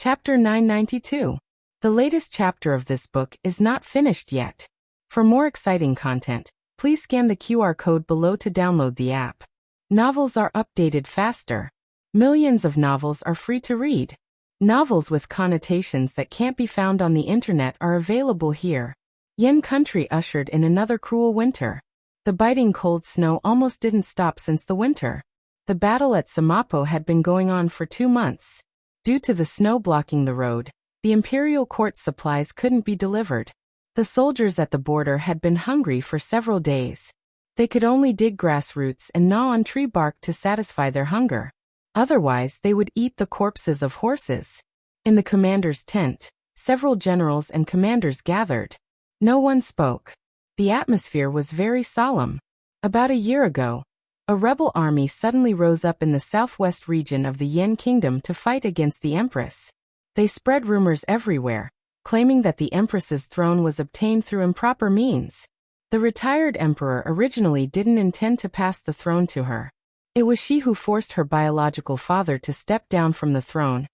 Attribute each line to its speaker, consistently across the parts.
Speaker 1: Chapter 992. The latest chapter of this book is not finished yet. For more exciting content, please scan the QR code below to download the app. Novels are updated faster. Millions of novels are free to read. Novels with connotations that can't be found on the internet are available here. Yen country ushered in another cruel winter. The biting cold snow almost didn't stop since the winter. The battle at Samapo had been going on for 2 months. Due to the snow blocking the road, the imperial court supplies couldn't be delivered. The soldiers at the border had been hungry for several days. They could only dig grass roots and gnaw on tree bark to satisfy their hunger. Otherwise, they would eat the corpses of horses. In the commander's tent, several generals and commanders gathered. No one spoke. The atmosphere was very solemn. About a year ago, a rebel army suddenly rose up in the southwest region of the Yen kingdom to fight against the empress. They spread rumors everywhere, claiming that the empress's throne was obtained through improper means. The retired emperor originally didn't intend to pass the throne to her. It was she who forced her biological father to step down from the throne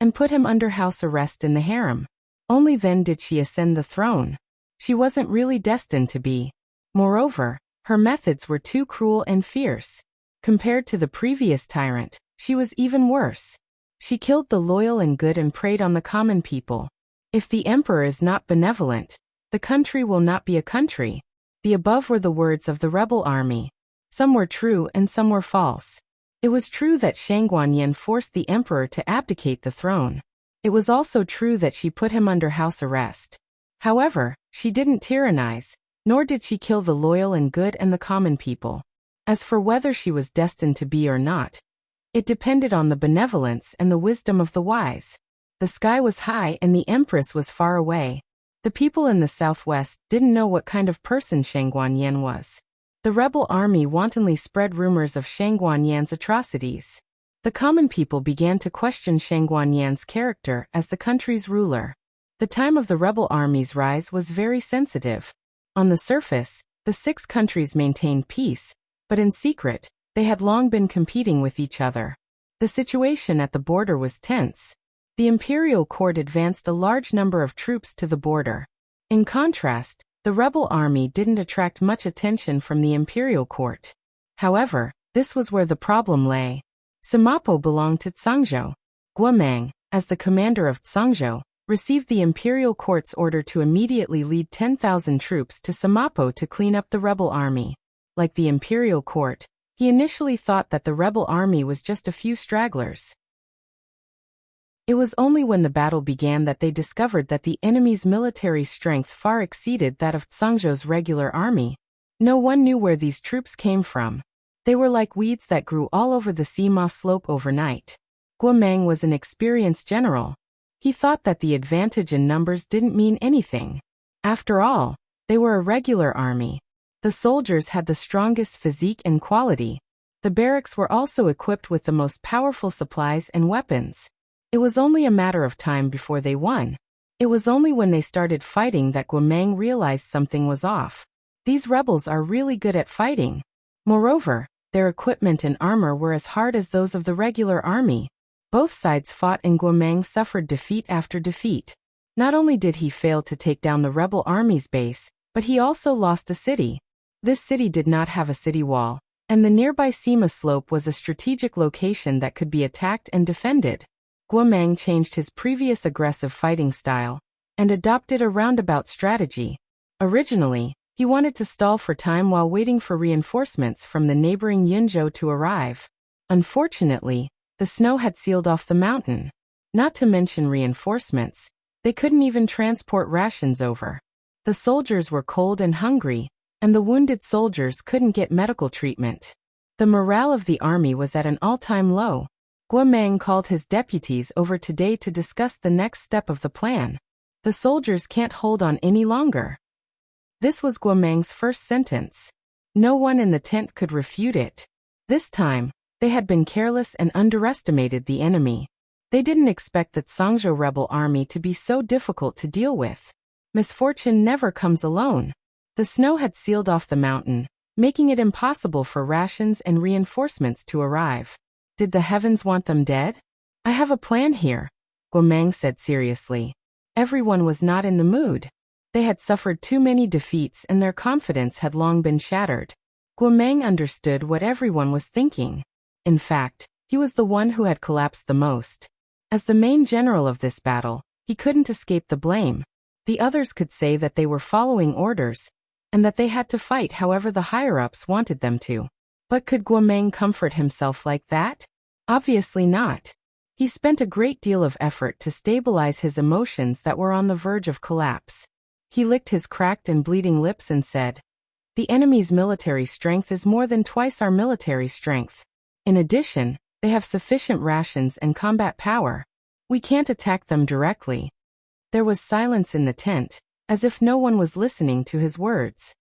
Speaker 1: and put him under house arrest in the harem. Only then did she ascend the throne. She wasn't really destined to be. Moreover, her methods were too cruel and fierce. Compared to the previous tyrant, she was even worse. She killed the loyal and good and preyed on the common people. If the emperor is not benevolent, the country will not be a country. The above were the words of the rebel army. Some were true and some were false. It was true that Shangguanyin forced the emperor to abdicate the throne. It was also true that she put him under house arrest. However, she didn't tyrannize, nor did she kill the loyal and good and the common people. As for whether she was destined to be or not, it depended on the benevolence and the wisdom of the wise. The sky was high and the empress was far away. The people in the southwest didn't know what kind of person Shangguanyin was. The rebel army wantonly spread rumors of Shangguanyin's atrocities. The common people began to question Shangguanyin's character as the country's ruler. The time of the rebel army's rise was very sensitive. On the surface, the 6 countries maintained peace, but in secret, they had long been competing with each other. The situation at the border was tense. The imperial court advanced a large number of troops to the border. In contrast, the rebel army didn't attract much attention from the imperial court. However, this was where the problem lay. Samapo belonged to Tsangzhou. Guomang, as the commander of Tsangzhou, received the imperial court's order to immediately lead 10,000 troops to Samapo to clean up the rebel army. Like the imperial court, he initially thought that the rebel army was just a few stragglers. It was only when the battle began that they discovered that the enemy's military strength far exceeded that of Tsangzhou's regular army. No one knew where these troops came from. They were like weeds that grew all over the Sima slope overnight. Guomang was an experienced general. He thought that the advantage in numbers didn't mean anything. After all, they were a regular army. The soldiers had the strongest physique and quality. The barracks were also equipped with the most powerful supplies and weapons. It was only a matter of time before they won. It was only when they started fighting that Guomang realized something was off. These rebels are really good at fighting. Moreover, their equipment and armor were as hard as those of the regular army. Both sides fought and Guomang suffered defeat after defeat. Not only did he fail to take down the rebel army's base, but he also lost a city. This city did not have a city wall, and the nearby Sima slope was a strategic location that could be attacked and defended. Guomang changed his previous aggressive fighting style and adopted a roundabout strategy. Originally, he wanted to stall for time while waiting for reinforcements from the neighboring Yunzhou to arrive. Unfortunately, the snow had sealed off the mountain. Not to mention reinforcements, they couldn't even transport rations over. The soldiers were cold and hungry, and the wounded soldiers couldn't get medical treatment. The morale of the army was at an all-time low. Guomang called his deputies over today to discuss the next step of the plan. The soldiers can't hold on any longer. This was Guomang's first sentence. No one in the tent could refute it. This time, they had been careless and underestimated the enemy. They didn't expect the Tsangzhou rebel army to be so difficult to deal with. Misfortune never comes alone. The snow had sealed off the mountain, making it impossible for rations and reinforcements to arrive. Did the heavens want them dead? I have a plan here. Guomeng said seriously. Everyone was not in the mood. They had suffered too many defeats and their confidence had long been shattered. Guomeng understood what everyone was thinking. In fact, he was the one who had collapsed the most. As the main general of this battle, he couldn't escape the blame. The others could say that they were following orders, and that they had to fight however the higher-ups wanted them to. But could Guomeng comfort himself like that? Obviously not. He spent a great deal of effort to stabilize his emotions that were on the verge of collapse. He licked his cracked and bleeding lips and said, "The enemy's military strength is more than twice our military strength. In addition, they have sufficient rations and combat power. We can't attack them directly." There was silence in the tent, as if no one was listening to his words.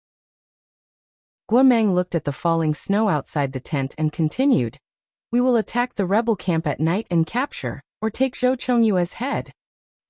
Speaker 1: Guomeng looked at the falling snow outside the tent and continued, "We will attack the rebel camp at night and capture, or take Zhou Chongyue's head."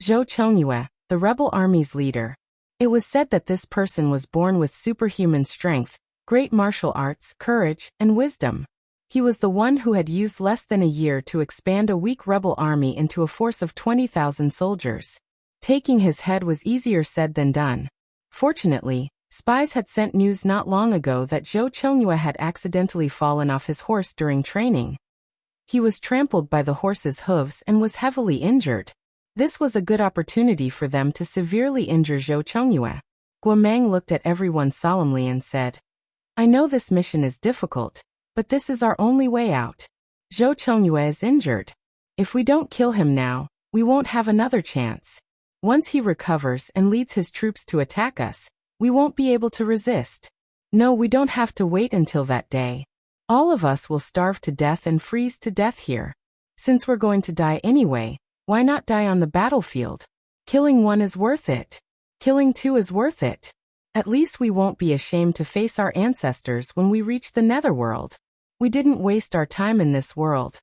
Speaker 1: Zhou Chongyue, the rebel army's leader. It was said that this person was born with superhuman strength, great martial arts, courage, and wisdom. He was the one who had used less than a year to expand a weak rebel army into a force of 20,000 soldiers. Taking his head was easier said than done. Fortunately, spies had sent news not long ago that Zhou Chongyue had accidentally fallen off his horse during training. He was trampled by the horse's hooves and was heavily injured. This was a good opportunity for them to severely injure Zhou Chongyue. Guomeng looked at everyone solemnly and said, "I know this mission is difficult, but this is our only way out. Zhou Chongyue is injured. If we don't kill him now, we won't have another chance. Once he recovers and leads his troops to attack us, we won't be able to resist. No, we don't have to wait until that day. All of us will starve to death and freeze to death here. Since we're going to die anyway, why not die on the battlefield? Killing one is worth it. Killing two is worth it. At least we won't be ashamed to face our ancestors when we reach the netherworld. We didn't waste our time in this world."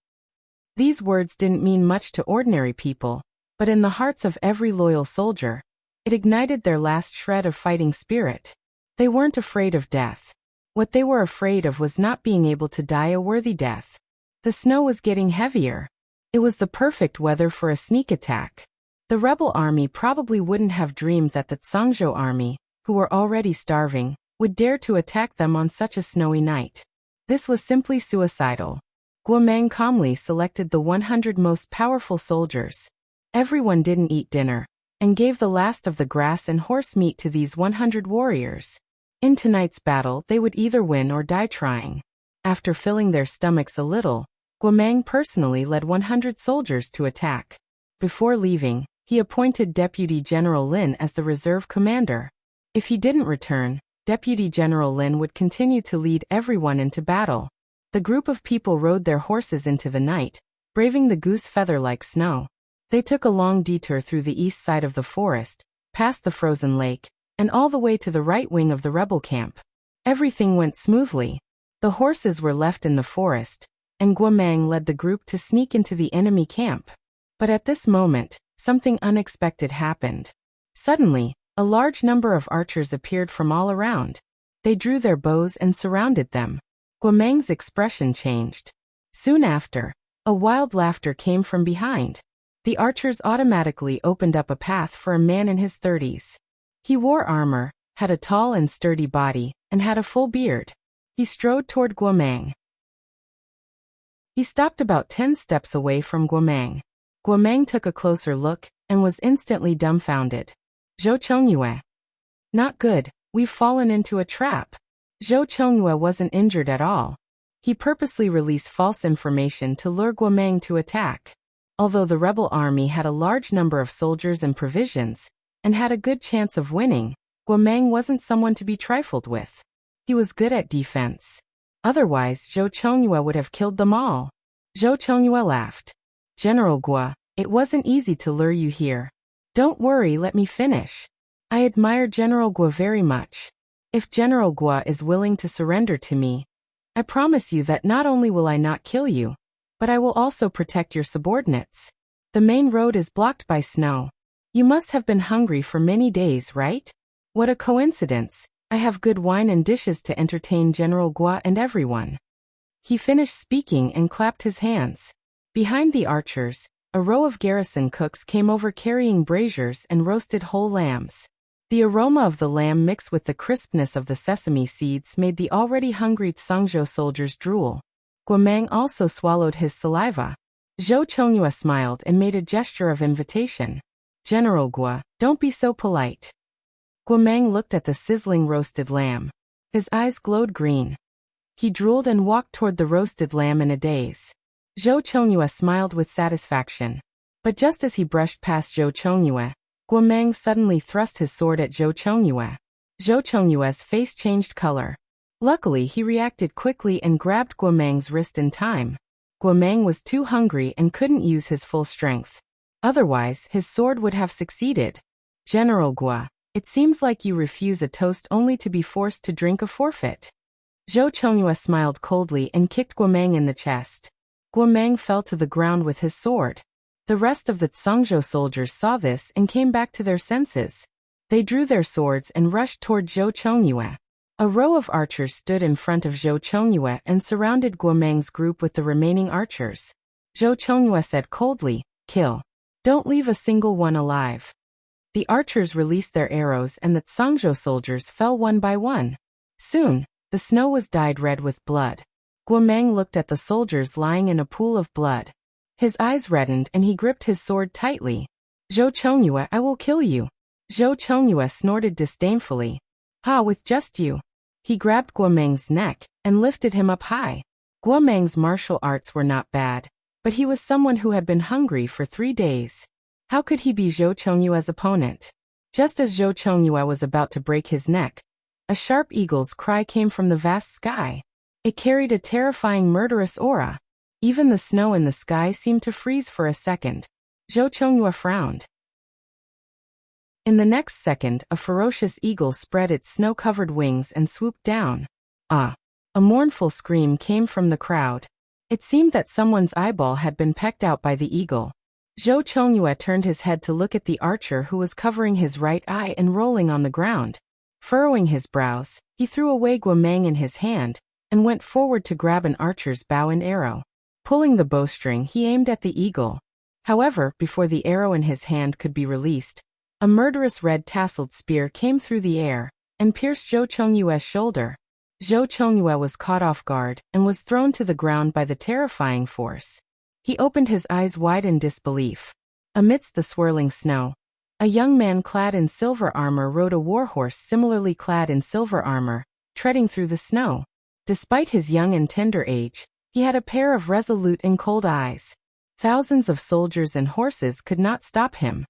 Speaker 1: These words didn't mean much to ordinary people, but in the hearts of every loyal soldier, it ignited their last shred of fighting spirit. They weren't afraid of death. What they were afraid of was not being able to die a worthy death. The snow was getting heavier. It was the perfect weather for a sneak attack. The rebel army probably wouldn't have dreamed that the Zhangzhou army, who were already starving, would dare to attack them on such a snowy night. This was simply suicidal. Guomeng calmly selected the 100 most powerful soldiers. Everyone didn't eat dinner, and gave the last of the grass and horse meat to these 100 warriors. In tonight's battle they would either win or die trying. After filling their stomachs a little, Guomeng personally led 100 soldiers to attack. Before leaving, he appointed Deputy General Lin as the reserve commander. If he didn't return, Deputy General Lin would continue to lead everyone into battle. The group of people rode their horses into the night, braving the goose feather like snow. They took a long detour through the east side of the forest, past the frozen lake, and all the way to the right wing of the rebel camp. Everything went smoothly. The horses were left in the forest, and Guomeng led the group to sneak into the enemy camp. But at this moment, something unexpected happened. Suddenly, a large number of archers appeared from all around. They drew their bows and surrounded them. Guomeng's expression changed. Soon after, a wild laughter came from behind. The archers automatically opened up a path for a man in his 30s. He wore armor, had a tall and sturdy body, and had a full beard. He strode toward Guomeng. He stopped about 10 steps away from Guomeng. Guomeng took a closer look, and was instantly dumbfounded. "Zhou Chongyue. Not good, we've fallen into a trap." Zhou Chongyue wasn't injured at all. He purposely released false information to lure Guomeng to attack. Although the rebel army had a large number of soldiers and provisions, and had a good chance of winning, Guomeng wasn't someone to be trifled with. He was good at defense. Otherwise, Zhou Chongyue would have killed them all. Zhou Chongyue laughed. "General Guo, it wasn't easy to lure you here. Don't worry, let me finish. I admire General Guo very much. If General Guo is willing to surrender to me, I promise you that not only will I not kill you, but I will also protect your subordinates. The main road is blocked by snow. You must have been hungry for many days, right? What a coincidence. I have good wine and dishes to entertain General Guo and everyone." He finished speaking and clapped his hands. Behind the archers, a row of garrison cooks came over carrying braziers and roasted whole lambs. The aroma of the lamb mixed with the crispness of the sesame seeds made the already hungry Tsangzhou soldiers drool. Guomeng also swallowed his saliva. Zhou Chongyue smiled and made a gesture of invitation. General Guo, don't be so polite. Guomeng looked at the sizzling roasted lamb. His eyes glowed green. He drooled and walked toward the roasted lamb in a daze. Zhou Chongyue smiled with satisfaction. But just as he brushed past Zhou Chongyue, Guomeng suddenly thrust his sword at Zhou Chongyue. Zhou Chongyue's face changed color. Luckily, he reacted quickly and grabbed Guomeng's wrist in time. Guomeng was too hungry and couldn't use his full strength. Otherwise, his sword would have succeeded. General Guo, it seems like you refuse a toast only to be forced to drink a forfeit. Zhou Chongyue smiled coldly and kicked Guomeng in the chest. Guomeng fell to the ground with his sword. The rest of the Tsangzhou soldiers saw this and came back to their senses. They drew their swords and rushed toward Zhou Chongyue. A row of archers stood in front of Zhou Chongyue and surrounded Guomeng's group with the remaining archers. Zhou Chongyue said coldly, "Kill. Don't leave a single one alive." The archers released their arrows and the Tsangzhou soldiers fell one by one. Soon, the snow was dyed red with blood. Guomeng looked at the soldiers lying in a pool of blood. His eyes reddened and he gripped his sword tightly. "Zhou Chongyue, I will kill you." Zhou Chongyue snorted disdainfully. "Ha, with just you." He grabbed Guomeng's neck and lifted him up high. Guomeng's martial arts were not bad, but he was someone who had been hungry for 3 days. How could he be Zhou Chongyue's opponent? Just as Zhou Chongyue was about to break his neck, a sharp eagle's cry came from the vast sky. It carried a terrifying murderous aura. Even the snow in the sky seemed to freeze for a second. Zhou Chongyue frowned. In the next second, a ferocious eagle spread its snow-covered wings and swooped down. Ah! A mournful scream came from the crowd. It seemed that someone's eyeball had been pecked out by the eagle. Zhou Chongyue turned his head to look at the archer who was covering his right eye and rolling on the ground. Furrowing his brows, he threw away Guomeng in his hand and went forward to grab an archer's bow and arrow. Pulling the bowstring, he aimed at the eagle. However, before the arrow in his hand could be released, a murderous red-tasseled spear came through the air and pierced Zhou Chongyue's shoulder. Zhou Chongyue was caught off guard and was thrown to the ground by the terrifying force. He opened his eyes wide in disbelief. Amidst the swirling snow, a young man clad in silver armor rode a warhorse similarly clad in silver armor, treading through the snow. Despite his young and tender age, he had a pair of resolute and cold eyes. Thousands of soldiers and horses could not stop him.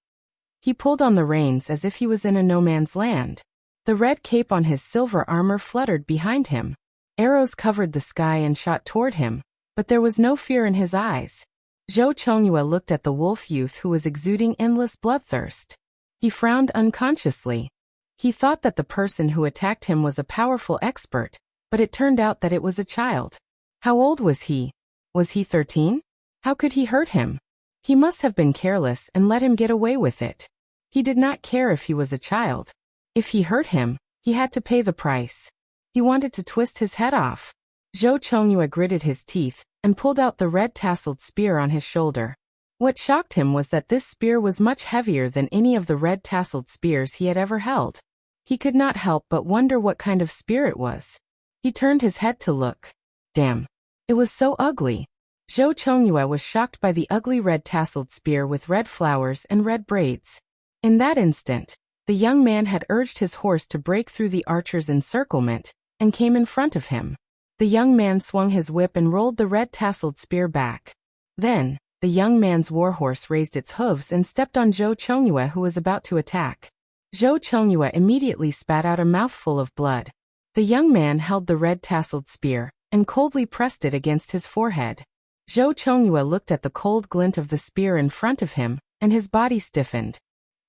Speaker 1: He pulled on the reins as if he was in a no-man's land. The red cape on his silver armor fluttered behind him. Arrows covered the sky and shot toward him, but there was no fear in his eyes. Zhou Chongyue looked at the wolf youth who was exuding endless bloodthirst. He frowned unconsciously. He thought that the person who attacked him was a powerful expert, but it turned out that it was a child. How old was he? Was he 13? How could he hurt him? He must have been careless and let him get away with it. He did not care if he was a child. If he hurt him, he had to pay the price. He wanted to twist his head off. Zhou Chongyue gritted his teeth and pulled out the red-tasseled spear on his shoulder. What shocked him was that this spear was much heavier than any of the red-tasseled spears he had ever held. He could not help but wonder what kind of spear it was. He turned his head to look. Damn! It was so ugly. Zhou Chongyue was shocked by the ugly red-tasseled spear with red flowers and red braids. In that instant, the young man had urged his horse to break through the archer's encirclement and came in front of him. The young man swung his whip and rolled the red-tasseled spear back. Then, the young man's warhorse raised its hooves and stepped on Zhou Chongyue who was about to attack. Zhou Chongyue immediately spat out a mouthful of blood. The young man held the red-tasseled spear and coldly pressed it against his forehead. Zhou Chongyue looked at the cold glint of the spear in front of him, and his body stiffened.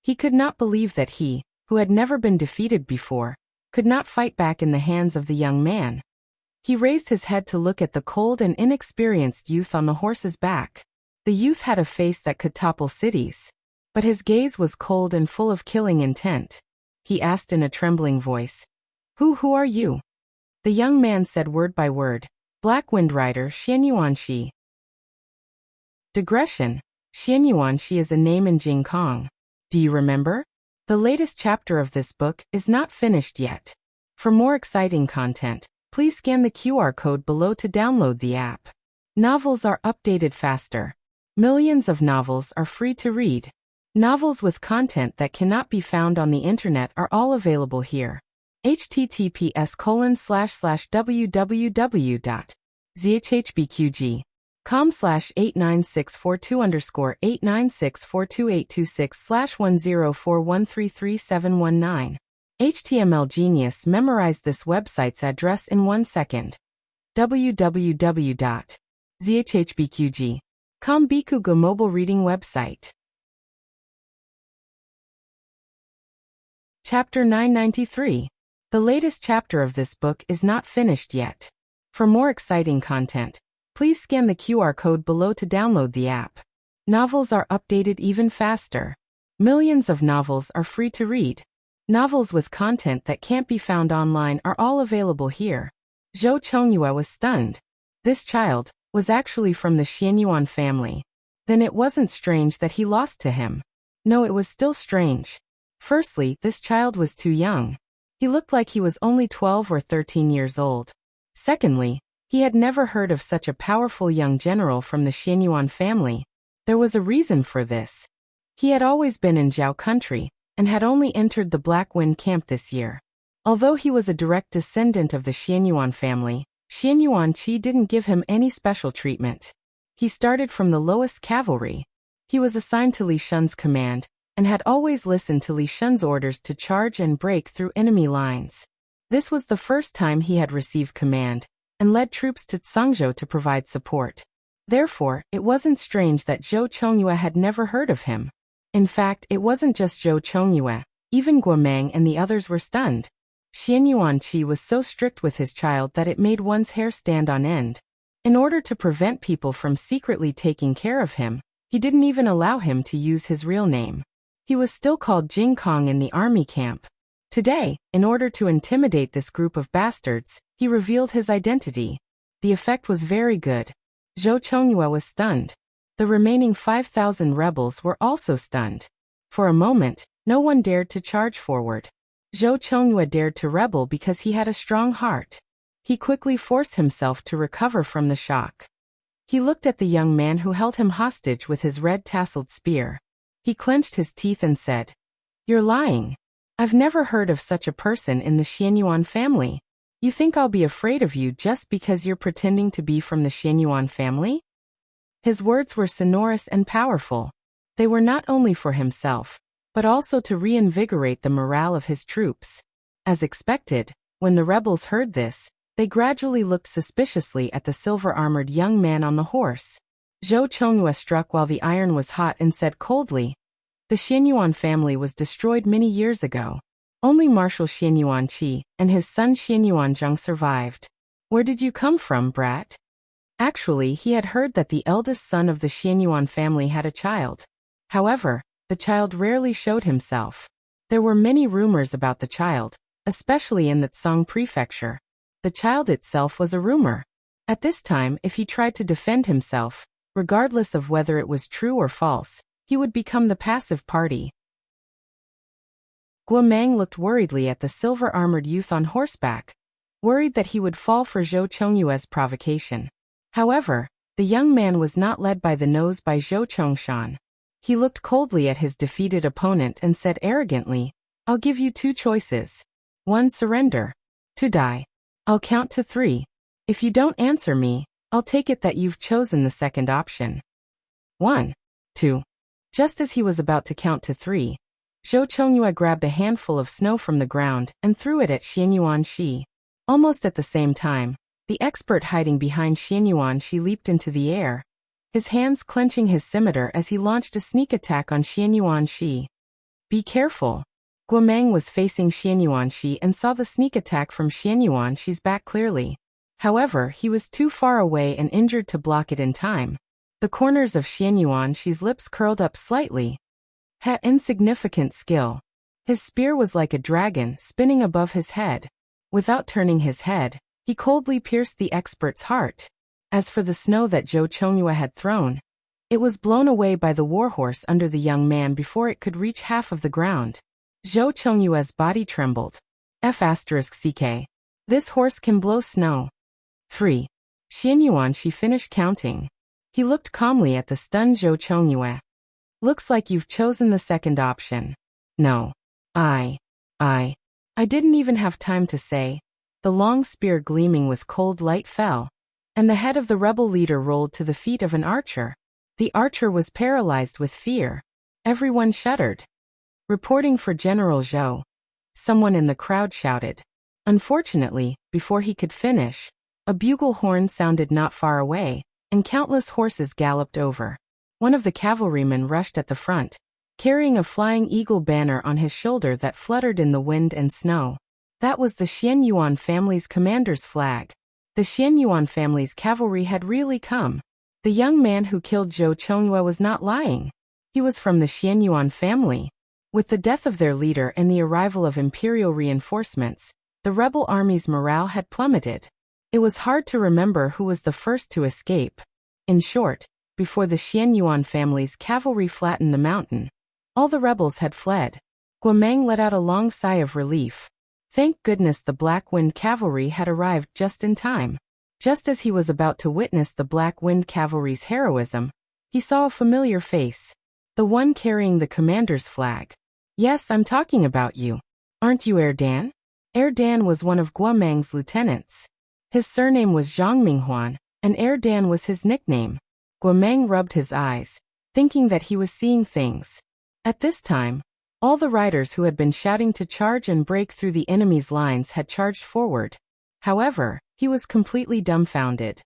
Speaker 1: He could not believe that he, who had never been defeated before, could not fight back in the hands of the young man. He raised his head to look at the cold and inexperienced youth on the horse's back. The youth had a face that could topple cities. But his gaze was cold and full of killing intent. He asked in a trembling voice, Who are you?" The young man said word by word, "Black Wind Rider Xianyuanxi." Digression. Xianyuanxi is a name in Jingkong. Do you remember? The latest chapter of this book is not finished yet. For more exciting content, please scan the QR code below to download the app. Novels are updated faster. Millions of novels are free to read. Novels with content that cannot be found on the internet are all available here. https://www.zhbqg.com/89642_896422826/1041333719. HTML Genius memorized this website's address in 1 second. www.zhbqg.com Bikugo mobile reading website. Chapter 993. The latest chapter of this book is not finished yet. For more exciting content, please scan the QR code below to download the app. Novels are updated even faster. Millions of novels are free to read. Novels with content that can't be found online are all available here. Zhou Chongyue was stunned. This child was actually from the Xianyuan family. Then it wasn't strange that he lost to him. No, it was still strange. Firstly, this child was too young. He looked like he was only 12 or 13 years old. Secondly, he had never heard of such a powerful young general from the Xianyuan family. There was a reason for this. He had always been in Zhao country, and had only entered the Black Wind camp this year. Although he was a direct descendant of the Xianyuan family, Xianyuanqi didn't give him any special treatment. He started from the lowest cavalry. He was assigned to Li Shun's command, and had always listened to Li Shun's orders to charge and break through enemy lines. This was the first time he had received command, and led troops to Tsangzhou to provide support. Therefore, it wasn't strange that Zhou Chongyue had never heard of him. In fact, it wasn't just Zhou Chongyue, even Guomeng and the others were stunned. Xianyuanqi was so strict with his child that it made one's hair stand on end. In order to prevent people from secretly taking care of him, he didn't even allow him to use his real name. He was still called Jing Kong in the army camp. Today, in order to intimidate this group of bastards, he revealed his identity. The effect was very good. Zhou Chongyue was stunned. The remaining 5,000 rebels were also stunned. For a moment, no one dared to charge forward. Zhou Chongyue dared to rebel because he had a strong heart. He quickly forced himself to recover from the shock. He looked at the young man who held him hostage with his red-tasseled spear. He clenched his teeth and said, "You're lying. I've never heard of such a person in the Xianyuan family. You think I'll be afraid of you just because you're pretending to be from the Xianyuan family?" His words were sonorous and powerful. They were not only for himself, but also to reinvigorate the morale of his troops. As expected, when the rebels heard this, they gradually looked suspiciously at the silver-armored young man on the horse. Zhou Chongyue struck while the iron was hot and said coldly, "The Xianyuan family was destroyed many years ago. Only Marshal Xianyuanqi and his son Xianyuanzhang survived. Where did you come from, brat?" Actually, he had heard that the eldest son of the Xianyuan family had a child. However, the child rarely showed himself. There were many rumors about the child, especially in the Tsang prefecture. The child itself was a rumor. At this time, if he tried to defend himself, regardless of whether it was true or false, he would become the passive party. Guomeng looked worriedly at the silver-armored youth on horseback, worried that he would fall for Zhou Chongyue's provocation. However, the young man was not led by the nose by Zhou Chongshan. He looked coldly at his defeated opponent and said arrogantly, "I'll give you 2 choices. 1, surrender. 2, die. I'll count to 3. If you don't answer me, I'll take it that you've chosen the second option. 1, 2. Just as he was about to count to 3, Zhou Chongyue grabbed a handful of snow from the ground and threw it at Xianyuanqi. Almost at the same time, the expert hiding behind Xianyuanqi leaped into the air, his hands clenching his scimitar as he launched a sneak attack on Xianyuanqi. "Be careful." Guomeng was facing Xianyuanqi and saw the sneak attack from Xianyuanqi's back clearly. However, he was too far away and injured to block it in time. The corners of Xianyuanqi's lips curled up slightly. Insignificant skill. His spear was like a dragon spinning above his head. Without turning his head, he coldly pierced the expert's heart. As for the snow that Zhou Chongyue had thrown, It was blown away by the warhorse under the young man before it could reach half of the ground. Zhou Chongyue's body trembled. F***ck. This horse can blow snow. 3. Xianyuan, she finished counting. He looked calmly at the stunned Zhou Chongyue. Looks like you've chosen the second option. No. I didn't even have time to say. The long spear gleaming with cold light fell, and the head of the rebel leader rolled to the feet of an archer. The archer was paralyzed with fear. Everyone shuddered. Reporting for General Zhou. Someone in the crowd shouted. Unfortunately, before he could finish, a bugle horn sounded not far away, and countless horses galloped over. One of the cavalrymen rushed at the front, carrying a flying eagle banner on his shoulder that fluttered in the wind and snow. That was the Xianyuan family's commander's flag. The Xianyuan family's cavalry had really come. The young man who killed Zhou Chongyue was not lying. He was from the Xianyuan family. With the death of their leader and the arrival of imperial reinforcements, the rebel army's morale had plummeted. It was hard to remember who was the first to escape. In short, before the Xianyuan family's cavalry flattened the mountain, all the rebels had fled. Guomeng let out a long sigh of relief. Thank goodness the Black Wind Cavalry had arrived just in time. Just as he was about to witness the Black Wind Cavalry's heroism, he saw a familiar face. The one carrying the commander's flag. Yes, I'm talking about you. Aren't you Erdan? Erdan was one of Guomeng's lieutenants. His surname was Zhang Minghuan, and Erdan was his nickname. Guomeng rubbed his eyes, thinking that he was seeing things. At this time, all the riders who had been shouting to charge and break through the enemy's lines had charged forward. However, he was completely dumbfounded.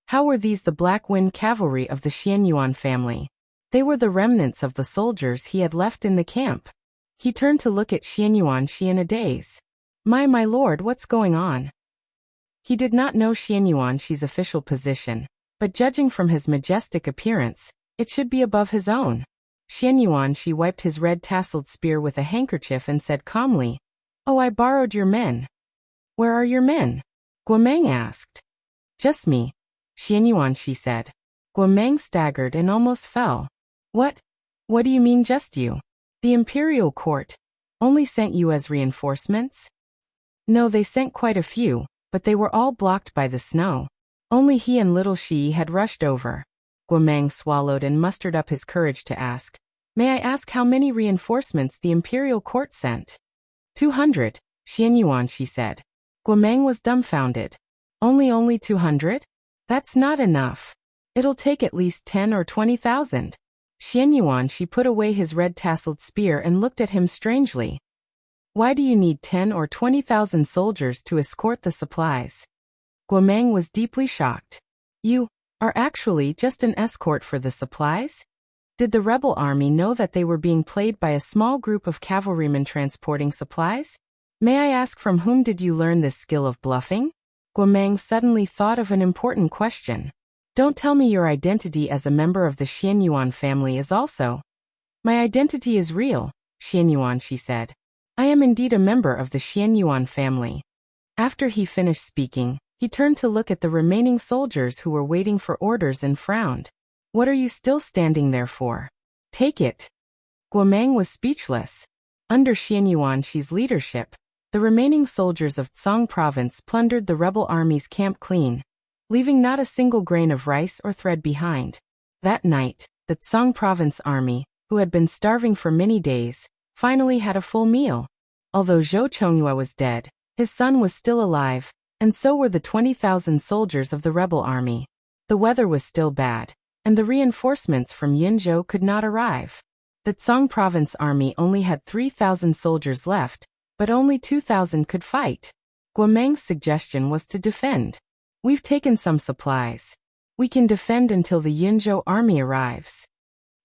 Speaker 1: How were these the Black Wind Cavalry of the Xianyuan family? They were the remnants of the soldiers he had left in the camp. He turned to look at Xianyuan Shi in a daze. My lord, what's going on? He did not know Xianyuan Shi's official position, but judging from his majestic appearance, it should be above his own. Xianyuan Shi wiped his red-tasseled spear with a handkerchief and said calmly, Oh, I borrowed your men. Where are your men? Guomeng asked. Just me, Xianyuan Shi said. Guomeng staggered and almost fell. What do you mean just you? The imperial court only sent you as reinforcements? No, they sent quite a few, but they were all blocked by the snow. Only he and little Shi had rushed over. Guomeng swallowed and mustered up his courage to ask, May I ask how many reinforcements the imperial court sent? 200, Xianyuan Shi said. Guomeng was dumbfounded. Only 200? That's not enough. It'll take at least 10 or 20,000. Xianyuan Shi put away his red-tasseled spear and looked at him strangely. Why do you need 10 or 20,000 soldiers to escort the supplies? Guomeng was deeply shocked. You are actually just an escort for the supplies? Did the rebel army know that they were being played by a small group of cavalrymen transporting supplies? May I ask, from whom did you learn this skill of bluffing? Guomeng suddenly thought of an important question. Don't tell me your identity as a member of the Xianyuan family is also. My identity is real, Xianyuan Shi said. I am indeed a member of the Xianyuan family. After he finished speaking, he turned to look at the remaining soldiers who were waiting for orders and frowned. What are you still standing there for? Take it. Guomeng was speechless. Under Xianyuan Shi's leadership, the remaining soldiers of Tsang province plundered the rebel army's camp clean, leaving not a single grain of rice or thread behind. That night, the Tsang province army, who had been starving for many days, finally had a full meal. Although Zhou Chongyue was dead, his son was still alive, and so were the 20,000 soldiers of the rebel army. The weather was still bad, and the reinforcements from Yinzhou could not arrive. The Tsang province army only had 3,000 soldiers left, but only 2,000 could fight. Guomeng's suggestion was to defend. We've taken some supplies. We can defend until the Yinzhou army arrives.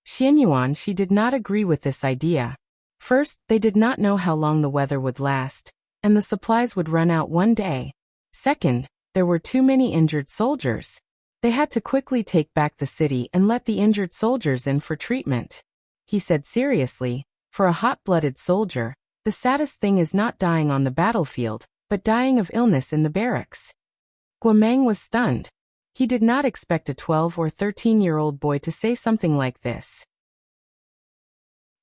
Speaker 1: Xianyuan Shi did not agree with this idea. First, they did not know how long the weather would last, and the supplies would run out one day. Second, there were too many injured soldiers. They had to quickly take back the city and let the injured soldiers in for treatment. He said seriously, for a hot-blooded soldier, the saddest thing is not dying on the battlefield, but dying of illness in the barracks. Guomeng was stunned. He did not expect a 12 or 13-year-old boy to say something like this.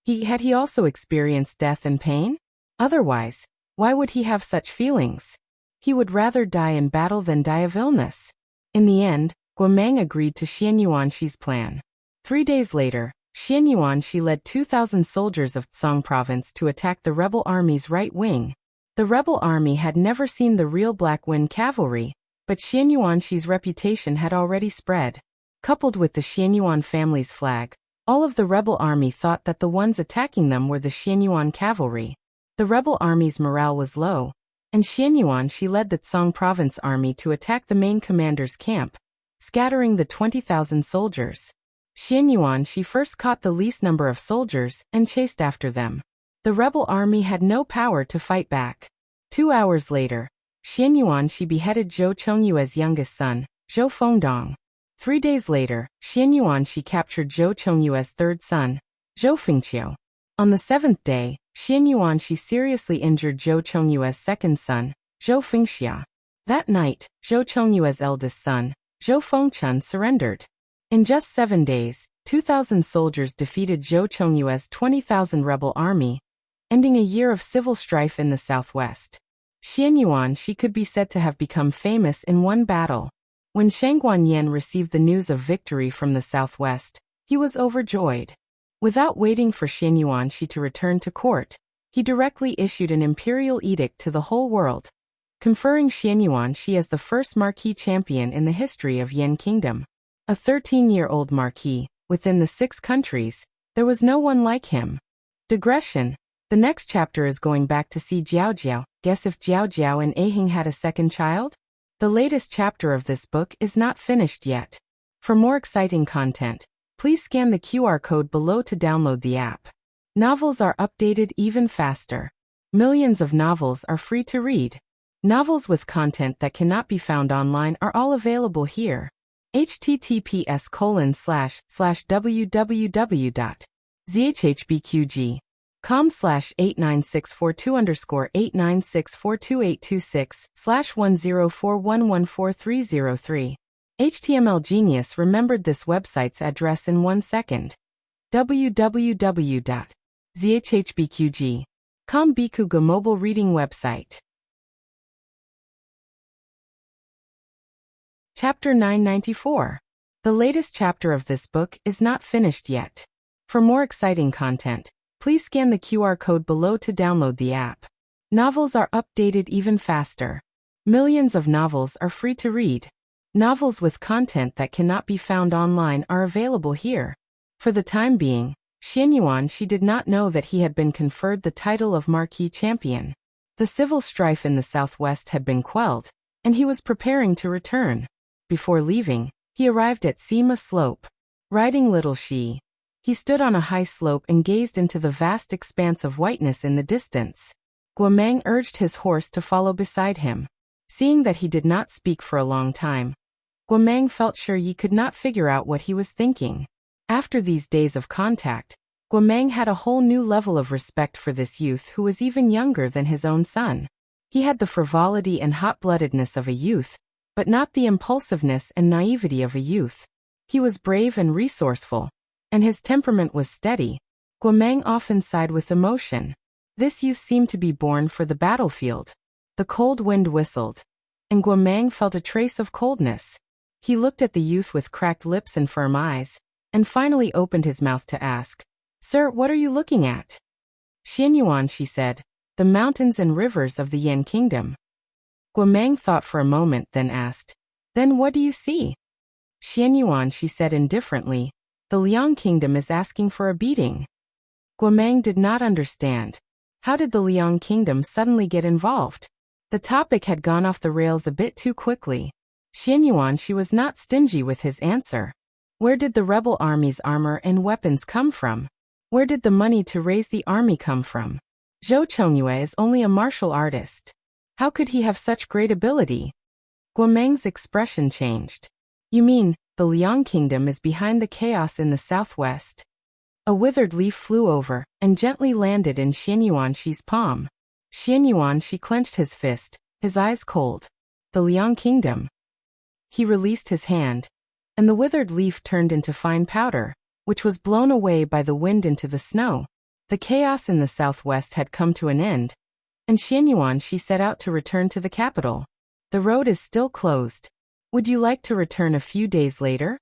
Speaker 1: Had he also experienced death and pain? Otherwise, why would he have such feelings? He would rather die in battle than die of illness. In the end, Guomeng agreed to Xian Yuanxi's plan. 3 days later, Xian Yuanxi led 2,000 soldiers of Tsang province to attack the rebel army's right wing. The rebel army had never seen the real Black Wind cavalry, but Xian Yuanxi's reputation had already spread. Coupled with the Xianyuan family's flag, all of the rebel army thought that the ones attacking them were the Xianyuan cavalry. The rebel army's morale was low, and Xian Yuanxi led the Tsang province army to attack the main commander's camp, scattering the 20,000 soldiers. Xian Yuanxi first caught the least number of soldiers and chased after them. The rebel army had no power to fight back. 2 hours later, Xian Yuanxi beheaded Zhou Chongyue's youngest son, Zhou Fengdong. 3 days later, Xian Yuanxi captured Zhou Chongyue's third son, Zhou Fengqiu. On the 7th day, Xian Yuanxi seriously injured Zhou Chongyue's second son, Zhou Fengxia. That night, Zhou Chongyue's eldest son, Zhou Fengchun surrendered. In just 7 days, 2,000 soldiers defeated Zhou Chongyue's 20,000 rebel army, ending a year of civil strife in the southwest. Xian Yuanxi could be said to have become famous in one battle. When Shang Guanyan received the news of victory from the southwest, he was overjoyed. Without waiting for Xian Yuanxi to return to court, he directly issued an imperial edict to the whole world, conferring Xian Yuanxi as the first marquis champion in the history of Yan Kingdom. A 13-year-old marquis, within the 6 countries, there was no one like him. Digression. The next chapter is going back to see Jiao Jiao. Guess if Jiao Jiao and Ahing had a second child? The latest chapter of this book is not finished yet. For more exciting content, please scan the QR code below to download the app. Novels are updated even faster. Millions of novels are free to read. Novels with content that cannot be found online are all available here. https://www.zhbqg.com/89642_8964226/10411430 HTML Genius remembered this website's address in 1 second. www.zhbqg.com Bikuga mobile reading website. Chapter 994. The latest chapter of this book is not finished yet. For more exciting content, please scan the QR code below to download the app. Novels are updated even faster. Millions of novels are free to read. Novels with content that cannot be found online are available here. For the time being, Xian Yuanxi did not know that he had been conferred the title of Marquis Champion. The civil strife in the southwest had been quelled, and he was preparing to return. Before leaving, he arrived at Sima Slope. Riding Little Shi, he stood on a high slope and gazed into the vast expanse of whiteness in the distance. Guomeng urged his horse to follow beside him. Seeing that he did not speak for a long time, Guomeng felt sure he could not figure out what he was thinking. After these days of contact, Guomeng had a whole new level of respect for this youth who was even younger than his own son. He had the frivolity and hot-bloodedness of a youth, but not the impulsiveness and naivety of a youth. He was brave and resourceful, and his temperament was steady. Guomeng often sighed with emotion. This youth seemed to be born for the battlefield. The cold wind whistled, and Guomeng felt a trace of coldness. He looked at the youth with cracked lips and firm eyes, and finally opened his mouth to ask, "Sir, what are you looking at?" "Xian Yuanxi said, "The mountains and rivers of the Yan Kingdom." Guomeng thought for a moment, then asked, "Then what do you see?" Xian Yuanxi said indifferently, "The Liang Kingdom is asking for a beating." Guomeng did not understand. How did the Liang Kingdom suddenly get involved? The topic had gone off the rails a bit too quickly. Xian Yuanxi was not stingy with his answer. Where did the rebel army's armor and weapons come from? Where did the money to raise the army come from? Zhou Chongyue is only a martial artist. How could he have such great ability? Guomeng's expression changed. "You mean, the Liang Kingdom is behind the chaos in the southwest?" A withered leaf flew over and gently landed in Xian Yuanxi's palm. Xian Yuanxi clenched his fist, his eyes cold. "The Liang Kingdom? He released his hand, and the withered leaf turned into fine powder, which was blown away by the wind into the snow. The chaos in the southwest had come to an end, and Xianyuan she set out to return to the capital. The road is still closed. Would you like to return a few days later?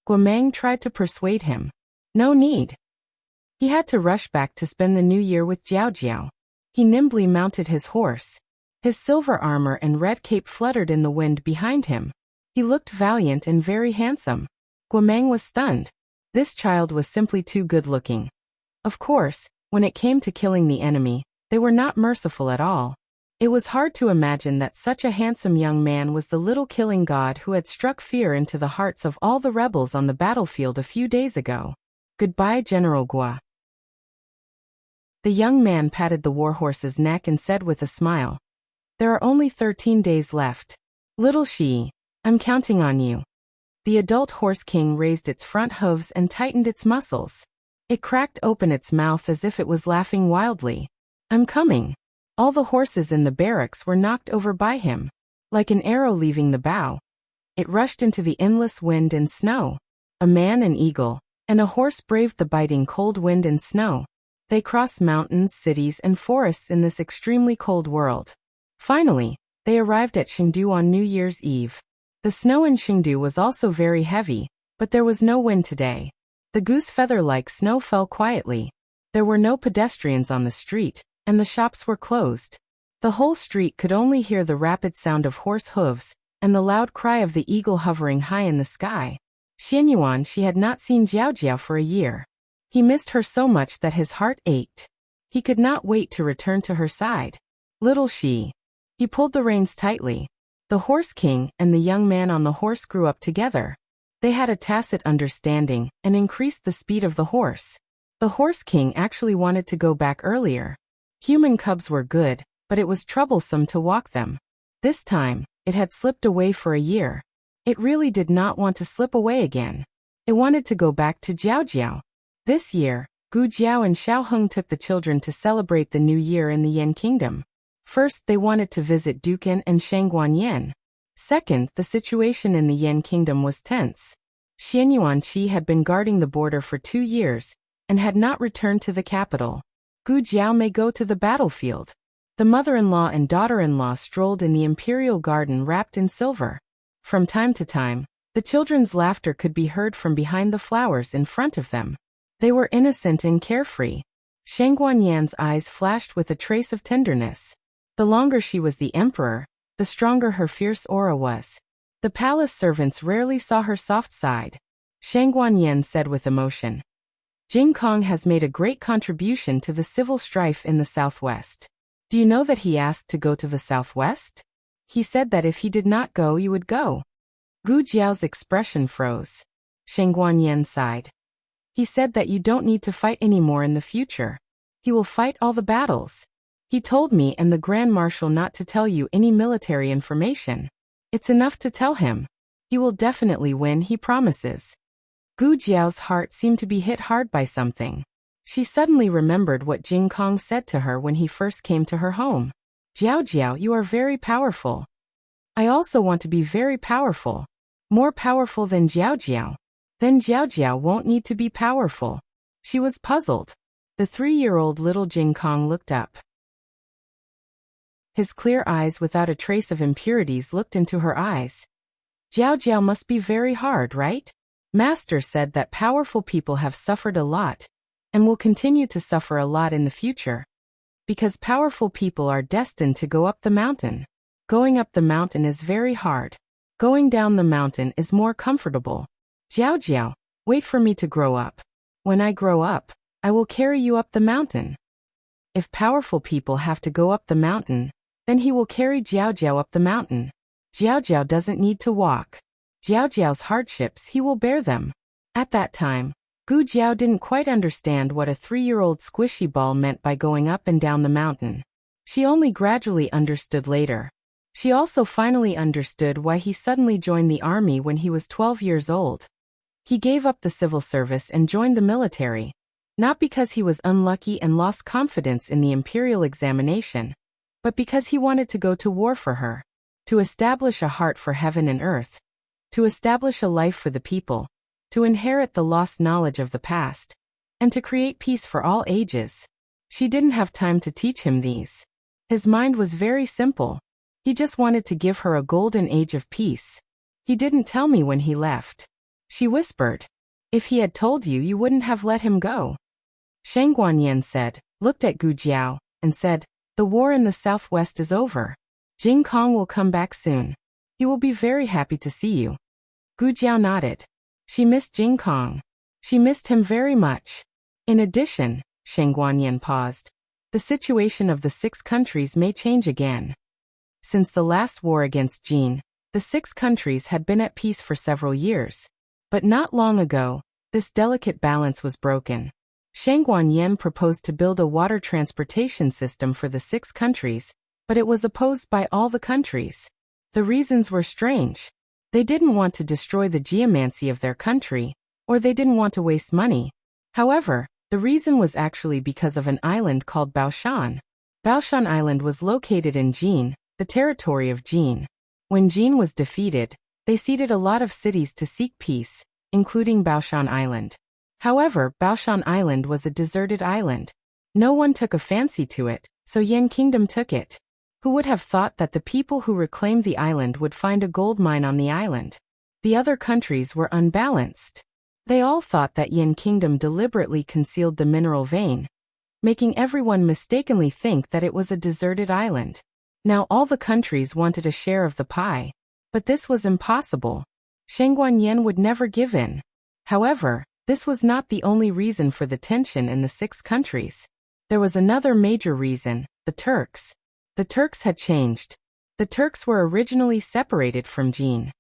Speaker 1: Guomeng tried to persuade him. No need. He had to rush back to spend the new year with Jiao Jiao. He nimbly mounted his horse. His silver armor and red cape fluttered in the wind behind him. He looked valiant and very handsome. Guomeng was stunned. This child was simply too good-looking. Of course, when it came to killing the enemy, they were not merciful at all. It was hard to imagine that such a handsome young man was the little killing god who had struck fear into the hearts of all the rebels on the battlefield a few days ago. Goodbye, General Gua. The young man patted the warhorse's neck and said with a smile, There are only 13 days left. Little Shi, I'm counting on you. The adult horse king raised its front hooves and tightened its muscles. It cracked open its mouth as if it was laughing wildly. I'm coming. All the horses in the barracks were knocked over by him. Like an arrow leaving the bow, it rushed into the endless wind and snow. A man, an eagle, and a horse braved the biting cold wind and snow. They crossed mountains, cities, and forests in this extremely cold world. Finally, they arrived at Chengdu on New Year's Eve. The snow in Chengdu was also very heavy, but there was no wind today. The goose feather-like snow fell quietly. There were no pedestrians on the street, and the shops were closed. The whole street could only hear the rapid sound of horse hooves, and the loud cry of the eagle hovering high in the sky. Xianyuan she had not seen Jiao Jiao for a year. He missed her so much that his heart ached. He could not wait to return to her side. Little Shi. He pulled the reins tightly. The horse king and the young man on the horse grew up together. They had a tacit understanding and increased the speed of the horse. The horse king actually wanted to go back earlier. Human cubs were good, but it was troublesome to walk them. This time, it had slipped away for a year. It really did not want to slip away again. It wanted to go back to Jiao Jiao. This year, Gu Jiao and Xiao Heng took the children to celebrate the new year in the Yan kingdom. First, they wanted to visit Dukan and Shangguan Yan. Second, the situation in the Yan kingdom was tense. Xianyuan Qi had been guarding the border for 2 years and had not returned to the capital. Gu Jiao may go to the battlefield. The mother-in-law and daughter-in-law strolled in the imperial garden wrapped in silver. From time to time, the children's laughter could be heard from behind the flowers in front of them. They were innocent and carefree. Shangguan Yan's eyes flashed with a trace of tenderness. The longer she was the emperor, the stronger her fierce aura was. The palace servants rarely saw her soft side. Shangguan Yan said with emotion, Jing Kong has made a great contribution to the civil strife in the southwest. Do you know that he asked to go to the southwest? He said that if he did not go, you would go. Gu Jiao's expression froze. Shangguan Yan sighed. He said that you don't need to fight anymore in the future. He will fight all the battles. He told me and the Grand Marshal not to tell you any military information. It's enough to tell him. He will definitely win, he promises. Gu Jiao's heart seemed to be hit hard by something. She suddenly remembered what Jing Kong said to her when he first came to her home. Jiao Jiao, you are very powerful. I also want to be very powerful. More powerful than Jiao Jiao. Then Jiao Jiao won't need to be powerful. She was puzzled. The 3-year-old little Jing Kong looked up. His clear eyes without a trace of impurities looked into her eyes. Jiao Jiao must be very hard, right? Master said that powerful people have suffered a lot, and will continue to suffer a lot in the future. Because powerful people are destined to go up the mountain. Going up the mountain is very hard. Going down the mountain is more comfortable. Jiao Jiao, wait for me to grow up. When I grow up, I will carry you up the mountain. If powerful people have to go up the mountain, then he will carry Jiao Jiao up the mountain. Jiao Jiao doesn't need to walk. Jiao Jiao's hardships, he will bear them. At that time, Gu Jiao didn't quite understand what a 3-year-old squishy ball meant by going up and down the mountain. She only gradually understood later. She also finally understood why he suddenly joined the army when he was 12 years old. He gave up the civil service and joined the military. Not because he was unlucky and lost confidence in the imperial examination, but because he wanted to go to war for her. To establish a heart for heaven and earth, to establish a life for the people, to inherit the lost knowledge of the past, and to create peace for all ages. She didn't have time to teach him these. His mind was very simple. He just wanted to give her a golden age of peace. He didn't tell me when he left. She whispered. If he had told you, you wouldn't have let him go. Shang Guanyin said, looked at Gu Jiao, and said, the war in the southwest is over. Jing Kong will come back soon. He will be very happy to see you. Gu Jiao nodded. She missed Jing Kong. She missed him very much. In addition, Shang Guanyin paused. The situation of the 6 countries may change again. Since the last war against Jin, the 6 countries had been at peace for several years. But not long ago, this delicate balance was broken. Shang Guanyin proposed to build a water transportation system for the 6 countries, but it was opposed by all the countries. The reasons were strange. They didn't want to destroy the geomancy of their country, or they didn't want to waste money. However, the reason was actually because of an island called Baoshan. Baoshan Island was located in Jin, the territory of Jin. When Jin was defeated, they ceded a lot of cities to seek peace, including Baoshan Island. However, Baoshan Island was a deserted island. No one took a fancy to it, so Yan Kingdom took it. Who would have thought that the people who reclaimed the island would find a gold mine on the island? The other countries were unbalanced. They all thought that Yan Kingdom deliberately concealed the mineral vein, making everyone mistakenly think that it was a deserted island. Now all the countries wanted a share of the pie. But this was impossible. Shang Guanyin would never give in. However, this was not the only reason for the tension in the 6 countries. There was another major reason, the Turks. The Turks had changed. The Turks were originally separated from Jin.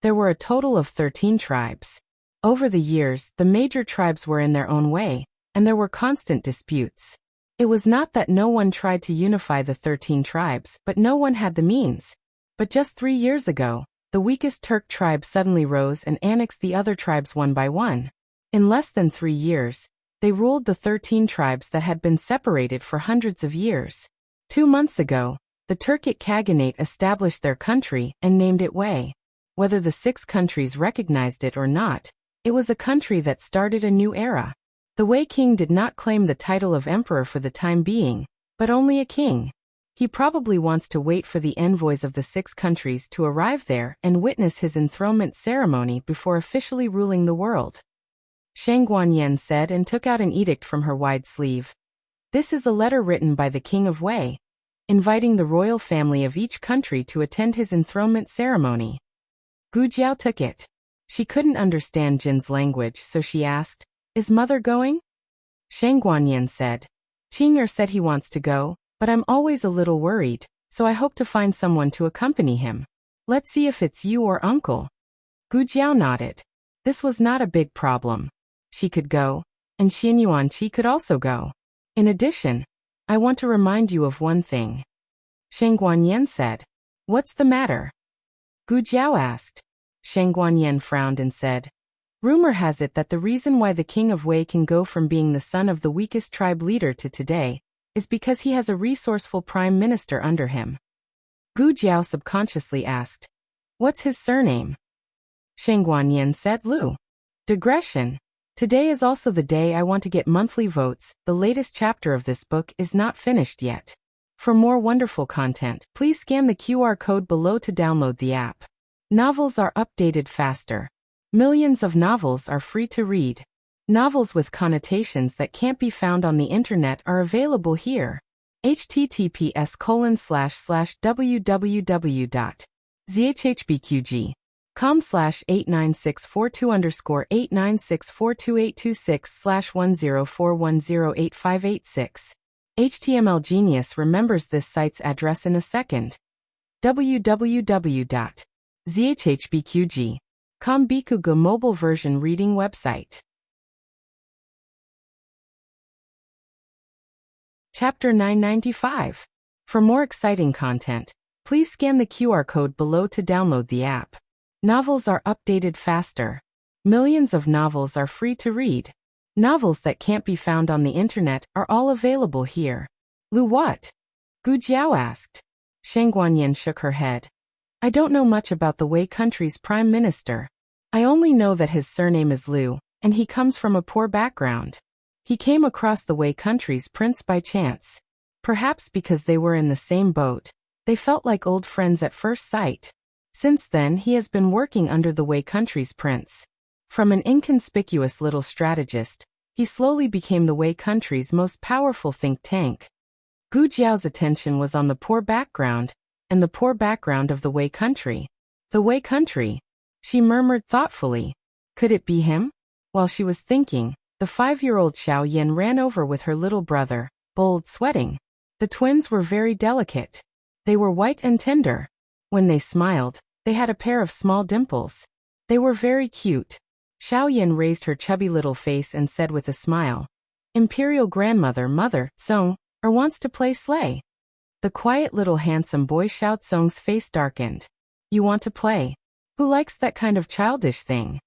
Speaker 1: There were a total of 13 tribes. Over the years, the major tribes were in their own way, and there were constant disputes. It was not that no one tried to unify the 13 tribes, but no one had the means. But just 3 years ago, the weakest Turk tribe suddenly rose and annexed the other tribes one by one. In less than 3 years, they ruled the 13 tribes that had been separated for hundreds of years. 2 months ago, the Turkic Khaganate established their country and named it Wei. Whether the 6 countries recognized it or not, it was a country that started a new era. The Wei king did not claim the title of emperor for the time being, but only a king. He probably wants to wait for the envoys of the 6 countries to arrive there and witness his enthronement ceremony before officially ruling the world. Shang Guanyin said and took out an edict from her wide sleeve. This is a letter written by the king of Wei, inviting the royal family of each country to attend his enthronement ceremony. Gu Jiao took it. She couldn't understand Jin's language, so she asked, "Is mother going?" Shang Guanyin said, "Qing'er said he wants to go, but I'm always a little worried, so I hope to find someone to accompany him. Let's see if it's you or uncle." Gu Jiao nodded. This was not a big problem. She could go, and Xin Yuanqi could also go. In addition, I want to remind you of one thing. Shang Guanyin said. "What's the matter?" Gu Jiao asked. Shang Guanyin frowned and said, "Rumor has it that the reason why the king of Wei can go from being the son of the weakest tribe leader to today is because he has a resourceful prime minister under him." Gu Jiao subconsciously asked, "What's his surname?" Shang Guanyin said, "Lu." Digression. Today is also the day I want to get monthly votes. The latest chapter of this book is not finished yet. For more wonderful content, please scan the QR code below to download the app. Novels are updated faster. Millions of novels are free to read. Novels with connotations that can't be found on the internet are available here. https://www.zhhbqg.com/89642_8964286/1041085886. HTML Genius remembers this site's address in a second. www.zhhbqg.com Bikuga mobile version reading website. Chapter 995. For more exciting content, please scan the QR code below to download the app. Novels are updated faster. Millions of novels are free to read. Novels that can't be found on the internet are all available here. Lu what? Gu Jiao asked. Shang Guanyin shook her head. I don't know much about the Wei country's prime minister. I only know that his surname is Liu, and he comes from a poor background. He came across the Wei country's prince by chance. Perhaps because they were in the same boat, they felt like old friends at first sight. Since then he has been working under the Wei country's prince. From an inconspicuous little strategist, he slowly became the Wei country's most powerful think tank. Gu Jiao's attention was on the poor background, and the poor background of the Wei country. The Wei country, she murmured thoughtfully. Could it be him? While she was thinking, the 5-year-old Xiao Yan ran over with her little brother, bold, sweating. The twins were very delicate. They were white and tender. When they smiled, they had a pair of small dimples. They were very cute. Xiao Yan raised her chubby little face and said with a smile, Imperial grandmother Mother Song, or wants to play sleigh. The quiet little handsome boy Xiao Tsong's face darkened. You want to play? Who likes that kind of childish thing?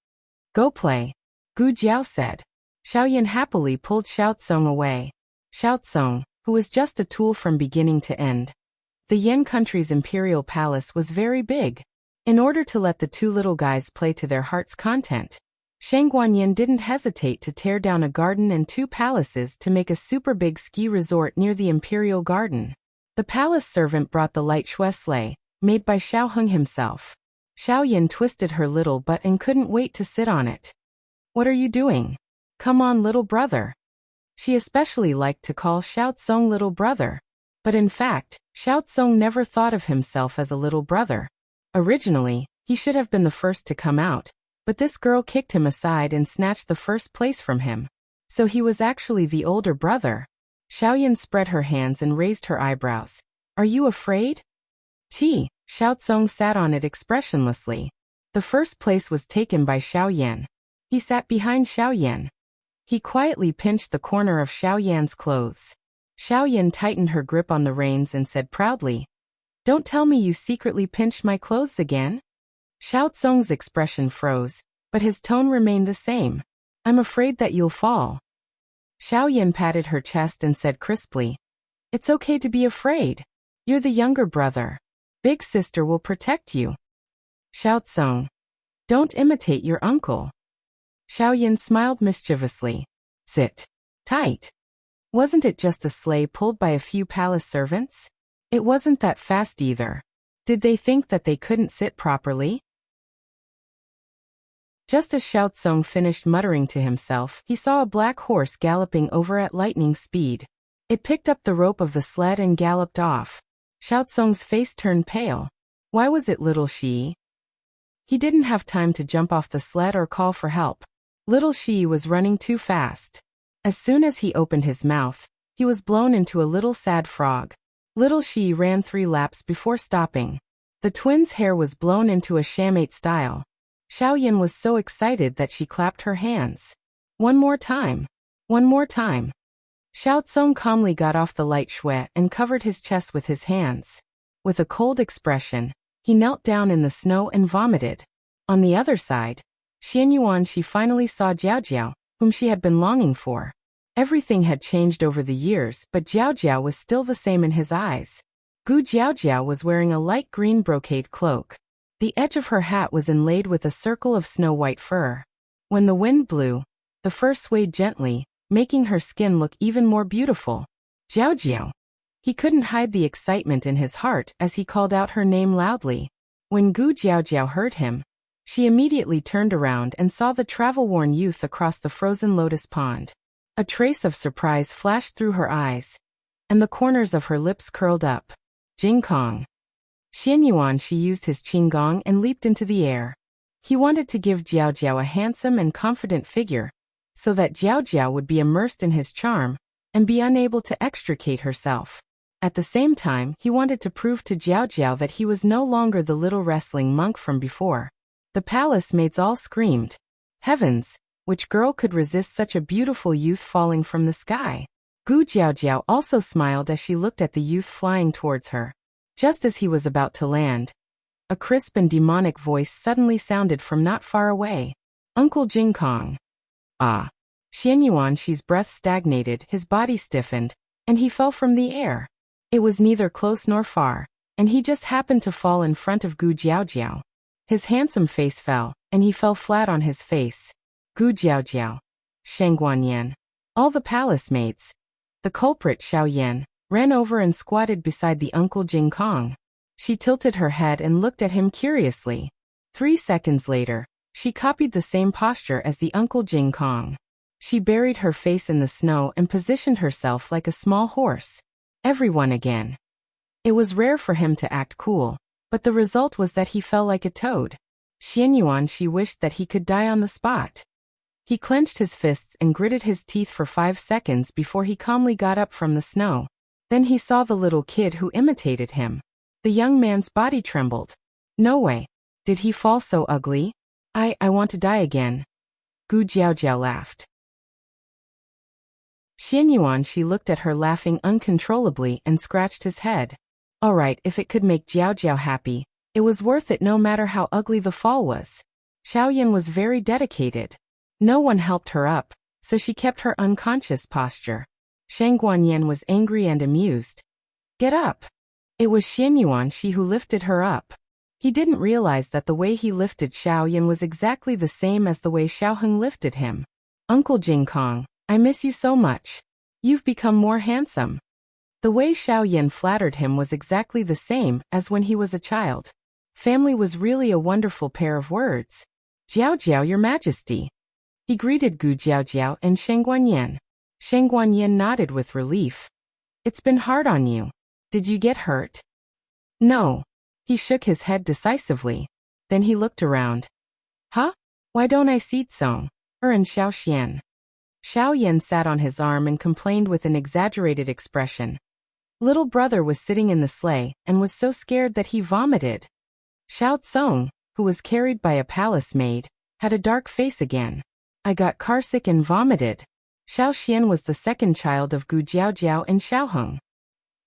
Speaker 1: Go play, Gu Jiao said. Xiao Yan happily pulled Xiao Tsong away. Xiao Tsong, who was just a tool from beginning to end. The Yan country's imperial palace was very big. In order to let the two little guys play to their heart's content, Shang Guanyin didn't hesitate to tear down a garden and 2 palaces to make a super big ski resort near the imperial garden. The palace servant brought the light shui sleigh, made by Xiao Heng himself. Xiao Yan twisted her little butt and couldn't wait to sit on it. What are you doing? Come on, little brother. She especially liked to call Xiao Tsong little brother. But in fact, Xiao Tsong never thought of himself as a little brother. Originally, he should have been the first to come out, but this girl kicked him aside and snatched the first place from him. So he was actually the older brother. Xiao Yan spread her hands and raised her eyebrows. Are you afraid? Xiao Tsong sat on it expressionlessly. The first place was taken by Xiao Yan. He sat behind Xiao Yan. He quietly pinched the corner of Xiao Yan's clothes. Xiao Yan tightened her grip on the reins and said proudly, Don't tell me you secretly pinched my clothes again? Xiao Tsong's expression froze, but his tone remained the same. I'm afraid that you'll fall. Xiao Yan patted her chest and said crisply, It's okay to be afraid. You're the younger brother. Big sister will protect you. Xiao Tsong, don't imitate your uncle. Xiao Yan smiled mischievously. Sit tight. Wasn't it just a sleigh pulled by a few palace servants? It wasn't that fast either. Did they think that they couldn't sit properly? Just as Xiao Tsong finished muttering to himself, he saw a black horse galloping over at lightning speed. It picked up the rope of the sled and galloped off. Xiao Tsong's face turned pale. Why was it little Shi? He didn't have time to jump off the sled or call for help. Little Shi was running too fast. As soon as he opened his mouth, he was blown into a little sad frog. Little Shi ran 3 laps before stopping. The twins' hair was blown into a chamate style. Xiao Yan was so excited that she clapped her hands. One more time. One more time. Xiao Tsong calmly got off the light shui and covered his chest with his hands. With a cold expression, he knelt down in the snow and vomited. On the other side, Xian Yuan she finally saw Jiao Jiao, whom she had been longing for. Everything had changed over the years, but Jiao Jiao was still the same in his eyes. Gu Jiao Jiao was wearing a light green brocade cloak. The edge of her hat was inlaid with a circle of snow-white fur. When the wind blew, the fur swayed gently, making her skin look even more beautiful. Jiao Jiao. He couldn't hide the excitement in his heart as he called out her name loudly. When Gu Jiao Jiao heard him, she immediately turned around and saw the travel-worn youth across the frozen lotus pond. A trace of surprise flashed through her eyes, and the corners of her lips curled up. Jing Kong. Xian Yuan she used his qinggong and leaped into the air. He wanted to give Jiao Jiao a handsome and confident figure, so that Jiao Jiao would be immersed in his charm and be unable to extricate herself. At the same time, he wanted to prove to Jiao Jiao that he was no longer the little wrestling monk from before. The palace maids all screamed. Heavens, which girl could resist such a beautiful youth falling from the sky? Gu Jiaojiao also smiled as she looked at the youth flying towards her. Just as he was about to land, a crisp and demonic voice suddenly sounded from not far away. Uncle Jing Kong. Ah. Xian Yuanxi's breath stagnated, his body stiffened, and he fell from the air. It was neither close nor far. and he just happened to fall in front of Gu Jiaojiao. His handsome face fell, and he fell flat on his face. Gu Jiaojiao, Sheng Guanyan, all the palace mates. The culprit Xiao Yan ran over and squatted beside the uncle Jing Kong. She tilted her head and looked at him curiously. 3 seconds later, she copied the same posture as the uncle Jing Kong. She buried her face in the snow and positioned herself like a small horse. Everyone again. It was rare for him to act cool, but the result was that he fell like a toad. Xianyuan she wished that he could die on the spot. He clenched his fists and gritted his teeth for 5 seconds before he calmly got up from the snow. Then he saw the little kid who imitated him. The young man's body trembled. No way. Did he fall so ugly? I want to die again. Gu Jiaojiao laughed. Xianyuan she looked at her laughing uncontrollably and scratched his head. Alright, if it could make Jiaojiao happy, it was worth it no matter how ugly the fall was. Xiaoyan was very dedicated. No one helped her up, so she kept her unconscious posture. Sheng Guanyan was angry and amused. Get up. It was Xianyuan she who lifted her up. He didn't realize that the way he lifted Xiaoyan was exactly the same as the way Xiaoheng lifted him. Uncle Jing Kong, I miss you so much. You've become more handsome. The way Xiaoyan flattered him was exactly the same as when he was a child. Family was really a wonderful pair of words. Jiaojiao, your majesty. He greeted Gu Jiaojiao and Sheng Guanyan. Sheng Guanyan nodded with relief. It's been hard on you. Did you get hurt? No. He shook his head decisively. Then he looked around. Huh? Why don't I see Tsong, and Xiaoxian? Xiaoyan sat on his arm and complained with an exaggerated expression. Little brother was sitting in the sleigh and was so scared that he vomited. Xiao Tsong, who was carried by a palace maid, had a dark face again. I got carsick and vomited. Xiao Xian was the second child of Gu Jiaojiao and Xiaoheng.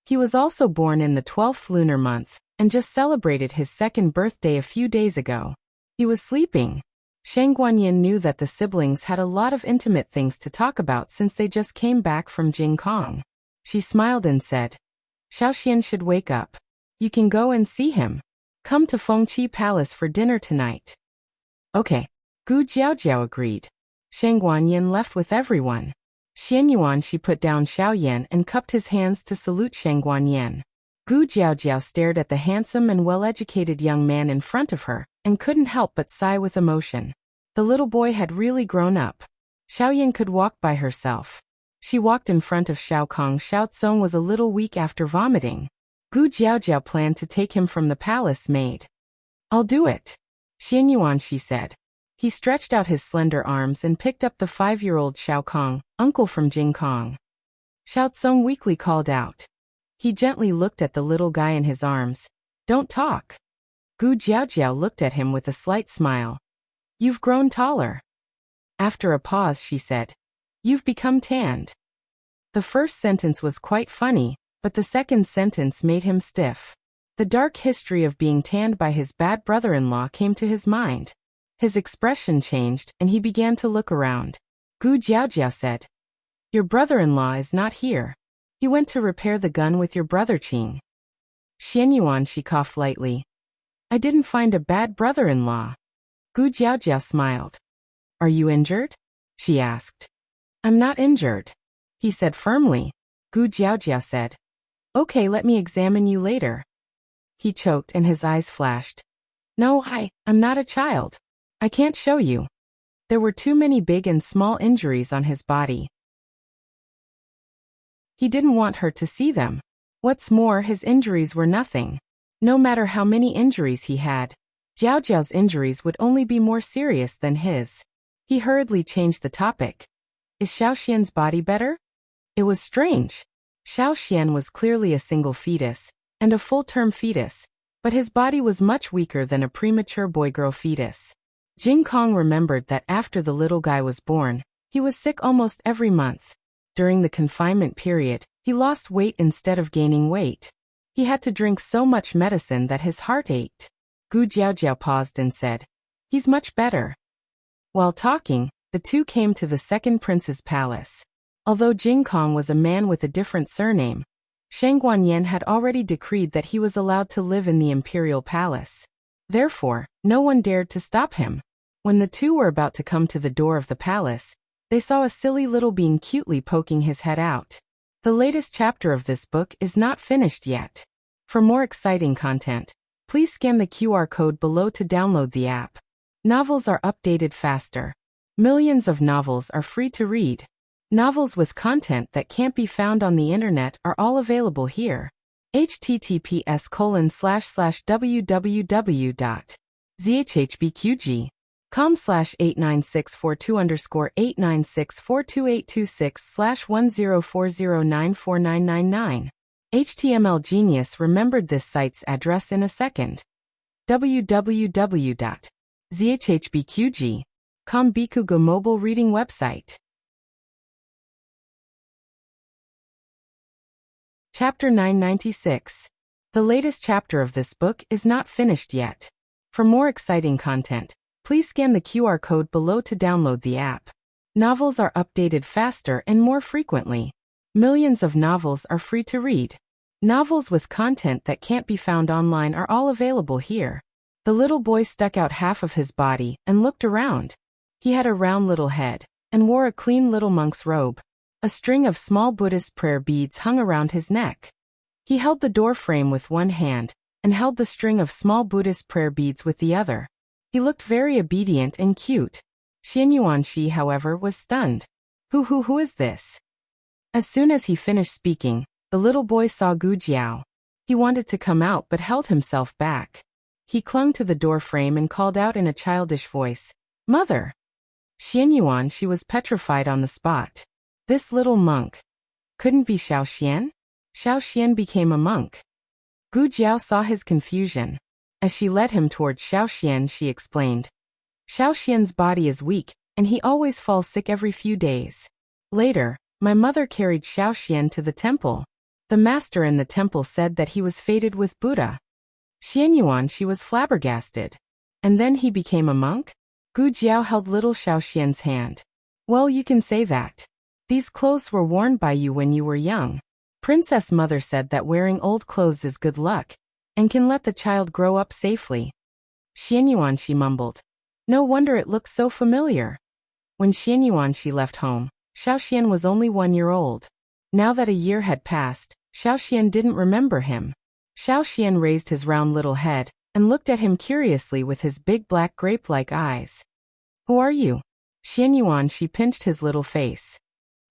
Speaker 1: He was also born in the 12th lunar month, and just celebrated his second birthday a few days ago. He was sleeping. Sheng Guanyan knew that the siblings had a lot of intimate things to talk about since they just came back from Jing Kong. She smiled and said, Xiao Xian should wake up. You can go and see him. Come to Fengqi Palace for dinner tonight. Okay. Gu Jiaojiao agreed. Sheng Guanyan left with everyone. Xianyuan she put down Xiaoyan and cupped his hands to salute Sheng Guanyan. Gu Jiaojiao stared at the handsome and well-educated young man in front of her, and couldn't help but sigh with emotion. The little boy had really grown up. Xiaoyan could walk by herself. She walked in front of Xiao Kong. Xiao Tsong was a little weak after vomiting. Gu Jiaojiao planned to take him from the palace maid. I'll do it. Xianyuan she said. He stretched out his slender arms and picked up the 5-year-old Xiao Kong, uncle from Jing Kong. Xiao Tsong weakly called out. He gently looked at the little guy in his arms. Don't talk. Gu Jiaojiao looked at him with a slight smile. You've grown taller. After a pause she said. You've become tanned. The first sentence was quite funny, but the second sentence made him stiff. The dark history of being tanned by his bad brother-in-law came to his mind. His expression changed and he began to look around. Gu Jiaojiao said. Your brother-in-law is not here. He went to repair the gun with your brother Qing. Xianyuan she coughed lightly. I didn't find a bad brother-in-law. Gu Jiaojiao smiled. Are you injured? She asked. I'm not injured, he said firmly. Gu Jiaojiao said. Okay, let me examine you later. He choked and his eyes flashed. No, I'm not a child. I can't show you. There were too many big and small injuries on his body. He didn't want her to see them. What's more, his injuries were nothing. No matter how many injuries he had, Jiaojiao's injuries would only be more serious than his. He hurriedly changed the topic. Is Xiaoxian's body better? It was strange. Xiaoxian was clearly a single fetus, and a full-term fetus, but his body was much weaker than a premature boy-girl fetus. Jing Kong remembered that after the little guy was born, he was sick almost every month. During the confinement period, he lost weight instead of gaining weight. He had to drink so much medicine that his heart ached. Gu Jiaojiao paused and said, He's much better. While talking, the two came to the second prince's palace. Although Jing Kong was a man with a different surname, Shang Guanyan had already decreed that he was allowed to live in the imperial palace. Therefore, no one dared to stop him. When the two were about to come to the door of the palace, they saw a silly little being cutely poking his head out. The latest chapter of this book is not finished yet. For more exciting content, please scan the QR code below to download the app. Novels are updated faster. Millions of novels are free to read. Novels with content that can't be found on the internet are all available here. https://www.zhbqg.com/89642_8964226/1040949999. HTML Genius remembered this site's address in a second. www.zhbqg.com Bikugo mobile reading website. Chapter 996. The latest chapter of this book is not finished yet. For more exciting content, please scan the QR code below to download the app. Novels are updated faster and more frequently. Millions of novels are free to read. Novels with content that can't be found online are all available here. The little boy stuck out half of his body and looked around. He had a round little head and wore a clean little monk's robe. A string of small Buddhist prayer beads hung around his neck. He held the door frame with one hand and held the string of small Buddhist prayer beads with the other. He looked very obedient and cute. Xian Yuanxi, however, was stunned. Who is this? As soon as he finished speaking, the little boy saw Gu Jiao. He wanted to come out but held himself back. He clung to the door frame and called out in a childish voice, "Mother!" Xian Yuanxi was petrified on the spot. This little monk couldn't be Xiao Xian? Xiao Xian became a monk. Gu Jiao saw his confusion. As she led him towards Xiao Xian, she explained, "Xiao Xian's body is weak, and he always falls sick every few days. Later, my mother carried Xiao Xian to the temple. The master in the temple said that he was fated with Buddha." Xian Yuanxi was flabbergasted. And then he became a monk? Gu Jiao held little Xiao Xian's hand. "Well, you can say that. These clothes were worn by you when you were young. Princess Mother said that wearing old clothes is good luck, and can let the child grow up safely." Xian Yuanxi mumbled. "No wonder it looks so familiar." When Xian Yuanxi left home, Xiao Xian was only 1 year old. Now that a year had passed, Xiao Xian didn't remember him. Xiao Xian raised his round little head and looked at him curiously with his big black grape-like eyes. "Who are you?" Xian Yuanxi pinched his little face.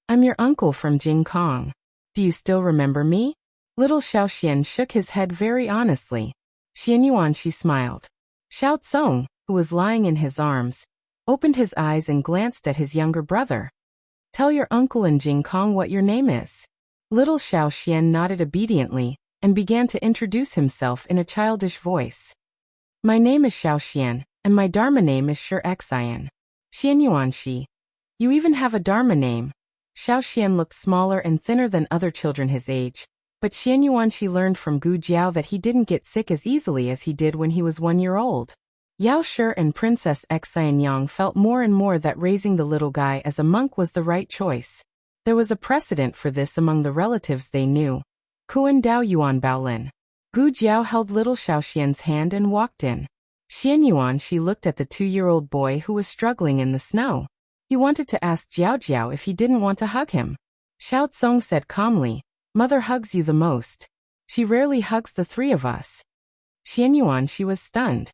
Speaker 1: "I'm your uncle from Jing Kong. Do you still remember me?" Little Xiao Xian shook his head very honestly. Xian Yuanxi smiled. Xiao Tsong, who was lying in his arms, opened his eyes and glanced at his younger brother. "Tell your uncle in Jing Kong what your name is." Little Xiao Xian nodded obediently and began to introduce himself in a childish voice. "My name is Xiao Xian, and my Dharma name is Shi Xian." Xian Yuanxi. "You even have a Dharma name." Xiao Xian looked smaller and thinner than other children his age, but Xian Yuanxi learned from Gu Jiao that he didn't get sick as easily as he did when he was 1 year old. Yao Shi and Princess Xian Yang felt more and more that raising the little guy as a monk was the right choice. There was a precedent for this among the relatives they knew. Kuan Dao Yuan Baolin. Gu Jiao held little Xiao Xian's hand and walked in. Xian Yuanxi looked at the 2-year-old boy who was struggling in the snow. He wanted to ask Jiao Jiao if he didn't want to hug him. Xiao Tsong said calmly, "Mother hugs you the most. She rarely hugs the 3 of us." Xian Yuanxi was stunned.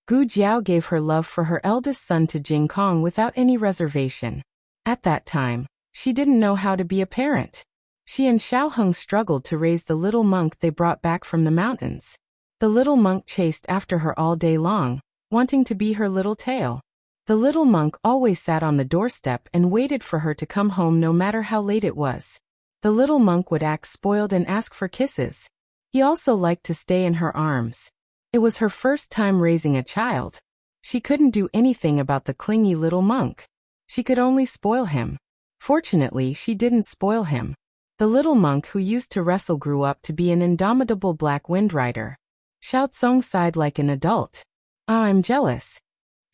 Speaker 1: Gu Jiao gave her love for her eldest son to Jing Kong without any reservation. At that time, she didn't know how to be a parent. She and Xiao Heng struggled to raise the little monk they brought back from the mountains. The little monk chased after her all day long, wanting to be her little tail. The little monk always sat on the doorstep and waited for her to come home no matter how late it was. The little monk would act spoiled and ask for kisses. He also liked to stay in her arms. It was her first time raising a child. She couldn't do anything about the clingy little monk. She could only spoil him. Fortunately, she didn't spoil him. The little monk who used to wrestle grew up to be an indomitable black wind rider. Xiao Tsong sighed like an adult. "Ah, I'm jealous."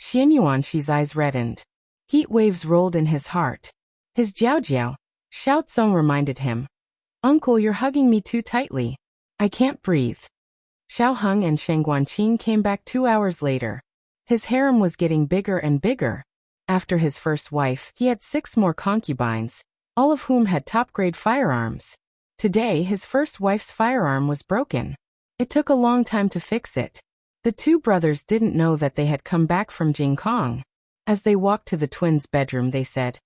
Speaker 1: Xian Yuanxi's eyes reddened. Heat waves rolled in his heart. His Jiao Jiao, Xiao Tsong reminded him. Uncle, you're hugging me too tightly. I can't breathe. Xiao Heng and Sheng Guanqing came back 2 hours later. His harem was getting bigger and bigger. After his first wife, he had 6 more concubines, all of whom had top-grade firearms. Today, his first wife's firearm was broken. It took a long time to fix it. The 2 brothers didn't know that they had come back from Jingkong. As they walked to the twins' bedroom, they said,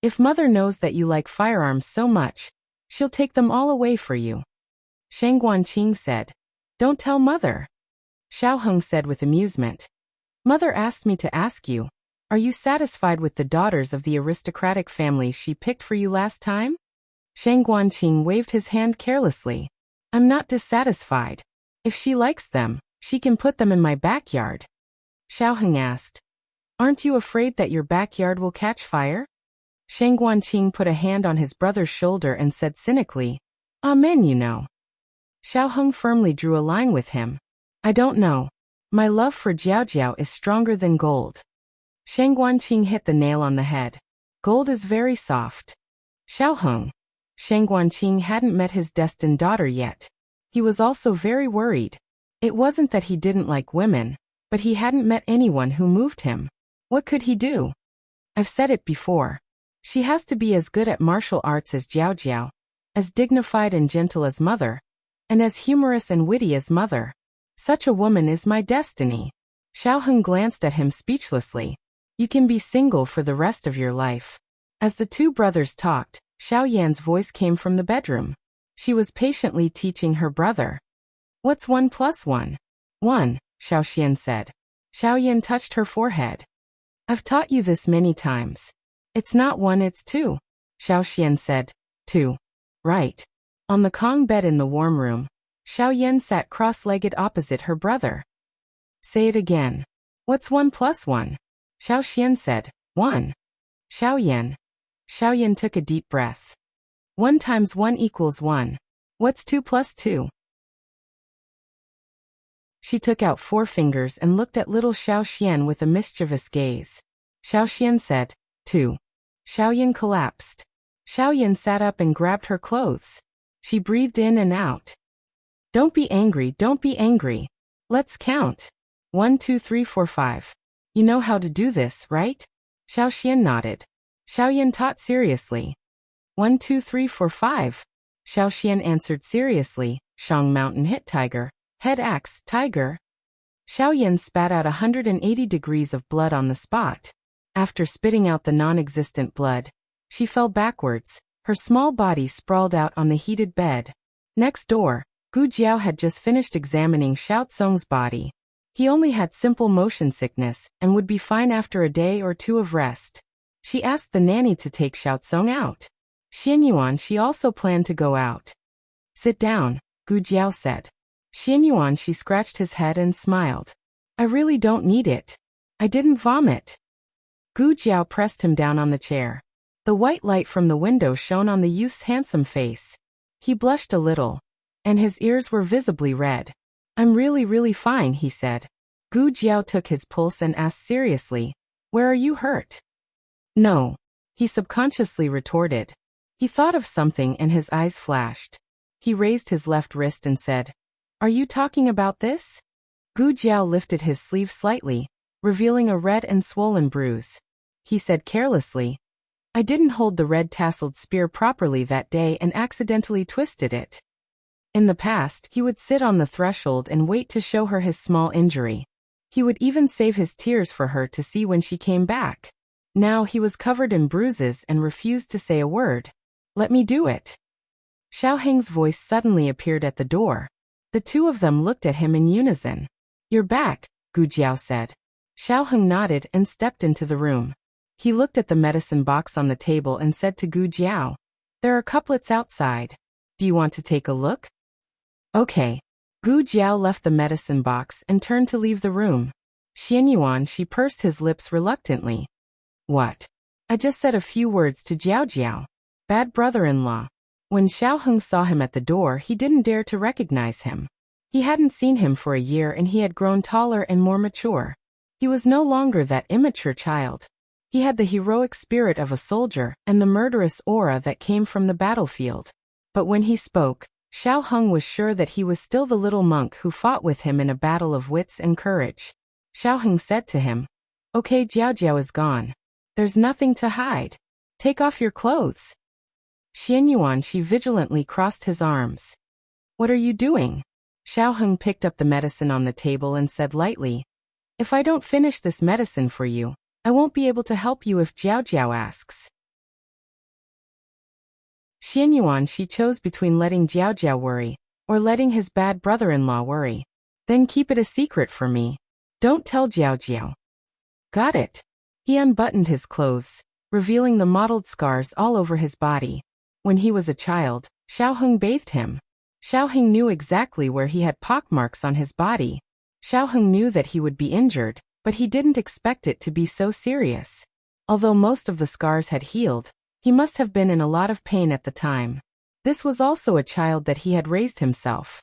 Speaker 1: "If Mother knows that you like firearms so much, she'll take them all away for you." Sheng Guanqing said, "Don't tell Mother." Xiao Heng said with amusement, "Mother asked me to ask you, are you satisfied with the daughters of the aristocratic family she picked for you last time?" Sheng Guanqing waved his hand carelessly. "I'm not dissatisfied. If she likes them, she can put them in my backyard." Xiao Heng asked, "Aren't you afraid that your backyard will catch fire?" Sheng Guanqing put a hand on his brother's shoulder and said cynically, "Amen, you know." Xiao Heng firmly drew a line with him. "I don't know. My love for Jiao Jiao is stronger than gold." Sheng Guanqing hit the nail on the head. Gold is very soft. Xiao Heng. Sheng Guanqing hadn't met his destined daughter yet. He was also very worried. It wasn't that he didn't like women, but he hadn't met anyone who moved him. What could he do? I've said it before. She has to be as good at martial arts as Jiao Jiao, as dignified and gentle as Mother, and as humorous and witty as Mother. Such a woman is my destiny. Xiao Heng glanced at him speechlessly. You can be single for the rest of your life. As the 2 brothers talked, Xiao Yan's voice came from the bedroom. She was patiently teaching her brother. "What's 1 plus 1? 1, Xiao Xian said. Xiao Yan touched her forehead. "I've taught you this many times. It's not 1, it's 2, Xiao Xian said. 2. Right." On the Kong bed in the warm room, Xiao Yan sat cross-legged opposite her brother. "Say it again. What's 1 plus 1? Xiao Xian said. 1. Xiao Yan. Xiao Yan took a deep breath. 1 times 1 equals 1. What's 2 plus 2? She took out 4 fingers and looked at little Xiao Xian with a mischievous gaze. Xiao Xian said, 2. Xiao Yan collapsed. Xiao Yan sat up and grabbed her clothes. She breathed in and out. Don't be angry, don't be angry. Let's count. 1, 2, 3, 4, 5. You know how to do this, right? Xiao Xian nodded. Xiao Yan taught seriously. 1, 2, 3, 4, 5. Xiao Xian answered seriously. Shang Mountain hit tiger. Head axe, tiger. Xiao Yan spat out 180 degrees of blood on the spot. After spitting out the non-existent blood, she fell backwards. Her small body sprawled out on the heated bed. Next door, Gu Jiao had just finished examining Xiao Tsong's body. He only had simple motion sickness and would be fine after a day or 2 of rest. She asked the nanny to take Xiao Tsong out. Xian Yuan she also planned to go out. Sit down, Gu Jiao said. Xian Yuan she scratched his head and smiled. I really don't need it. I didn't vomit. Gu Jiao pressed him down on the chair. The white light from the window shone on the youth's handsome face. He blushed a little, and his ears were visibly red. I'm really fine, he said. Gu Jiao took his pulse and asked seriously, Where are you hurt? No, he subconsciously retorted. He thought of something and his eyes flashed. He raised his left wrist and said, Are you talking about this? Gu Jiao lifted his sleeve slightly, revealing a red and swollen bruise. He said carelessly, I didn't hold the red tasseled spear properly that day and accidentally twisted it. In the past, he would sit on the threshold and wait to show her his small injury. He would even save his tears for her to see when she came back. Now he was covered in bruises and refused to say a word. Let me do it. Xiao Heng's voice suddenly appeared at the door. The 2 of them looked at him in unison. You're back, Gu Jiao said. Xiao Heng nodded and stepped into the room. He looked at the medicine box on the table and said to Gu Jiao, There are couplets outside. Do you want to take a look? Okay. Gu Jiao left the medicine box and turned to leave the room. Xian Yuan she pursed his lips reluctantly. What? I just said a few words to Jiao Jiao. Bad brother-in-law. When Xiao Heng saw him at the door, he didn't dare to recognize him. He hadn't seen him for a year and he had grown taller and more mature. He was no longer that immature child. He had the heroic spirit of a soldier and the murderous aura that came from the battlefield. But when he spoke, Xiao Heng was sure that he was still the little monk who fought with him in a battle of wits and courage. Xiao Heng said to him, "Okay, Jiao Jiao is gone. There's nothing to hide. Take off your clothes." Xian Yuanxi vigilantly crossed his arms. "What are you doing?" Xiao Heng picked up the medicine on the table and said lightly, "If I don't finish this medicine for you, I won't be able to help you if Jiao Jiao asks." Xian Yuanxi chose between letting Jiao Jiao worry, or letting his bad brother-in-law worry. "Then keep it a secret for me. Don't tell Jiao Jiao." "Got it." He unbuttoned his clothes, revealing the mottled scars all over his body. When he was a child, Xiao Heng bathed him. Xiao Heng knew exactly where he had pockmarks on his body. Xiao Heng knew that he would be injured, but he didn't expect it to be so serious. Although most of the scars had healed, he must have been in a lot of pain at the time. This was also a child that he had raised himself.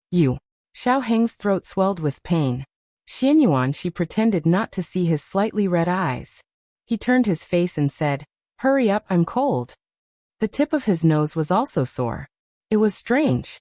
Speaker 1: "You." Xiao Heng's throat swelled with pain. Xian Yuanxi pretended not to see his slightly red eyes. He turned his face and said, "Hurry up, I'm cold." The tip of his nose was also sore. It was strange.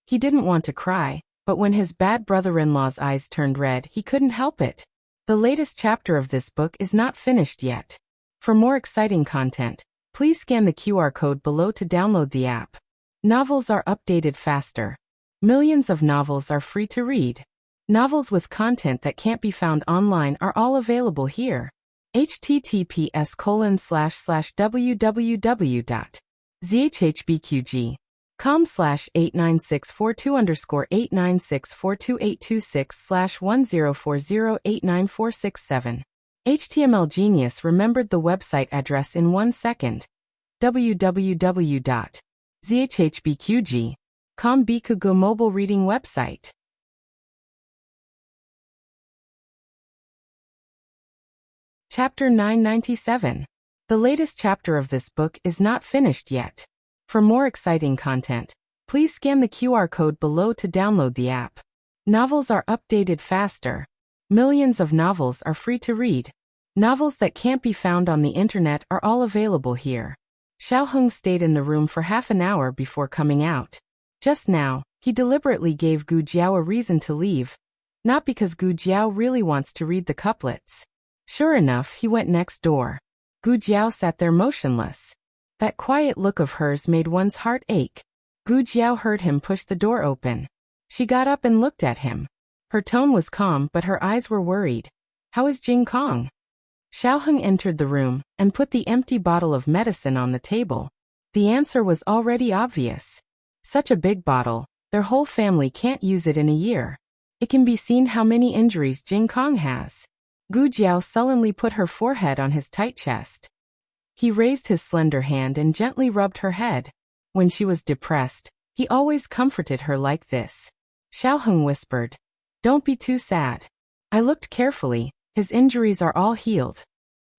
Speaker 1: He didn't want to cry, but when his bad brother-in-law's eyes turned red, he couldn't help it. The latest chapter of this book is not finished yet. For more exciting content, please scan the QR code below to download the app. Novels are updated faster. Millions of novels are free to read. Novels with content that can't be found online are all available here. https://www.zhbqg.com/89642_8964286/1040894667. HTML Genius remembered the website address in 1 second. www.zhbqg.com Bikugo mobile reading website. Chapter 997. The latest chapter of this book is not finished yet. For more exciting content, please scan the QR code below to download the app. Novels are updated faster. Millions of novels are free to read. Novels that can't be found on the internet are all available here. Xiao Heng stayed in the room for half an hour before coming out. Just now, he deliberately gave Gu Jiao a reason to leave. Not because Gu Jiao really wants to read the couplets. Sure enough, he went next door. Gu Jiao sat there motionless. That quiet look of hers made one's heart ache. Gu Jiao heard him push the door open. She got up and looked at him. Her tone was calm, but her eyes were worried. "How is Jing Kong?" Xiao Heng entered the room and put the empty bottle of medicine on the table. The answer was already obvious. Such a big bottle, their whole family can't use it in a year. It can be seen how many injuries Jing Kong has. Gu Jiao sullenly put her forehead on his tight chest. He raised his slender hand and gently rubbed her head. When she was depressed, he always comforted her like this. Xiao Heng whispered, "Don't be too sad." I looked carefully, his injuries are all healed.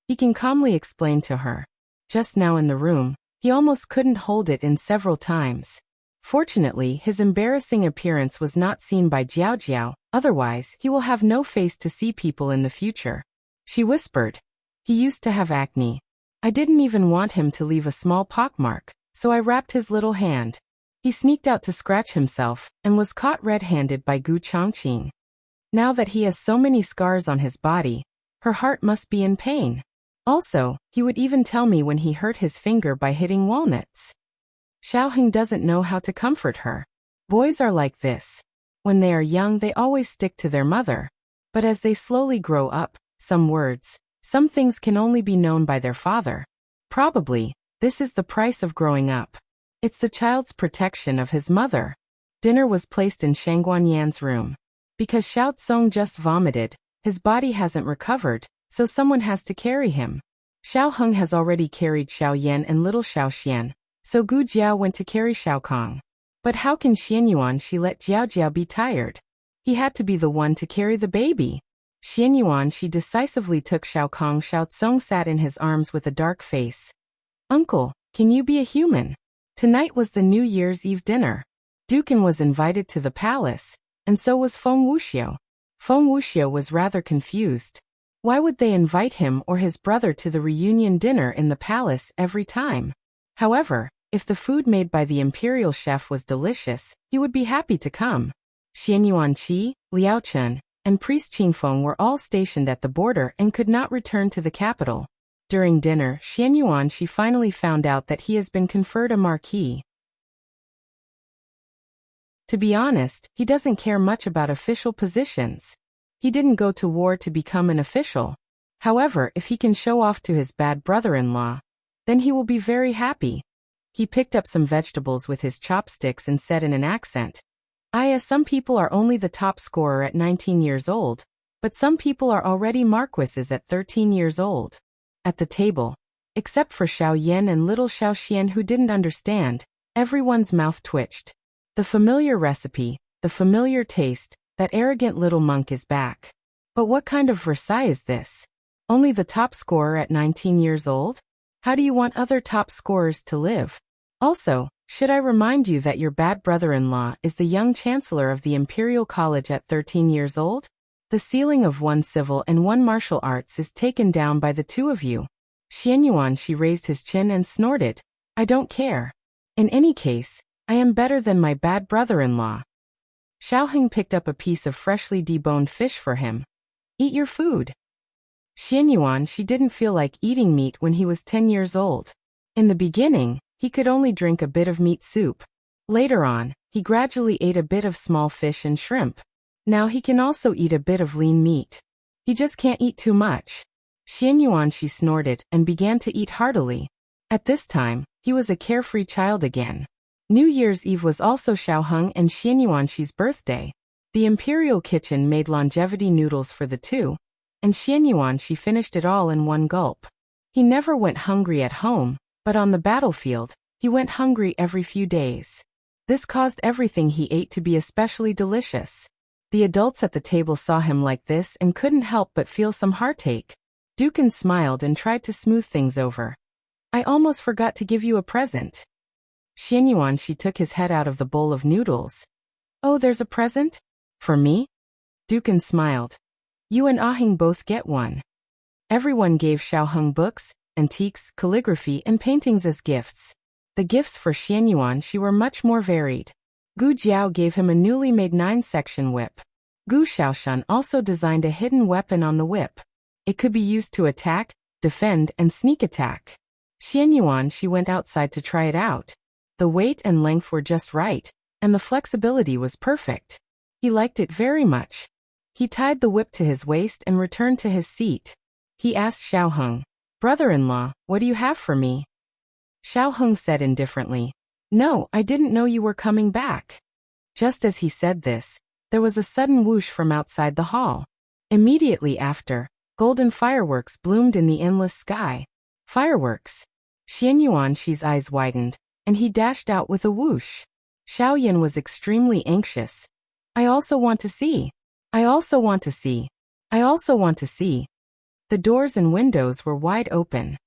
Speaker 1: He can calmly explain to her. Just now in the room, he almost couldn't hold it in several times. Fortunately, his embarrassing appearance was not seen by Jiao Jiao, otherwise he will have no face to see people in the future. She whispered, "He used to have acne. I didn't even want him to leave a small pockmark, so I wrapped his little hand." He sneaked out to scratch himself, and was caught red-handed by Gu Chongqing. Now that he has so many scars on his body, her heart must be in pain. Also, he would even tell me when he hurt his finger by hitting walnuts. Xiao Heng doesn't know how to comfort her. Boys are like this. When they are young, they always stick to their mother. But as they slowly grow up, some words, some things can only be known by their father. Probably, this is the price of growing up. It's the child's protection of his mother. Dinner was placed in Shangguan Yan's room. Because Xiao Tsong just vomited, his body hasn't recovered, so someone has to carry him. Xiao Heng has already carried Xiao Yan and little Xiao Xian, so Gu Jiao went to carry Xiao Kong. But how can Xian Yuanxi let Jiao Jiao be tired? He had to be the one to carry the baby. Xian Yuanxi decisively took Xiao Kong. Xiao Tsong sat in his arms with a dark face. "Uncle, can you be a human?" Tonight was the New Year's Eve dinner. Dukan was invited to the palace, and so was Feng Wuxiu. Feng Wuxiu was rather confused. Why would they invite him or his brother to the reunion dinner in the palace every time? However, if the food made by the imperial chef was delicious, he would be happy to come. Xian Yuanqi, Liao Chen, and priest Qingfeng were all stationed at the border and could not return to the capital. During dinner, Xian Yuanqi finally found out that he has been conferred a marquis. To be honest, he doesn't care much about official positions. He didn't go to war to become an official. However, if he can show off to his bad brother-in-law, then he will be very happy. He picked up some vegetables with his chopsticks and said in an accent, some people are only the top scorer at 19 years old, but some people are already marquises at 13 years old. At the table, except for Xiao Yan and little Xiao Xian who didn't understand, everyone's mouth twitched. The familiar recipe, the familiar taste, that arrogant little monk is back. But what kind of Versailles is this? Only the top scorer at 19 years old? How do you want other top scorers to live? Also, should I remind you that your bad brother-in-law is the young chancellor of the Imperial College at 13 years old? The ceiling of one civil and one martial arts is taken down by the two of you. Xian Yuanqi raised his chin and snorted. I don't care. In any case, I am better than my bad brother-in-law. Xiaoheng picked up a piece of freshly deboned fish for him. Eat your food. Xian Yuanqi didn't feel like eating meat when he was 10 years old. In the beginning, he could only drink a bit of meat soup. Later on, he gradually ate a bit of small fish and shrimp. Now he can also eat a bit of lean meat. He just can't eat too much. Xian Yuanqi snorted and began to eat heartily. At this time, he was a carefree child again. New Year's Eve was also Xiaoheng and Xian Yuanqi's birthday. The imperial kitchen made longevity noodles for the two, and Xian Yuanqi finished it all in one gulp. He never went hungry at home, but on the battlefield, he went hungry every few days. This caused everything he ate to be especially delicious. The adults at the table saw him like this and couldn't help but feel some heartache. Dukan smiled and tried to smooth things over. I almost forgot to give you a present. Xian Yuanqi took his head out of the bowl of noodles. Oh, there's a present? For me? Dukan smiled. You and Ahing both get one. Everyone gave Xiaoheng books, antiques, calligraphy, and paintings as gifts. The gifts for Xian Yuanqi were much more varied. Gu Jiao gave him a newly made 9-section whip. Gu Xiaoshan also designed a hidden weapon on the whip. It could be used to attack, defend, and sneak attack. Xian Yuanqi went outside to try it out. The weight and length were just right, and the flexibility was perfect. He liked it very much. He tied the whip to his waist and returned to his seat. He asked Xiaoheng, Brother-in-law, what do you have for me? Xiaoheng said indifferently, No, I didn't know you were coming back. Just as he said this, there was a sudden whoosh from outside the hall. Immediately after, golden fireworks bloomed in the endless sky. Fireworks. Xian Yuanqi's eyes widened, and he dashed out with a whoosh. Xiao Yan was extremely anxious. I also want to see. I also want to see. I also want to see. The doors and windows were wide open.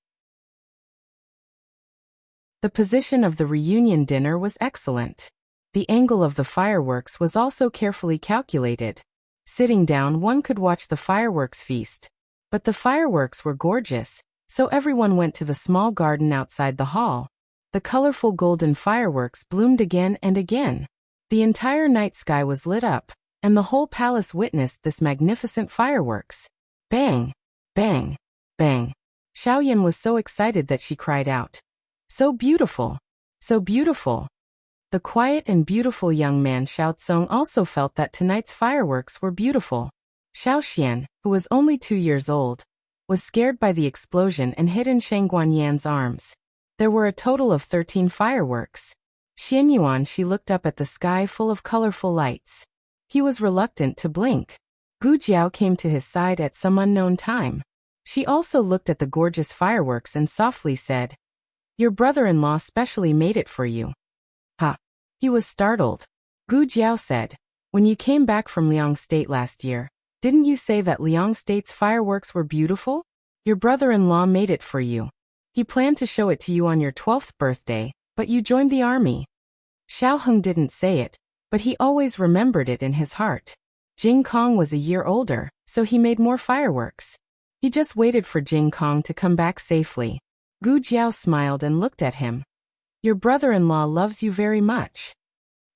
Speaker 1: The position of the reunion dinner was excellent. The angle of the fireworks was also carefully calculated. Sitting down, one could watch the fireworks feast. But the fireworks were gorgeous, so everyone went to the small garden outside the hall. The colorful golden fireworks bloomed again and again. The entire night sky was lit up, and the whole palace witnessed this magnificent fireworks. Bang! Bang! Bang! Xiao Yan was so excited that she cried out. So beautiful! So beautiful! The quiet and beautiful young man Xiao Tsong also felt that tonight's fireworks were beautiful. Xiao Xian, who was only 2 years old, was scared by the explosion and hid in Shang Guanyan's arms. There were a total of 13 fireworks. Xian Yuanqi looked up at the sky full of colorful lights. He was reluctant to blink. Gu Jiao came to his side at some unknown time. She also looked at the gorgeous fireworks and softly said, Your brother-in-law specially made it for you. Ha! He was startled. Gu Jiao said, When you came back from Liang State last year, didn't you say that Liang State's fireworks were beautiful? Your brother-in-law made it for you. He planned to show it to you on your 12th birthday, but you joined the army. Xiaoheng didn't say it, but he always remembered it in his heart. Jing Kong was a year older, so he made more fireworks. He just waited for Jing Kong to come back safely. Gu Jiao smiled and looked at him. Your brother-in-law loves you very much.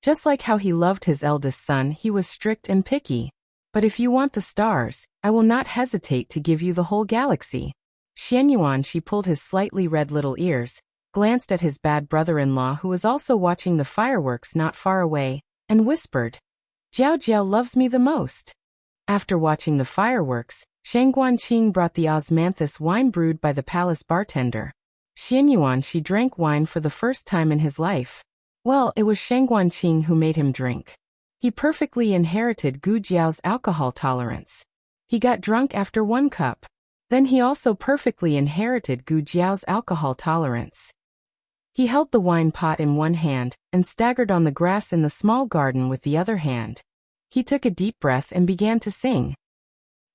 Speaker 1: Just like how he loved his eldest son, he was strict and picky. But if you want the stars, I will not hesitate to give you the whole galaxy. Xian Yuan, she pulled his slightly red little ears, glanced at his bad brother-in-law who was also watching the fireworks not far away, and whispered, Jiao Jiao loves me the most. After watching the fireworks, Shang Guanqing brought the osmanthus wine brewed by the palace bartender. Xian Yuan, she drank wine for the first time in his life. Well, it was Shang Guanqing who made him drink. He perfectly inherited Gu Jiao's alcohol tolerance. He got drunk after 1 cup. Then he also perfectly inherited Gu Jiao's alcohol tolerance. He held the wine pot in one hand and staggered on the grass in the small garden with the other hand. He took a deep breath and began to sing.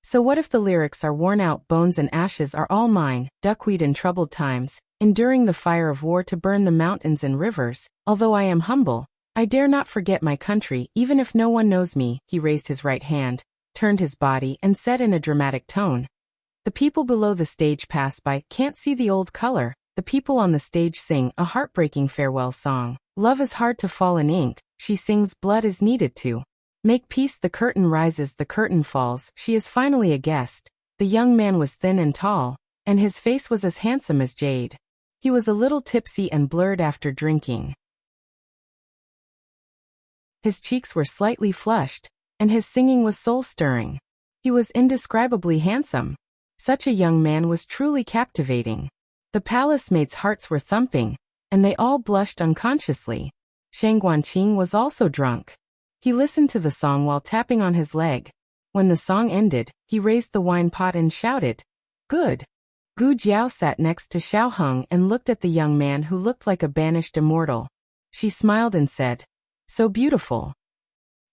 Speaker 1: So what if the lyrics are worn out? Bones and ashes are all mine, duckweed in troubled times, enduring the fire of war to burn the mountains and rivers. Although I am humble, I dare not forget my country, even if no one knows me. He raised his right hand, turned his body, and said in a dramatic tone. The people below the stage pass by, can't see the old color. The people on the stage sing a heartbreaking farewell song. Love is hard to fall in ink, she sings. Blood is needed to make peace. The curtain rises, the curtain falls. She is finally a guest. The young man was thin and tall, and his face was as handsome as jade. He was a little tipsy and blurred after drinking. His cheeks were slightly flushed, and his singing was soul-stirring. He was indescribably handsome. Such a young man was truly captivating. The palace maids' hearts were thumping, and they all blushed unconsciously. Shang Guanqing was also drunk. He listened to the song while tapping on his leg. When the song ended, he raised the wine pot and shouted, Good. Gu Jiao sat next to Xiao Heng and looked at the young man who looked like a banished immortal. She smiled and said, So beautiful.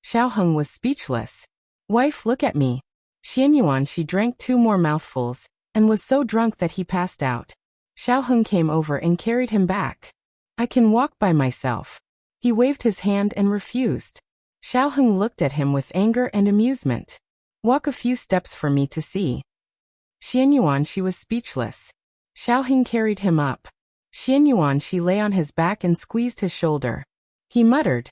Speaker 1: Xiao Heng was speechless. Wife, look at me. Xian Yuan, she drank 2 more mouthfuls, and was so drunk that he passed out. Xiao Heng came over and carried him back. I can walk by myself. He waved his hand and refused. Xiao Heng looked at him with anger and amusement. Walk a few steps for me to see. Xian Yuan, she was speechless. Xiao Heng carried him up. Xian Yuan, she lay on his back and squeezed his shoulder. He muttered,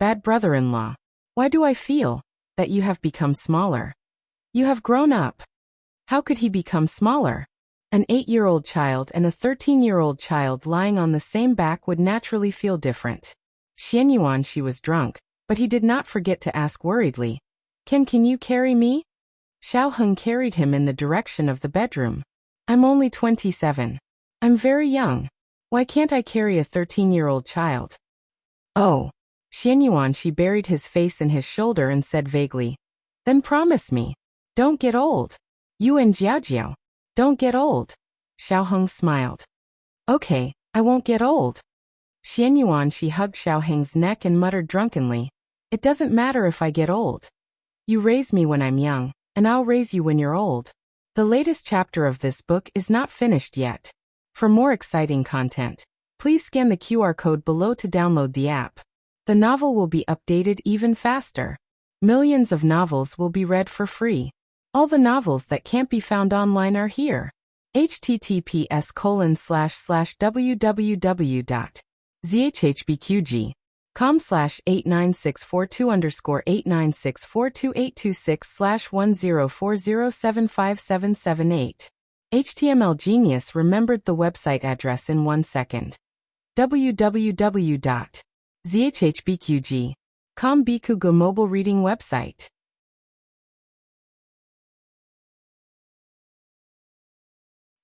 Speaker 1: Bad brother-in-law, why do I feel that you have become smaller? You have grown up. How could he become smaller? An 8-year-old child and a 13-year-old child lying on the same back would naturally feel different. Xian Yuan, she was drunk, but he did not forget to ask worriedly, Can you carry me? Xiao Heng carried him in the direction of the bedroom. I'm only 27. I'm very young. Why can't I carry a 13-year-old child? Oh. Xian Yuan, she buried his face in his shoulder and said vaguely, Then promise me. Don't get old. You and Jiao Jiao. Don't get old. Xiao Heng smiled. Okay, I won't get old. Xian Yuan, she hugged Xiao Heng's neck and muttered drunkenly, It doesn't matter if I get old. You raise me when I'm young, and I'll raise you when you're old. The latest chapter of this book is not finished yet. For more exciting content, please scan the QR code below to download the app. The novel will be updated even faster. Millions of novels will be read for free. All the novels that can't be found online are here. https://www.zhbqg.com/8964/_89642_826/1040757778. HTML Genius remembered the website address in 1 second. www.zhbqg.com Bikugo mobile reading website.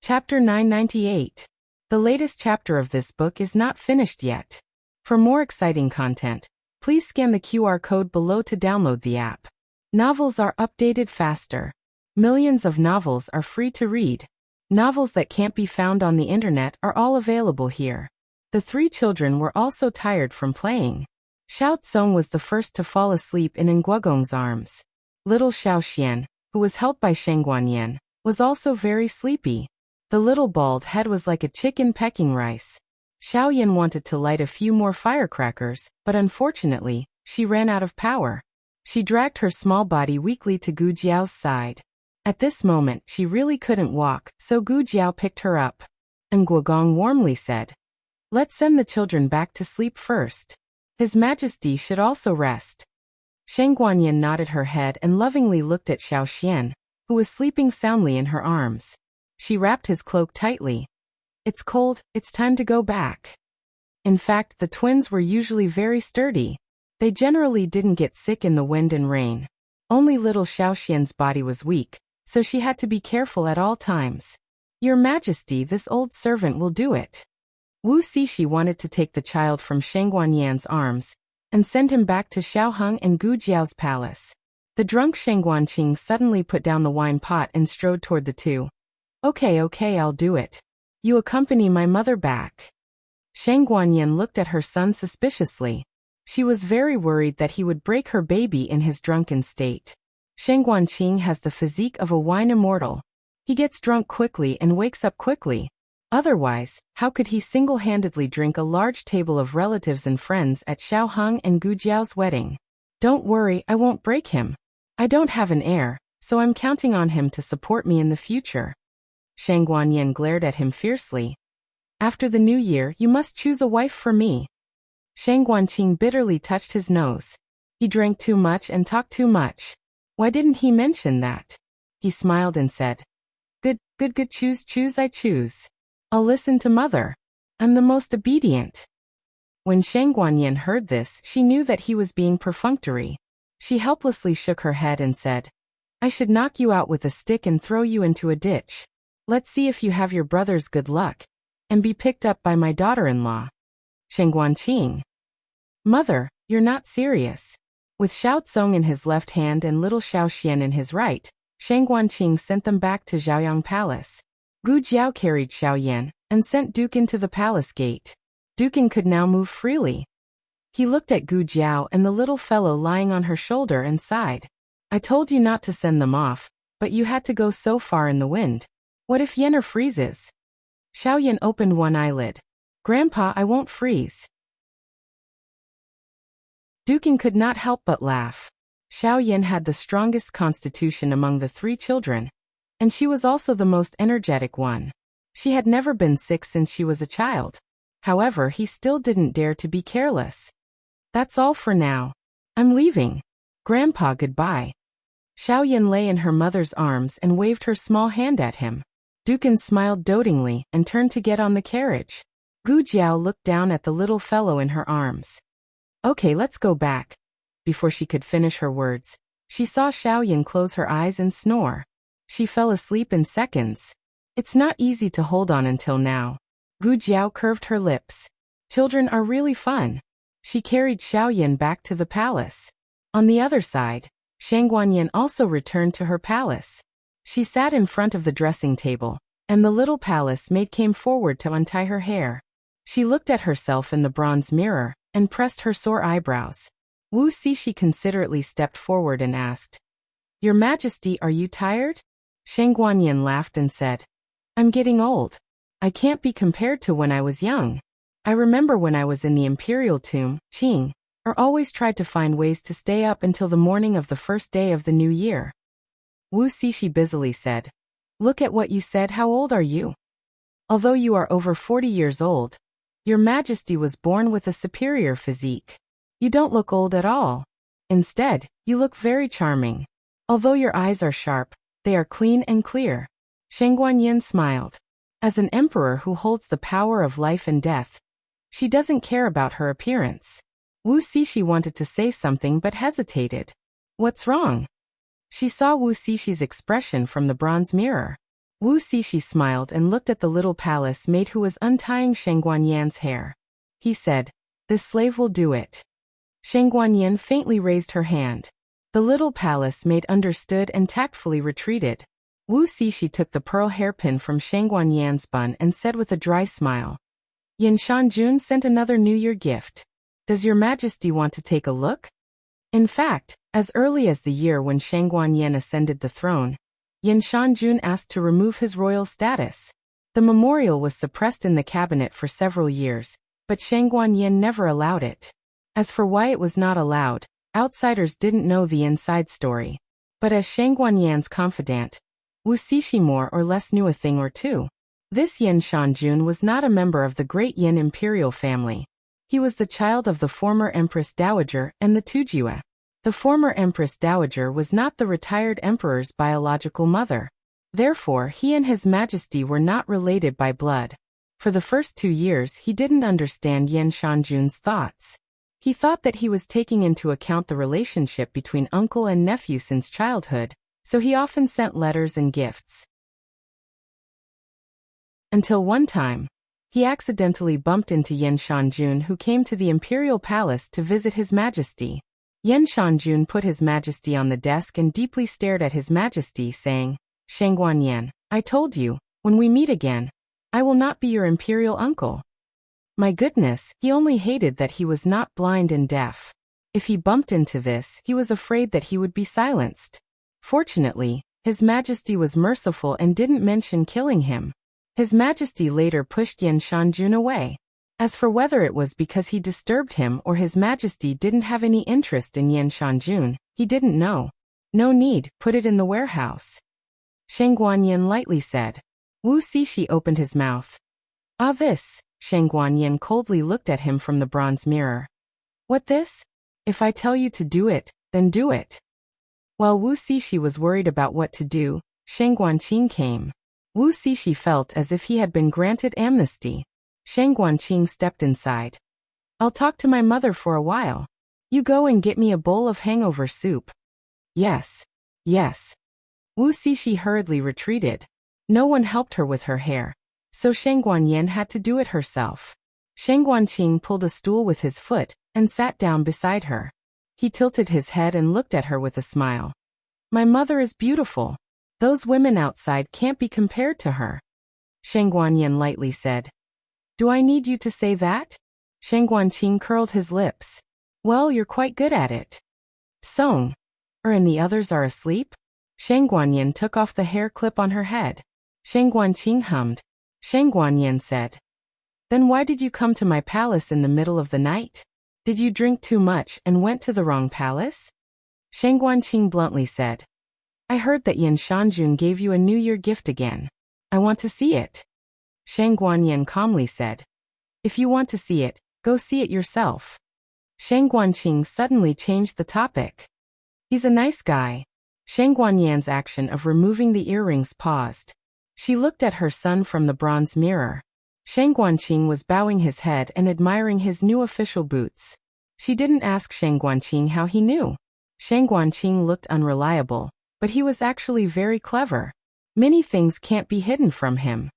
Speaker 1: Chapter 998. The latest chapter of this book is not finished yet. For more exciting content, please scan the QR code below to download the app. Novels are updated faster. Millions of novels are free to read. Novels that can't be found on the internet are all available here. The 3 children were also tired from playing. Xiao Tsong was the first to fall asleep in Nguogong's arms. Little Xiao Xian, who was helped by Sheng Guanyan, was also very sleepy. The little bald head was like a chicken pecking rice. Xiao Yan wanted to light a few more firecrackers, but unfortunately, she ran out of power. She dragged her small body weakly to Gu Jiao's side. At this moment, she really couldn't walk, so Gu Jiao picked her up. And Guogong warmly said, "Let's send the children back to sleep first. His Majesty should also rest." Shang Guanyin nodded her head and lovingly looked at Xiao Xian, who was sleeping soundly in her arms. She wrapped his cloak tightly. "It's cold, it's time to go back." In fact, the twins were usually very sturdy. They generally didn't get sick in the wind and rain. Only little Xiao Xian's body was weak, so she had to be careful at all times. "Your Majesty, this old servant will do it." Wu Xixi wanted to take the child from Shang Guanyan's arms and send him back to Xiaoheng and Gu Jiao's palace. The drunk Shang Guanqing suddenly put down the wine pot and strode toward the two. Okay, I'll do it. You accompany my mother back." Shang Guanyin looked at her son suspiciously. She was very worried that he would break her baby in his drunken state. Shang Guanqing has the physique of a wine immortal. He gets drunk quickly and wakes up quickly. Otherwise, how could he single-handedly drink a large table of relatives and friends at Xiaoheng and Gu Jiao's wedding? "Don't worry, I won't break him. I don't have an heir, so I'm counting on him to support me in the future." Shang Guanyin glared at him fiercely. "After the new year, you must choose a wife for me." Shang Guanqing bitterly touched his nose. He drank too much and talked too much. Why didn't he mention that? He smiled and said, Good, choose, I choose. I'll listen to mother. I'm the most obedient." When Shang Guanyin heard this, she knew that he was being perfunctory. She helplessly shook her head and said, "I should knock you out with a stick and throw you into a ditch. Let's see if you have your brother's good luck and be picked up by my daughter-in-law." Shang Guanqing. "Mother, you're not serious." With Xiao Tsong in his left hand and little Xiao Xian in his right, Shang Guanqing sent them back to Zhaoyang Palace. Gu Jiao carried Xiao Yan and sent Dukin to the palace gate. Dukin could now move freely. He looked at Gu Jiao and the little fellow lying on her shoulder and sighed. "I told you not to send them off, but you had to go so far in the wind. What if Yenner freezes?" Xiao Yan opened one eyelid. "Grandpa, I won't freeze." Dukin could not help but laugh. Xiao Yan had the strongest constitution among the three children, and she was also the most energetic one. She had never been sick since she was a child. However, he still didn't dare to be careless. "That's all for now. I'm leaving. Grandpa, goodbye." Xiao Yan lay in her mother's arms and waved her small hand at him. Dukin smiled dotingly and turned to get on the carriage. Gu Jiao looked down at the little fellow in her arms. "Okay, let's go back." Before she could finish her words, she saw Xiao Yan close her eyes and snore. She fell asleep in seconds. It's not easy to hold on until now. Gu Jiao curved her lips. Children are really fun. She carried Xiao Yan back to the palace. On the other side, Shang Guanyin also returned to her palace. She sat in front of the dressing table, and the little palace maid came forward to untie her hair. She looked at herself in the bronze mirror and pressed her sore eyebrows. Wu Xixi considerately stepped forward and asked, "Your Majesty, are you tired?" Shang Guanyin laughed and said, "I'm getting old. I can't be compared to when I was young. I remember when I was in the imperial tomb, Qing, or always tried to find ways to stay up until the morning of the first day of the new year." Wu Xixi busily said, "Look at what you said. How old are you? Although you are over 40 years old, your Majesty was born with a superior physique. You don't look old at all. Instead, you look very charming. Although your eyes are sharp, they are clean and clear." Shang Guanyin smiled. As an emperor who holds the power of life and death, she doesn't care about her appearance. Wu Xixi wanted to say something but hesitated. "What's wrong?" She saw Wu Xixi's expression from the bronze mirror. Wu Xixi smiled and looked at the little palace maid who was untying Shang Guanyan's hair. He said, "This slave will do it." Shang Guanyin faintly raised her hand. The little palace maid understood and tactfully retreated. Wu Xixi took the pearl hairpin from Shang Guanyan's bun and said with a dry smile, "Yin Shanjun sent another New Year gift. Does your Majesty want to take a look?" In fact, as early as the year when Shang Guanyin ascended the throne, Yin Shanjun asked to remove his royal status. The memorial was suppressed in the cabinet for several years, but Shang Guanyin never allowed it. As for why it was not allowed, outsiders didn't know the inside story. But as Shang Guanyan's confidant, Wu Cixi more or less knew a thing or two. This Yin Shanjun was not a member of the great Yin imperial family. He was the child of the former Empress Dowager and the Tujue. The former Empress Dowager was not the retired emperor's biological mother. Therefore, he and His Majesty were not related by blood. For the first 2 years he didn't understand Yin Shanjun's thoughts. He thought that he was taking into account the relationship between uncle and nephew since childhood, so he often sent letters and gifts. Until one time, he accidentally bumped into Yin Shanjun, who came to the imperial palace to visit His Majesty. Yin Shanjun put His Majesty on the desk and deeply stared at His Majesty, saying, "Shangguan Yan, I told you, when we meet again, I will not be your imperial uncle." My goodness, he only hated that he was not blind and deaf. If he bumped into this, he was afraid that he would be silenced. Fortunately, His Majesty was merciful and didn't mention killing him. His Majesty later pushed Yin Shanjun away. As for whether it was because he disturbed him or His Majesty didn't have any interest in Yin Shanjun, he didn't know. "No need, put it in the warehouse," Shangguan Yin lightly said. Wu Cixi opened his mouth. "Ah, this?" Shangguan Yin coldly looked at him from the bronze mirror. "What this? If I tell you to do it, then do it." While Wu Cixi was worried about what to do, Shangguan Qing came. Wu Cixi felt as if he had been granted amnesty. Shangguan Qing stepped inside. "I'll talk to my mother for a while. You go and get me a bowl of hangover soup." "Yes. Yes." Wu Cixi hurriedly retreated. No one helped her with her hair, so Shangguan Yin had to do it herself. Shangguan Qing pulled a stool with his foot and sat down beside her. He tilted his head and looked at her with a smile. "My mother is beautiful. Those women outside can't be compared to her," Shangguan Yin lightly said. "Do I need you to say that?" Shangguan Qing curled his lips. "Well, you're quite good at it." "Song. And the others are asleep?" Shangguan Yin took off the hair clip on her head. Shangguan Qing hummed. Shangguan Yin said, "Then why did you come to my palace in the middle of the night? Did you drink too much and went to the wrong palace?" Shangguan Qing bluntly said, "I heard that Yin Shanjun gave you a New Year gift again. I want to see it." Shangguan Yin calmly said, "If you want to see it, go see it yourself." Shangguan Qing suddenly changed the topic. "He's a nice guy." Shangguan Yan's action of removing the earrings paused. She looked at her son from the bronze mirror. Shangguan Qing was bowing his head and admiring his new official boots. She didn't ask Shangguan Qing how he knew. Shangguan Qing looked unreliable, but he was actually very clever. Many things can't be hidden from him.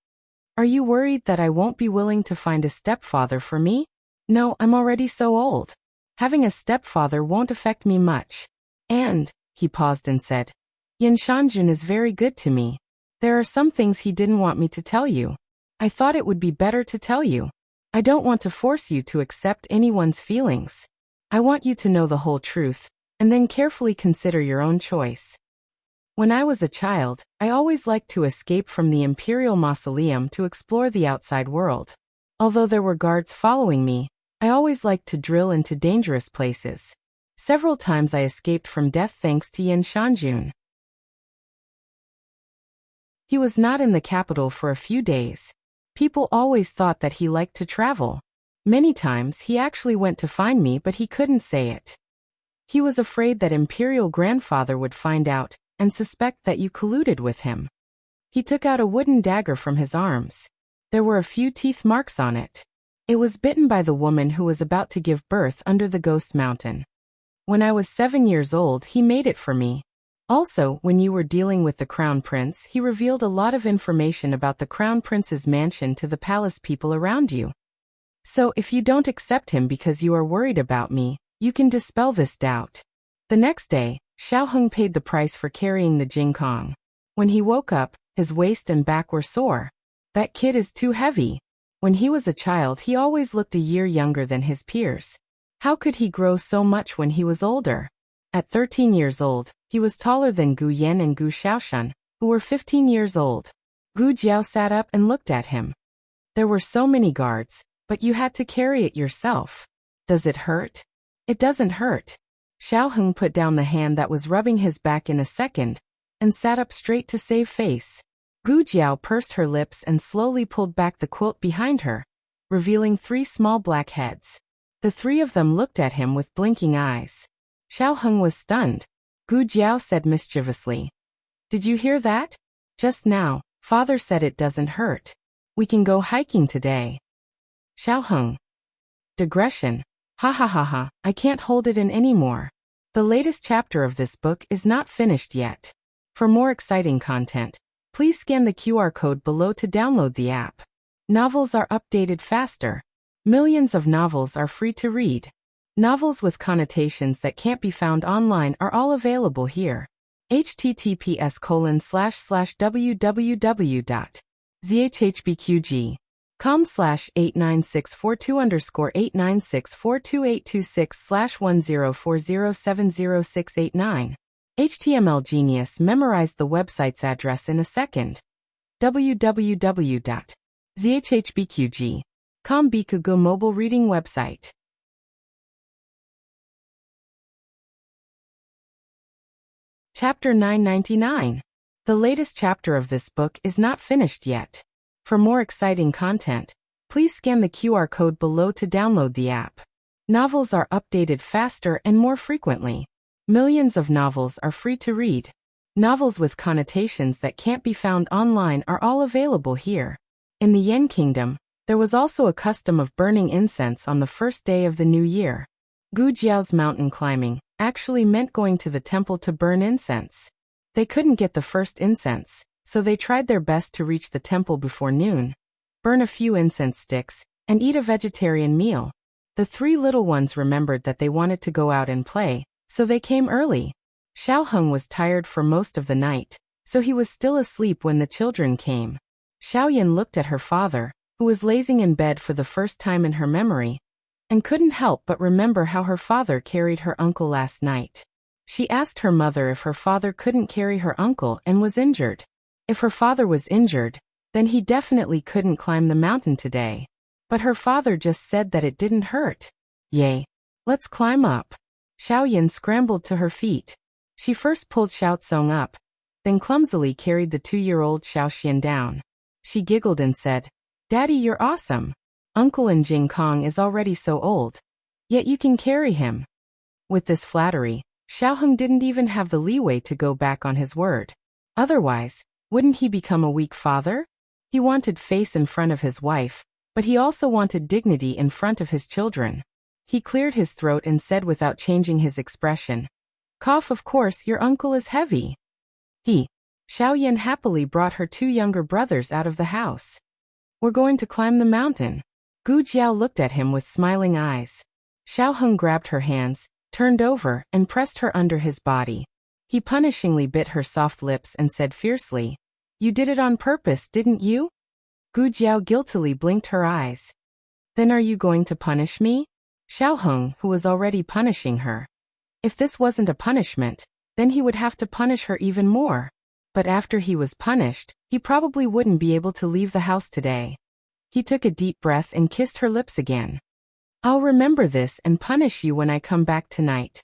Speaker 1: "Are you worried that I won't be willing to find a stepfather for me?" "No, I'm already so old. Having a stepfather won't affect me much. And," he paused and said, "Yin Shanjun is very good to me. There are some things he didn't want me to tell you. I thought it would be better to tell you. I don't want to force you to accept anyone's feelings. I want you to know the whole truth, and then carefully consider your own choice. When I was a child, I always liked to escape from the imperial mausoleum to explore the outside world. Although there were guards following me, I always liked to drill into dangerous places. Several times I escaped from death thanks to Yin Shanjun. He was not in the capital for a few days. People always thought that he liked to travel. Many times he actually went to find me, but he couldn't say it. He was afraid that Imperial Grandfather would find out and suspect that you colluded with him. He took out a wooden dagger from his arms. There were a few teeth marks on it. It was bitten by the woman who was about to give birth under the Ghost Mountain. When I was 7 years old, he made it for me. Also, when you were dealing with the Crown Prince, he revealed a lot of information about the Crown Prince's mansion to the palace people around you. So, if you don't accept him because you are worried about me, you can dispel this doubt." The next day, Xiao Heng paid the price for carrying the Jing Kong. When he woke up, his waist and back were sore. "That kid is too heavy." When he was a child, he always looked a year younger than his peers. How could he grow so much when he was older? At 13 years old, he was taller than Gu Yan and Gu Xiaoshan, who were 15 years old. Gu Jiao sat up and looked at him. "There were so many guards, but you had to carry it yourself. Does it hurt?" "It doesn't hurt." Xiao Heng put down the hand that was rubbing his back in a second, and sat up straight to save face. Gu Jiao pursed her lips and slowly pulled back the quilt behind her, revealing 3 small black heads. The 3 of them looked at him with blinking eyes. Xiao Heng was stunned. Gu Jiao said mischievously, "Did you hear that? Just now, father said it doesn't hurt. We can go hiking today." Xiao Heng. Digression. Ha ha ha ha, I can't hold it in anymore. The latest chapter of this book is not finished yet. For more exciting content, please scan the QR code below to download the app. Novels are updated faster. Millions of novels are free to read. Novels with connotations that can't be found online are all available here. https://www.zhbqg.com/89642_896428226/10407069. HTML Genius memorized the website's address in a second. www.zhbqg.com Bikugo mobile reading website. Chapter 999. The latest chapter of this book is not finished yet. For more exciting content, please scan the QR code below to download the app. Novels are updated faster and more frequently. Millions of novels are free to read. Novels with connotations that can't be found online are all available here. In the Yen Kingdom, there was also a custom of burning incense on the first day of the new year. Gu Jiao's mountain climbing actually meant going to the temple to burn incense. They couldn't get the first incense, so they tried their best to reach the temple before noon, burn a few incense sticks, and eat a vegetarian meal. The 3 little ones remembered that they wanted to go out and play, so they came early. Xiao Heng was tired for most of the night, so he was still asleep when the children came. Xiao Yan looked at her father, who was lazing in bed for the first time in her memory, and couldn't help but remember how her father carried her uncle last night. She asked her mother if her father couldn't carry her uncle and was injured. If her father was injured, then he definitely couldn't climb the mountain today. But her father just said that it didn't hurt. Yay! Let's climb up. Xiao Yan scrambled to her feet. She first pulled Xiao Tsong up, then clumsily carried the 2-year-old Xiao Xian down. She giggled and said, "Daddy, you're awesome. Uncle in Jing Kong is already so old. Yet you can carry him." With this flattery, Xiao Heng didn't even have the leeway to go back on his word. Otherwise, wouldn't he become a weak father? He wanted face in front of his wife, but he also wanted dignity in front of his children. He cleared his throat and said without changing his expression, "Cough, of course, your uncle is heavy." Xiao Yan happily brought her 2 younger brothers out of the house. "We're going to climb the mountain." Gu Jiao looked at him with smiling eyes. Xiao Heng grabbed her hands, turned over, and pressed her under his body. He punishingly bit her soft lips and said fiercely, "You did it on purpose, didn't you?" Gu Jiao guiltily blinked her eyes. "Then are you going to punish me?" Xiao Heng, who was already punishing her. If this wasn't a punishment, then he would have to punish her even more. But after he was punished, he probably wouldn't be able to leave the house today. He took a deep breath and kissed her lips again. "I'll remember this and punish you when I come back tonight."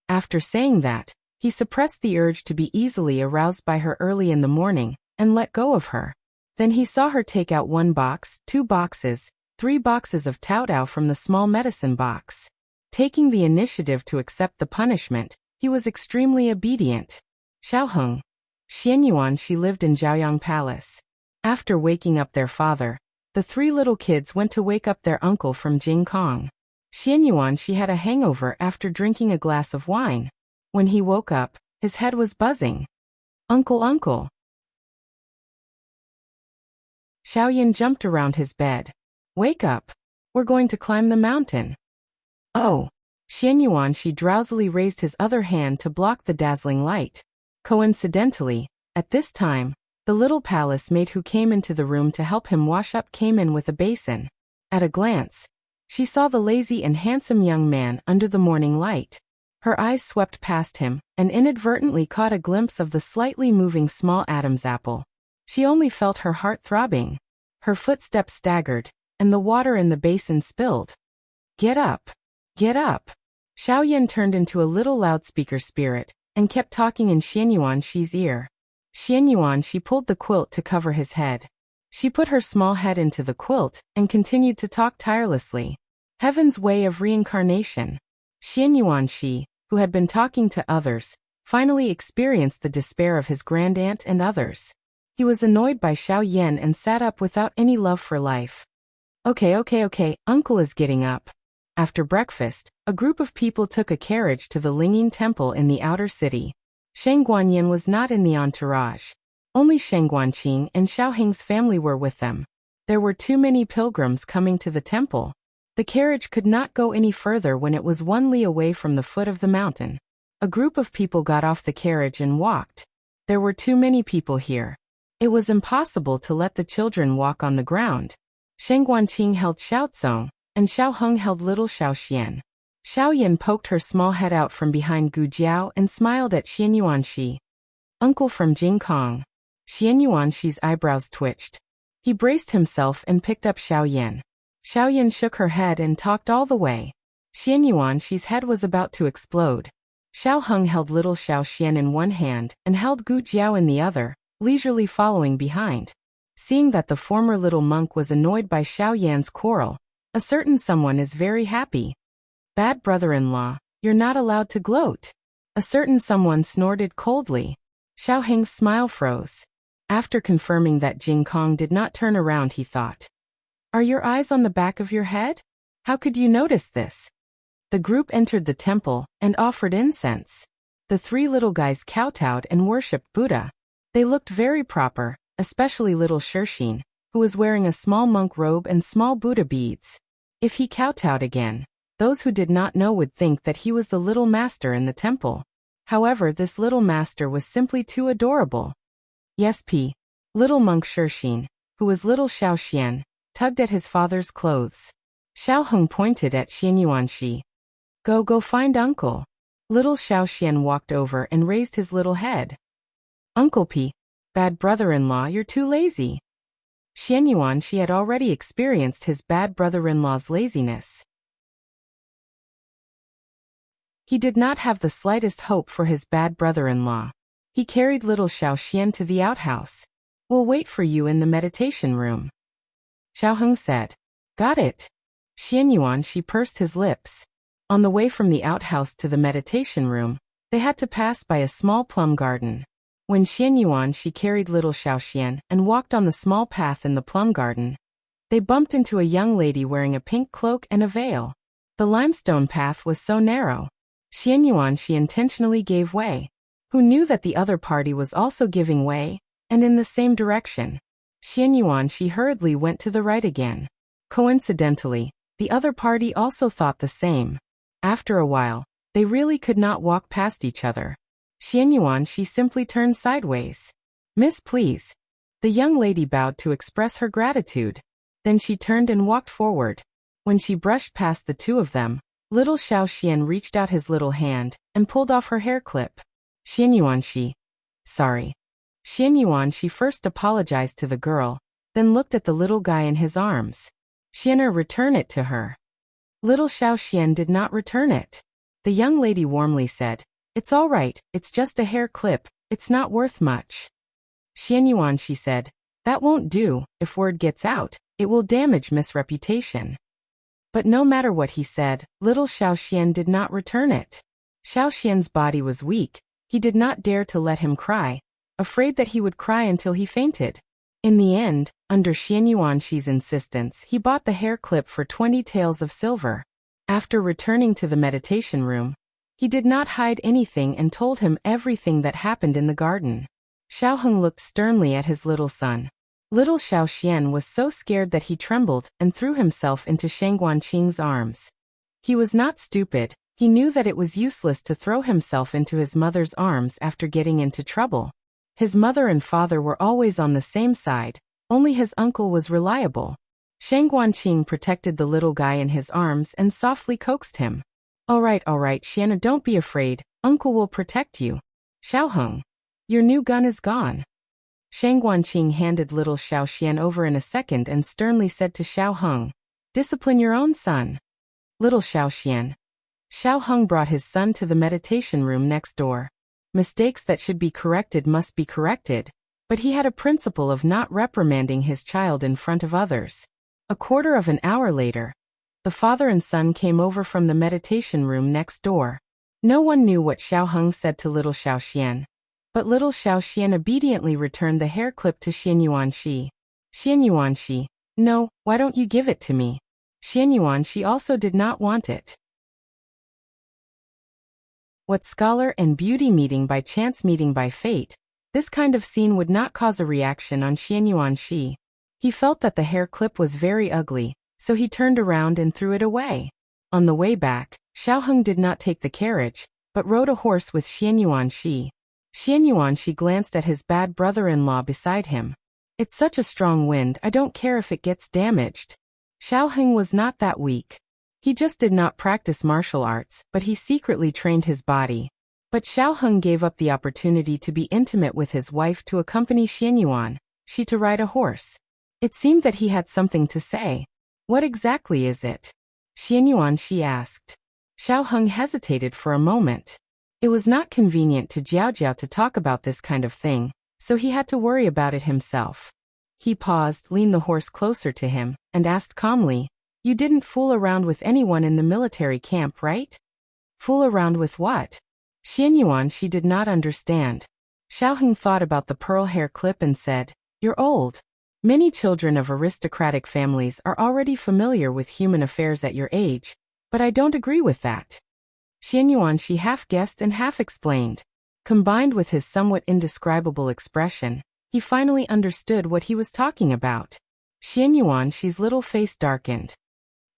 Speaker 1: After saying that, he suppressed the urge to be easily aroused by her early in the morning, and let go of her. Then he saw her take out 1 box, 2 boxes, 3 boxes of Taotao from the small medicine box. Taking the initiative to accept the punishment, he was extremely obedient. Xiao Heng. Xianyuan. She lived in Zhaoyang Palace. After waking up their father, the 3 little kids went to wake up their uncle from Jing Kong. Xianyuan. She had a hangover after drinking a glass of wine. When he woke up, his head was buzzing. "Uncle, uncle." Xiao Yan jumped around his bed. "Wake up. We're going to climb the mountain." "Oh." Xianyuan. She drowsily raised his other hand to block the dazzling light. Coincidentally, at this time, the little palace maid who came into the room to help him wash up came in with a basin. At a glance, she saw the lazy and handsome young man under the morning light. Her eyes swept past him, and inadvertently caught a glimpse of the slightly moving small Adam's apple. She only felt her heart throbbing. Her footsteps staggered, and the water in the basin spilled. "Get up! Get up!" Xiao Yan turned into a little loudspeaker spirit, and kept talking in Xianyuan Shi's ear. Xianyuan, she pulled the quilt to cover his head. She put her small head into the quilt and continued to talk tirelessly. Heaven's way of reincarnation. Xianyuan, she, who had been talking to others, finally experienced the despair of his grandaunt and others. He was annoyed by Xiao Yan and sat up without any love for life. Okay, uncle is getting up. After breakfast, a group of people took a carriage to the Lingyin Temple in the outer city. Shang Guanyin was not in the entourage. Only Shang Guanqing and Xiao Heng's family were with them. There were too many pilgrims coming to the temple. The carriage could not go any further when it was 1 li away from the foot of the mountain. A group of people got off the carriage and walked. There were too many people here. It was impossible to let the children walk on the ground. Shang Guanqing held Xiao Zong, and Xiao Heng held little Xiao Xian. Xiao Yan poked her small head out from behind Gu Jiao and smiled at Xianyuan Shi. Uncle from Jing Kong. Xianyuan Shi's eyebrows twitched. He braced himself and picked up Xiao Yan. Xiao Yan shook her head and talked all the way. Xianyuan Shi's head was about to explode. Xiao Heng held little Xiao Xian in one hand and held Gu Jiao in the other, leisurely following behind. Seeing that the former little monk was annoyed by Xiao Yan's quarrel, a certain someone is very happy. Bad brother-in-law, you're not allowed to gloat. A certain someone snorted coldly. Xiao Heng's smile froze. After confirming that Jing Kong did not turn around, he thought. Are your eyes on the back of your head? How could you notice this? The group entered the temple and offered incense. The 3 little guys kowtowed and worshipped Buddha. They looked very proper, especially little Shirxin, who was wearing a small monk robe and small Buddha beads. If he kowtowed again, those who did not know would think that he was the little master in the temple. However, this little master was simply too adorable. Yes, little monk Shirxin, who was little Xiao Xian, tugged at his father's clothes. Xiao Heng pointed at Xianyuan Shi. Go find uncle. Little Xiao Xian walked over and raised his little head. Uncle P, bad brother-in-law, you're too lazy. Xianyuan Shi had already experienced his bad brother-in-law's laziness. He did not have the slightest hope for his bad brother-in-law. He carried little Xiao Xian to the outhouse. We'll wait for you in the meditation room. Xiao Heng said. Got it. Xianyuan Shi pursed his lips. On the way from the outhouse to the meditation room, they had to pass by a small plum garden. When Xianyuan Shi carried little Xiao Xian and walked on the small path in the plum garden, they bumped into a young lady wearing a pink cloak and a veil. The limestone path was so narrow. Xianyuan Shi intentionally gave way. Who knew that the other party was also giving way, and in the same direction? Xianyuan Shi hurriedly went to the right again. Coincidentally, the other party also thought the same. After a while, they really could not walk past each other. Xianyuan Shi simply turned sideways. Miss, please. The young lady bowed to express her gratitude. Then she turned and walked forward. When she brushed past the two of them, little Xiao Xian reached out his little hand and pulled off her hair clip. Xianyuan Shi. Sorry. Xianyuan Shi first apologized to the girl, then looked at the little guy in his arms. Xianer, return it to her. Little Xiao Xian did not return it. The young lady warmly said, It's all right, it's just a hair clip, it's not worth much. Xianyuan Shi said, That won't do, if word gets out, it will damage Miss' reputation. But no matter what he said, little Xiao Xian did not return it. Xiao Xian's body was weak. He did not dare to let him cry, afraid that he would cry until he fainted. In the end, under Xianyuan Shi's insistence, he bought the hair clip for 20 taels of silver. After returning to the meditation room, he did not hide anything and told him everything that happened in the garden. Xiao Heng looked sternly at his little son. Little Xiao Xian was so scared that he trembled and threw himself into Shang Guanqing's arms. He was not stupid. He knew that it was useless to throw himself into his mother's arms after getting into trouble. His mother and father were always on the same side, only his uncle was reliable. Shang Guanqing protected the little guy in his arms and softly coaxed him. All right, Xiana, don't be afraid, uncle will protect you. Xiao Heng, your new gun is gone. Shang Guanqing handed little Xiao Xian over in a second and sternly said to Xiao Heng, Discipline your own son. Little Xiao Xian. Xiao Heng brought his son to the meditation room next door. Mistakes that should be corrected must be corrected, but he had a principle of not reprimanding his child in front of others. A quarter of an hour later, the father and son came over from the meditation room next door. No one knew what Xiao Heng said to little Xiao Xian, but little Xiao Xian obediently returned the hair clip to Xian Yuanxi. Xian Yuanxi, no, why don't you give it to me? Xian Yuanxi also did not want it. What scholar and beauty meeting by chance, meeting by fate? This kind of scene would not cause a reaction on Xian Yuanxi. He felt that the hair clip was very ugly, so he turned around and threw it away. On the way back, Xiao Heng did not take the carriage, but rode a horse with Xian Yuanxi. Xian Yuanxi glanced at his bad brother-in-law beside him. It's such a strong wind, I don't care if it gets damaged. Xiao Heng was not that weak. He just did not practice martial arts, but he secretly trained his body. But Xiao Heng gave up the opportunity to be intimate with his wife to accompany Xian Yuanxi to ride a horse. It seemed that he had something to say. What exactly is it? Xian Yuanxi asked. Xiao Heng hesitated for a moment. It was not convenient to Jiao Jiao to talk about this kind of thing, so he had to worry about it himself. He paused, leaned the horse closer to him, and asked calmly, "You didn't fool around with anyone in the military camp, right?" Fool around with what? Xian Yuanxi did not understand. Xiao Heng thought about the pearl hair clip and said, "You're old. Many children of aristocratic families are already familiar with human affairs at your age, but I don't agree with that." Xian Yuanxi half guessed and half explained. Combined with his somewhat indescribable expression, he finally understood what he was talking about. Xian Yuanxi's little face darkened.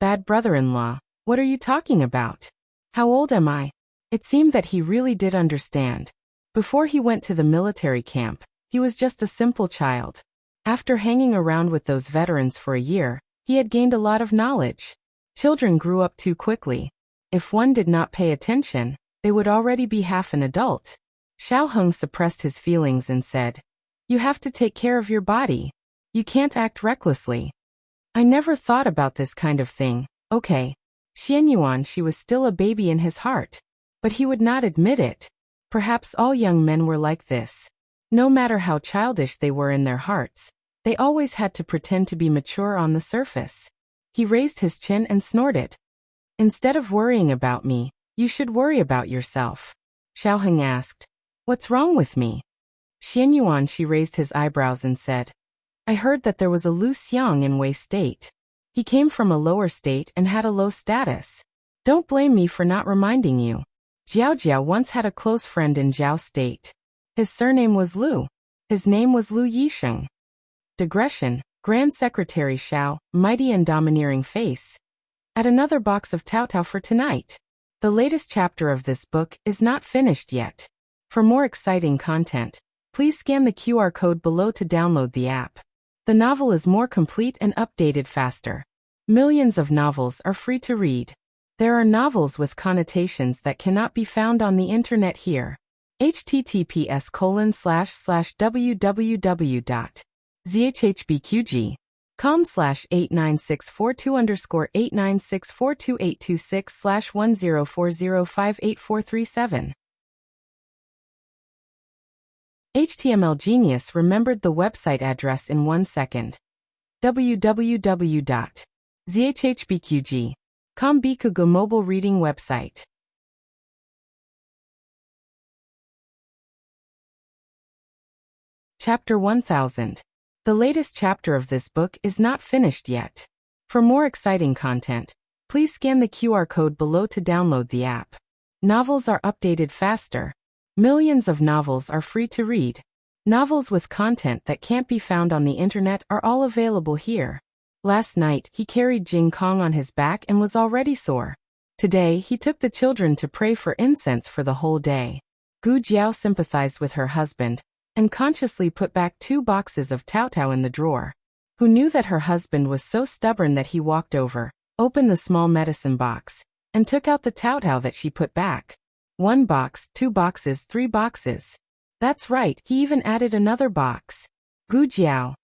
Speaker 1: "Bad brother-in-law, what are you talking about? How old am I?" It seemed that he really did understand. Before he went to the military camp, he was just a simple child. After hanging around with those veterans for a year, he had gained a lot of knowledge. Children grew up too quickly. If one did not pay attention, they would already be half an adult. Xiao Heng suppressed his feelings and said, "You have to take care of your body. You can't act recklessly." "I never thought about this kind of thing, okay." Xian Yuanxi was still a baby in his heart, but he would not admit it. Perhaps all young men were like this. No matter how childish they were in their hearts, they always had to pretend to be mature on the surface. He raised his chin and snorted. "Instead of worrying about me, you should worry about yourself." Xiao Heng asked, "What's wrong with me?" Xian Yuanxi raised his eyebrows and said, "I heard that there was a Lu Xiang in Wei State. He came from a lower state and had a low status. Don't blame me for not reminding you. Jiao Jiao once had a close friend in Zhao State. His surname was Lu. His name was Lu Yisheng." Digression, Grand Secretary Xiao, mighty and domineering face. Add another box of Tao Tao for tonight. The latest chapter of this book is not finished yet. For more exciting content, please scan the QR code below to download the app. The novel is more complete and updated faster. Millions of novels are free to read. There are novels with connotations that cannot be found on the internet here. https://www.zhbqg.com/89642_8964286/1040584337. HTML Genius remembered the website address in 1 second. www.zhbqg.com Bikugo mobile reading website. Chapter 1000. The latest chapter of this book is not finished yet. For more exciting content, please scan the QR code below to download the app. Novels are updated faster. Millions of novels are free to read. Novels with content that can't be found on the internet are all available here. Last night, he carried Jing Kong on his back and was already sore. Today, he took the children to pray for incense for the whole day. Gu Jiao sympathized with her husband and consciously put back 2 boxes of Tao Tao in the drawer. Who knew that her husband was so stubborn that he walked over, opened the small medicine box, and took out the Tao Tao that she put back. 1 box, 2 boxes, 3 boxes. That's right, he even added another box. Gu Jiao,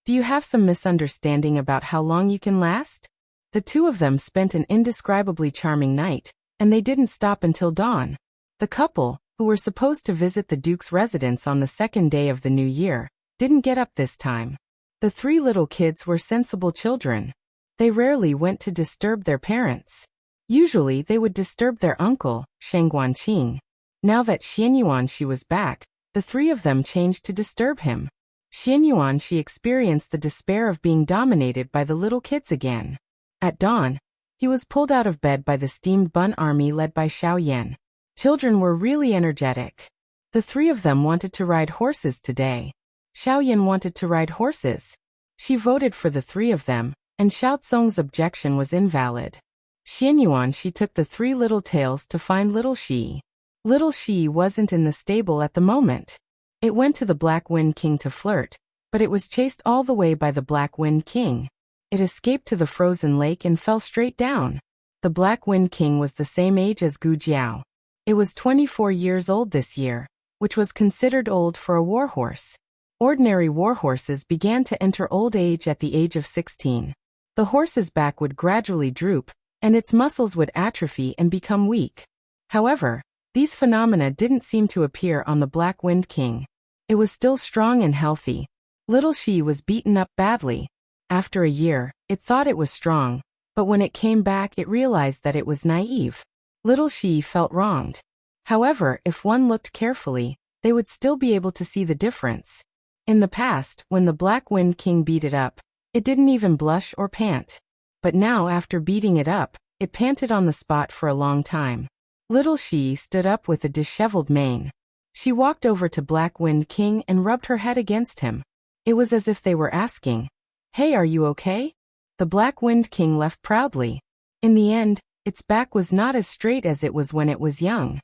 Speaker 1: do you have some misunderstanding about how long you can last? The two of them spent an indescribably charming night, and they didn't stop until dawn. The couple, who were supposed to visit the Duke's residence on the second day of the new year, didn't get up this time. The three little kids were sensible children. They rarely went to disturb their parents. Usually they would disturb their uncle, Sheng Guanqing. Now that Xian Yuanxi was back, the three of them changed to disturb him. Xian Yuanxi experienced the despair of being dominated by the little kids again. At dawn, he was pulled out of bed by the steamed bun army led by Xiao Yan. Children were really energetic. The three of them wanted to ride horses today. Xiao Yan wanted to ride horses. She voted for the three of them, and Xiao Tsong's objection was invalid. Xian Yuanxi took the three little tails to find little Shi. Little Shi wasn't in the stable at the moment. It went to the Black Wind King to flirt, but it was chased all the way by the Black Wind King. It escaped to the frozen lake and fell straight down. The Black Wind King was the same age as Gu Jiao. It was 24 years old this year, which was considered old for a warhorse. Ordinary warhorses began to enter old age at the age of 16. The horse's back would gradually droop, and its muscles would atrophy and become weak. However, these phenomena didn't seem to appear on the Black Wind King. It was still strong and healthy. Little Shi was beaten up badly. After a year, it thought it was strong, but when it came back it realized that it was naive. Little Shi felt wronged. However, if one looked carefully, they would still be able to see the difference. In the past, when the Black Wind King beat it up, it didn't even blush or pant. But now after beating it up, it panted on the spot for a long time. Little Shi stood up with a disheveled mane. She walked over to Black Wind King and rubbed her head against him. It was as if they were asking, "Hey, are you okay?" The Black Wind King left proudly. In the end, its back was not as straight as it was when it was young.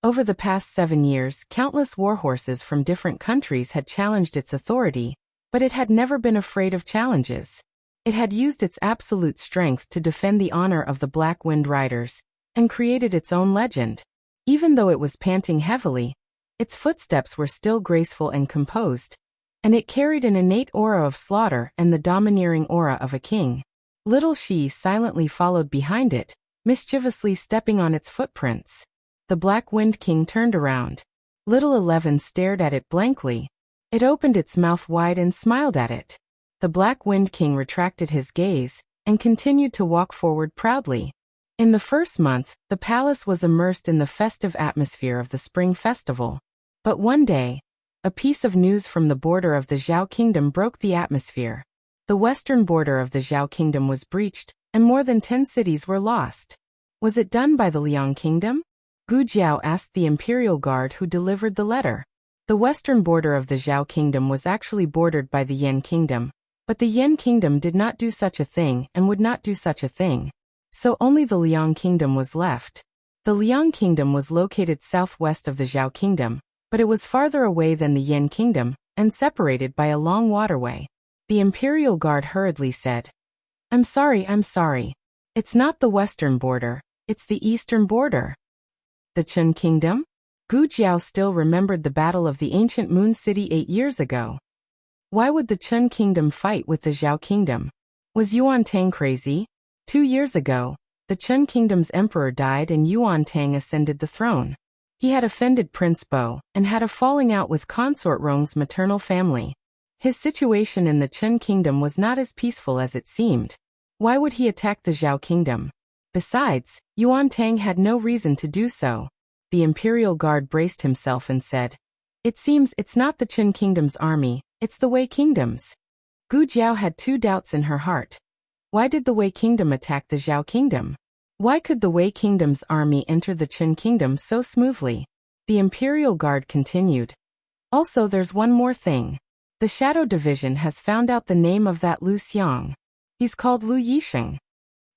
Speaker 1: Over the past 7 years, countless warhorses from different countries had challenged its authority, but it had never been afraid of challenges. It had used its absolute strength to defend the honor of the Black Wind Riders, and created its own legend. Even though it was panting heavily, its footsteps were still graceful and composed, and it carried an innate aura of slaughter and the domineering aura of a king. Little Shi silently followed behind it, mischievously stepping on its footprints. The Black Wind King turned around. Little 11 stared at it blankly. It opened its mouth wide and smiled at it. The Black Wind King retracted his gaze, and continued to walk forward proudly. In the first month, the palace was immersed in the festive atmosphere of the Spring Festival. But one day, a piece of news from the border of the Zhao Kingdom broke the atmosphere. The western border of the Zhao Kingdom was breached, and more than 10 cities were lost. Was it done by the Liang Kingdom? Gu Jiao asked the imperial guard who delivered the letter. The western border of the Zhao Kingdom was actually bordered by the Yan Kingdom, but the Yan Kingdom did not do such a thing and would not do such a thing. So only the Liang Kingdom was left. The Liang Kingdom was located southwest of the Zhao Kingdom, but it was farther away than the Yan Kingdom, and separated by a long waterway. The imperial guard hurriedly said, I'm sorry. It's not the western border, it's the eastern border." The Chun Kingdom? Gu Jiao still remembered the battle of the ancient Moon City 8 years ago. Why would the Chun Kingdom fight with the Zhao Kingdom? Was Yuan Tang crazy? 2 years ago, the Chun Kingdom's emperor died and Yuan Tang ascended the throne. He had offended Prince Bo, and had a falling out with Consort Rong's maternal family. His situation in the Chun Kingdom was not as peaceful as it seemed. Why would he attack the Zhao Kingdom? Besides, Yuan Tang had no reason to do so. The imperial guard braced himself and said, It seems it's not the Chun Kingdom's army, it's the Wei Kingdom's. Gu Jiao had 2 doubts in her heart. Why did the Wei Kingdom attack the Zhao Kingdom? Why could the Wei Kingdom's army enter the Chun Kingdom so smoothly? The imperial guard continued. Also, there's one more thing. The Shadow Division has found out the name of that Lu Xiang. He's called Lu Yisheng.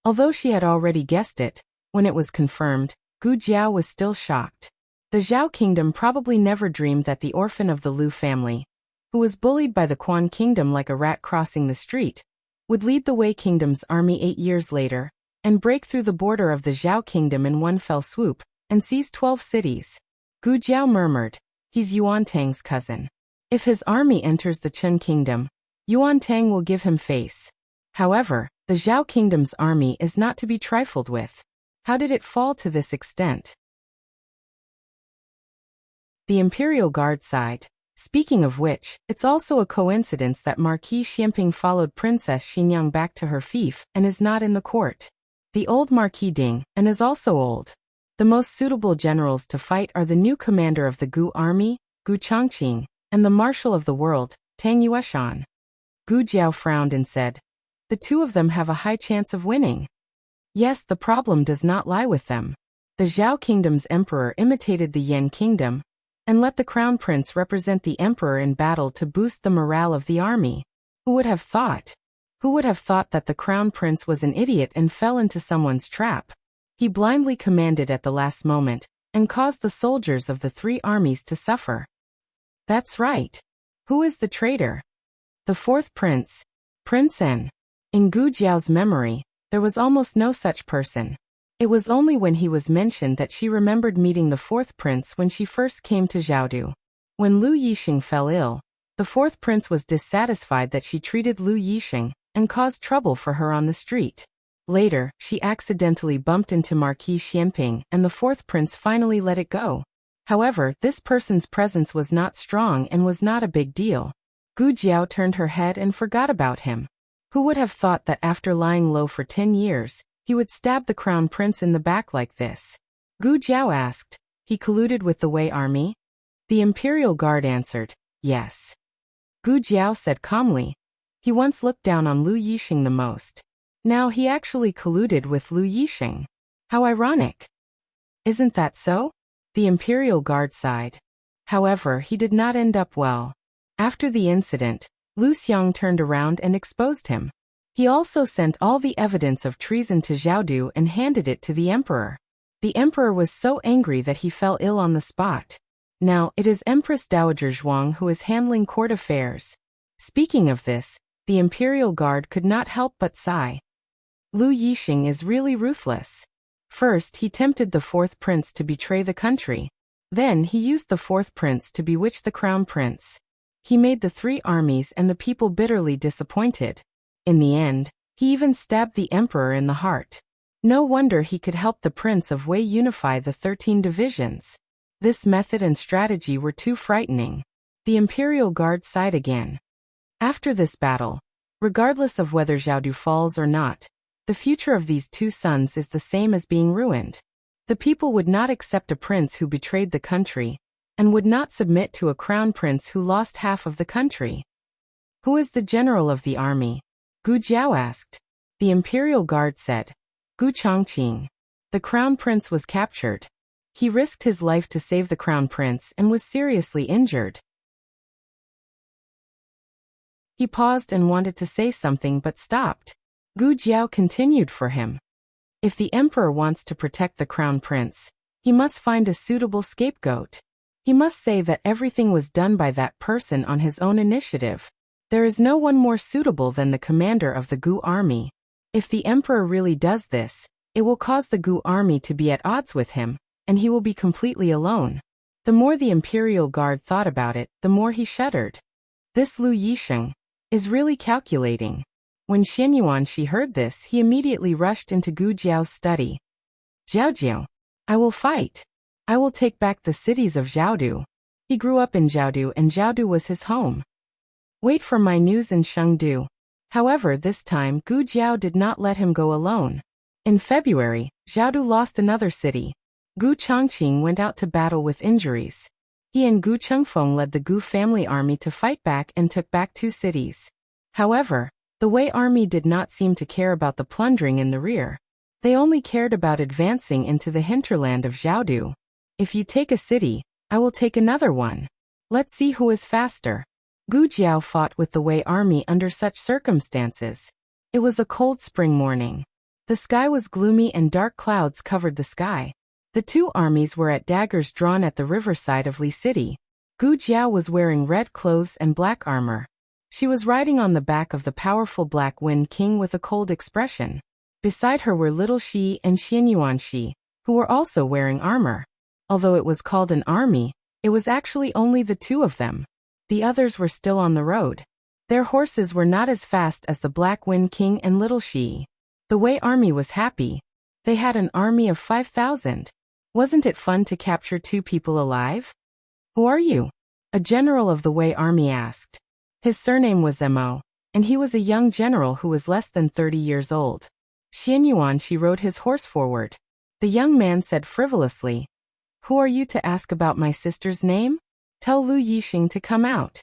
Speaker 1: Although she had already guessed it, when it was confirmed, Gu Jiao was still shocked. The Zhao Kingdom probably never dreamed that the orphan of the Lu family, who was bullied by the Quan Kingdom like a rat crossing the street, would lead the Wei Kingdom's army 8 years later, and break through the border of the Zhao Kingdom in one fell swoop, and seize 12 cities. Gu Jiao murmured, He's Yuan Tang's cousin. If his army enters the Chun Kingdom, Yuan Tang will give him face. However, the Zhao Kingdom's army is not to be trifled with. How did it fall to this extent? The Imperial Guard sighed. Speaking of which, it's also a coincidence that Marquis Xianping followed Princess Xinyang back to her fief and is not in the court. The old Marquis Ding, and is also old. The most suitable generals to fight are the new commander of the Gu army, Gu Chongqing, and the marshal of the world, Tang Yueshan. Gu Jiao frowned and said, "The two of them have a high chance of winning." Yes, the problem does not lie with them. The Zhao kingdom's emperor imitated the Yan kingdom, and let the crown prince represent the emperor in battle to boost the morale of the army. Who would have thought? Who would have thought that the crown prince was an idiot and fell into someone's trap? He blindly commanded at the last moment, and caused the soldiers of the three armies to suffer. That's right. Who is the traitor? The fourth prince, Prince N. In Gu Jiao's memory, there was almost no such person. It was only when he was mentioned that she remembered meeting the fourth prince when she first came to Zhaodu. When Lu Yixing fell ill, the fourth prince was dissatisfied that she treated Lu Yixing and caused trouble for her on the street. Later, she accidentally bumped into Marquis Xianping and the fourth prince finally let it go. However, this person's presence was not strong and was not a big deal. Gu Jiao turned her head and forgot about him. Who would have thought that after lying low for 10 years, he would stab the crown prince in the back like this? Gu Jiao asked, "He colluded with the Wei army?" The Imperial Guard answered, "Yes." Gu Jiao said calmly, "He once looked down on Lu Yixing the most. Now he actually colluded with Lu Yixing. How ironic. Isn't that so?" The Imperial Guard sighed. However, he did not end up well. After the incident, Lu Xiang turned around and exposed him. He also sent all the evidence of treason to Zhaodu and handed it to the emperor. The emperor was so angry that he fell ill on the spot. Now, it is Empress Dowager Zhuang who is handling court affairs. Speaking of this, the Imperial Guard could not help but sigh. Lu Yixing is really ruthless. First, he tempted the fourth prince to betray the country. Then, he used the fourth prince to bewitch the crown prince. He made the three armies and the people bitterly disappointed. In the end, he even stabbed the emperor in the heart. No wonder he could help the Prince of Wei unify the 13 divisions. This method and strategy were too frightening. The Imperial Guard sighed again. After this battle, regardless of whether Zhaodu falls or not, the future of these two sons is the same as being ruined. The people would not accept a prince who betrayed the country, and would not submit to a crown prince who lost half of the country. Who is the general of the army? Gu Jiao asked. The Imperial Guard said, "Gu Chongqing." The crown prince was captured. He risked his life to save the crown prince and was seriously injured. He paused and wanted to say something but stopped. Gu Jiao continued for him. If the emperor wants to protect the crown prince, he must find a suitable scapegoat. He must say that everything was done by that person on his own initiative. There is no one more suitable than the commander of the Gu army. If the emperor really does this, it will cause the Gu army to be at odds with him, and he will be completely alone. The more the Imperial Guard thought about it, the more he shuddered. This Lu Yixing is really calculating. When Xian Yuanxi heard this, he immediately rushed into Gu Jiao's study. "Jiao, I will fight. I will take back the cities of Zhaodu." He grew up in Zhaodu and Zhaodu was his home. Wait for my news in Chengdu. However, this time Gu Jiao did not let him go alone. In February, Zhaodu lost another city. Gu Chongqing went out to battle with injuries. He and Gu Chengfeng led the Gu family army to fight back and took back 2 cities. However, the Wei army did not seem to care about the plundering in the rear. They only cared about advancing into the hinterland of Zhaodu. If you take a city, I will take another one. Let's see who is faster. Gu Jiao fought with the Wei army under such circumstances. It was a cold spring morning. The sky was gloomy and dark clouds covered the sky. The 2 armies were at daggers drawn at the riverside of Li City. Gu Jiao was wearing red clothes and black armor. She was riding on the back of the powerful Black Wind King with a cold expression. Beside her were Little Shi and Xian Yuanxi, who were also wearing armor. Although it was called an army, it was actually only the 2 of them. The others were still on the road. Their horses were not as fast as the Black Wind King and Little Shi. The Wei army was happy. They had an army of 5,000. Wasn't it fun to capture 2 people alive? Who are you? A general of the Wei army asked. His surname was Mo, and he was a young general who was less than 30 years old. Xianyuan she rode his horse forward. The young man said frivolously, Who are you to ask about my sister's name? Tell Lu Yixing to come out.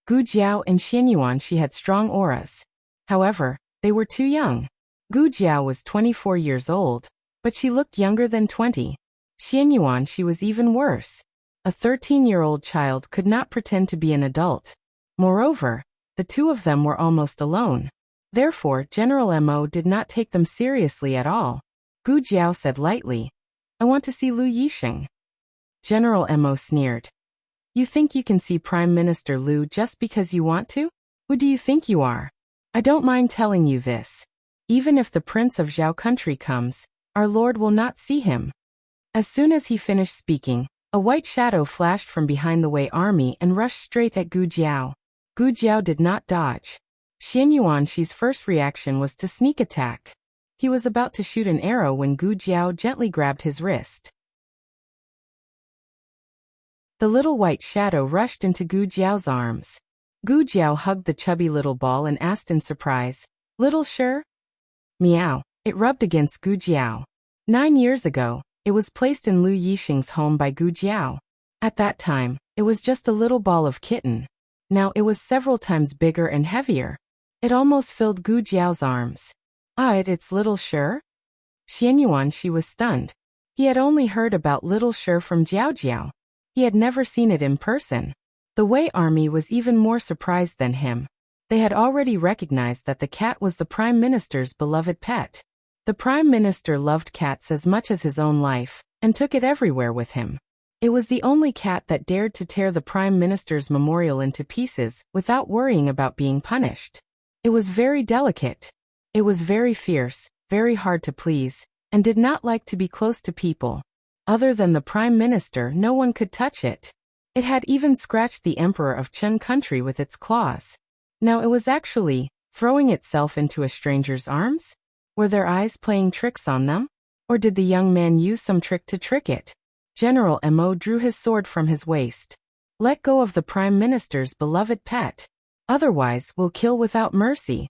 Speaker 1: Gu Jiao and Xianyuan she had strong auras. However, they were too young. Gu Jiao was 24 years old, but she looked younger than 20. Xianyuan she was even worse. A 13-year-old child could not pretend to be an adult. Moreover, the 2 of them were almost alone. Therefore, General Mo did not take them seriously at all. Gu Jiao said lightly, I want to see Lu Yixing. General Mo sneered. You think you can see Prime Minister Lu just because you want to? Who do you think you are? I don't mind telling you this. Even if the Prince of Zhao country comes, our Lord will not see him. As soon as he finished speaking, a white shadow flashed from behind the Wei army and rushed straight at Gu Jiao. Gu Jiao did not dodge. Xianyuan she's first reaction was to sneak attack. He was about to shoot an arrow when Gu Jiao gently grabbed his wrist. The little white shadow rushed into Gu Jiao's arms. Gu Jiao hugged the chubby little ball and asked in surprise, Little sure? Meow. It rubbed against Gu Jiao. 9 years ago, it was placed in Lu Yixing's home by Gu Jiao. At that time, it was just a little ball of kitten. Now it was several times bigger and heavier. It almost filled Gu Jiao's arms. It's Little Sure? Xianyuan she was stunned. He had only heard about Little Sure from Jiao Jiao. He had never seen it in person. The Wei army was even more surprised than him. They had already recognized that the cat was the Prime Minister's beloved pet. The Prime Minister loved cats as much as his own life, and took it everywhere with him. It was the only cat that dared to tear the Prime Minister's memorial into pieces without worrying about being punished. It was very delicate. It was very fierce, very hard to please, and did not like to be close to people. Other than the Prime Minister, no one could touch it. It had even scratched the Emperor of Chen country with its claws. Now it was actually throwing itself into a stranger's arms? Were their eyes playing tricks on them? Or did the young man use some trick to trick it? General Mo drew his sword from his waist. Let go of the Prime Minister's beloved pet. Otherwise, we'll kill without mercy.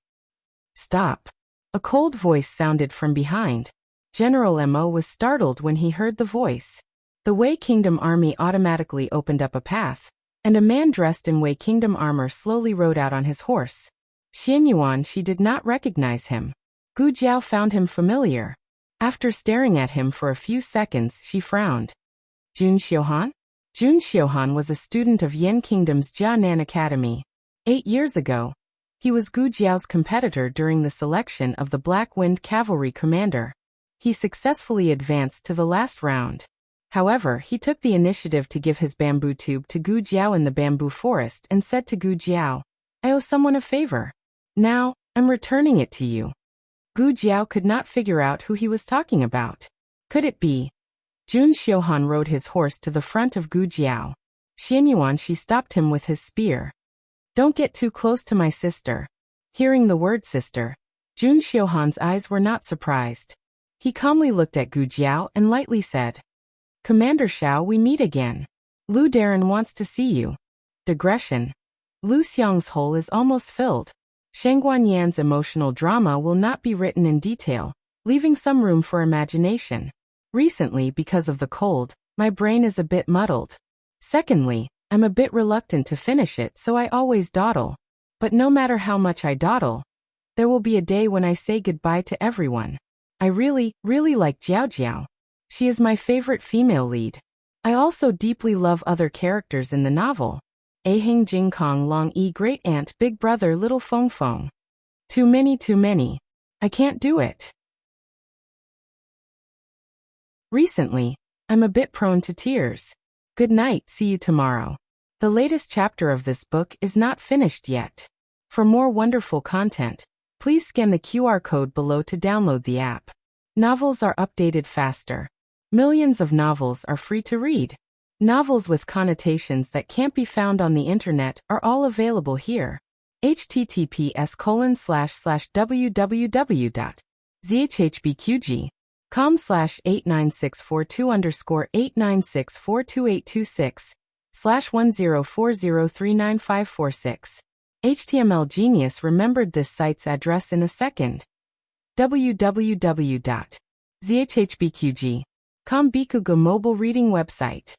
Speaker 1: Stop. A cold voice sounded from behind. General Mo was startled when he heard the voice. The Wei Kingdom army automatically opened up a path, and a man dressed in Wei Kingdom armor slowly rode out on his horse. Xianyuan she did not recognize him. Gu Jiao found him familiar. After staring at him for a few seconds, she frowned. Jun Xiuhan? Jun Xiuhan was a student of Yan Kingdom's Jianan Academy. 8 years ago, he was Gu Jiao's competitor during the selection of the Black Wind Cavalry commander. He successfully advanced to the last round. However, he took the initiative to give his bamboo tube to Gu Jiao in the bamboo forest and said to Gu Jiao, I owe someone a favor. Now, I'm returning it to you. Gu Jiao could not figure out who he was talking about. Could it be? Jun Xiuhan rode his horse to the front of Gu Jiao. Xianyuan she stopped him with his spear. Don't get too close to my sister. Hearing the word sister, Jun Xiuhan's eyes were not surprised. He calmly looked at Gu Jiao and lightly said, Commander Shao, we meet again. Lu Darren wants to see you. Digression. Lu Xiang's hole is almost filled. Shangguan Yan's emotional drama will not be written in detail, leaving some room for imagination. Recently, because of the cold, my brain is a bit muddled. Secondly, I'm a bit reluctant to finish it, so I always dawdle. But no matter how much I dawdle, there will be a day when I say goodbye to everyone. I really like Jiao Jiao. She is my favorite female lead. I also deeply love other characters in the novel. Ahing Jingkong Long E Great Aunt Big Brother Little Feng Feng. Too many. I can't do it. Recently, I'm a bit prone to tears. Good night, see you tomorrow. The latest chapter of this book is not finished yet. For more wonderful content, please scan the QR code below to download the app. Novels are updated faster. Millions of novels are free to read. Novels with connotations that can't be found on the internet are all available here. https://www.zhhbqg com/89642_896422826/1040395546. HTML Genius remembered this site's address in a second. www.zhhbqg.com Bikuga mobile reading website.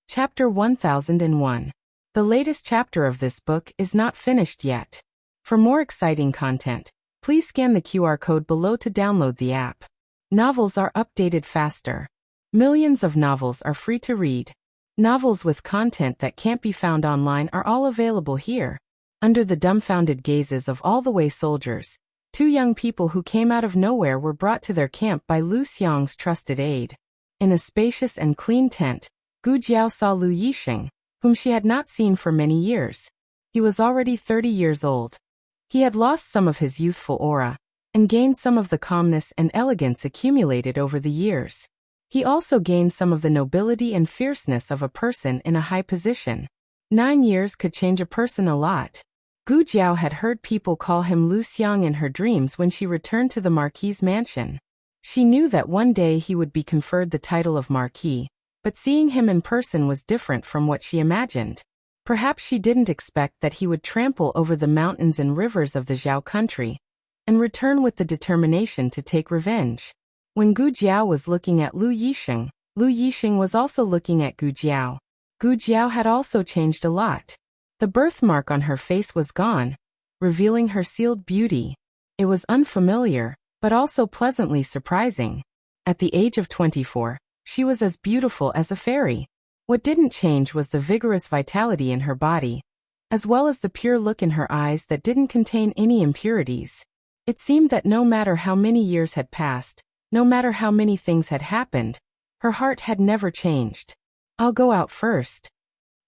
Speaker 1: Chapter 1001. The latest chapter of this book is not finished yet. For more exciting content, please scan the QR code below to download the app. Novels are updated faster. Millions of novels are free to read. Novels with content that can't be found online are all available here. Under the dumbfounded gazes of all the way soldiers, two young people who came out of nowhere were brought to their camp by Lu Xiang's trusted aide. In a spacious and clean tent, Gu Jiao saw Lu Yixing, whom she had not seen for many years. He was already 30 years old. He had lost some of his youthful aura, and gained some of the calmness and elegance accumulated over the years. He also gained some of the nobility and fierceness of a person in a high position. 9 years could change a person a lot. Gu Jiao had heard people call him Lu Xiang in her dreams when she returned to the Marquis's mansion. She knew that one day he would be conferred the title of Marquis, but seeing him in person was different from what she imagined. Perhaps she didn't expect that he would trample over the mountains and rivers of the Zhao country, and return with the determination to take revenge. When Gu Jiao was looking at Lu Yixing was also looking at Gu Jiao. Gu Jiao had also changed a lot. The birthmark on her face was gone, revealing her sealed beauty. It was unfamiliar, but also pleasantly surprising. At the age of 24, she was as beautiful as a fairy. What didn't change was the vigorous vitality in her body, as well as the pure look in her eyes that didn't contain any impurities. It seemed that no matter how many years had passed, no matter how many things had happened, her heart had never changed. "I'll go out first,"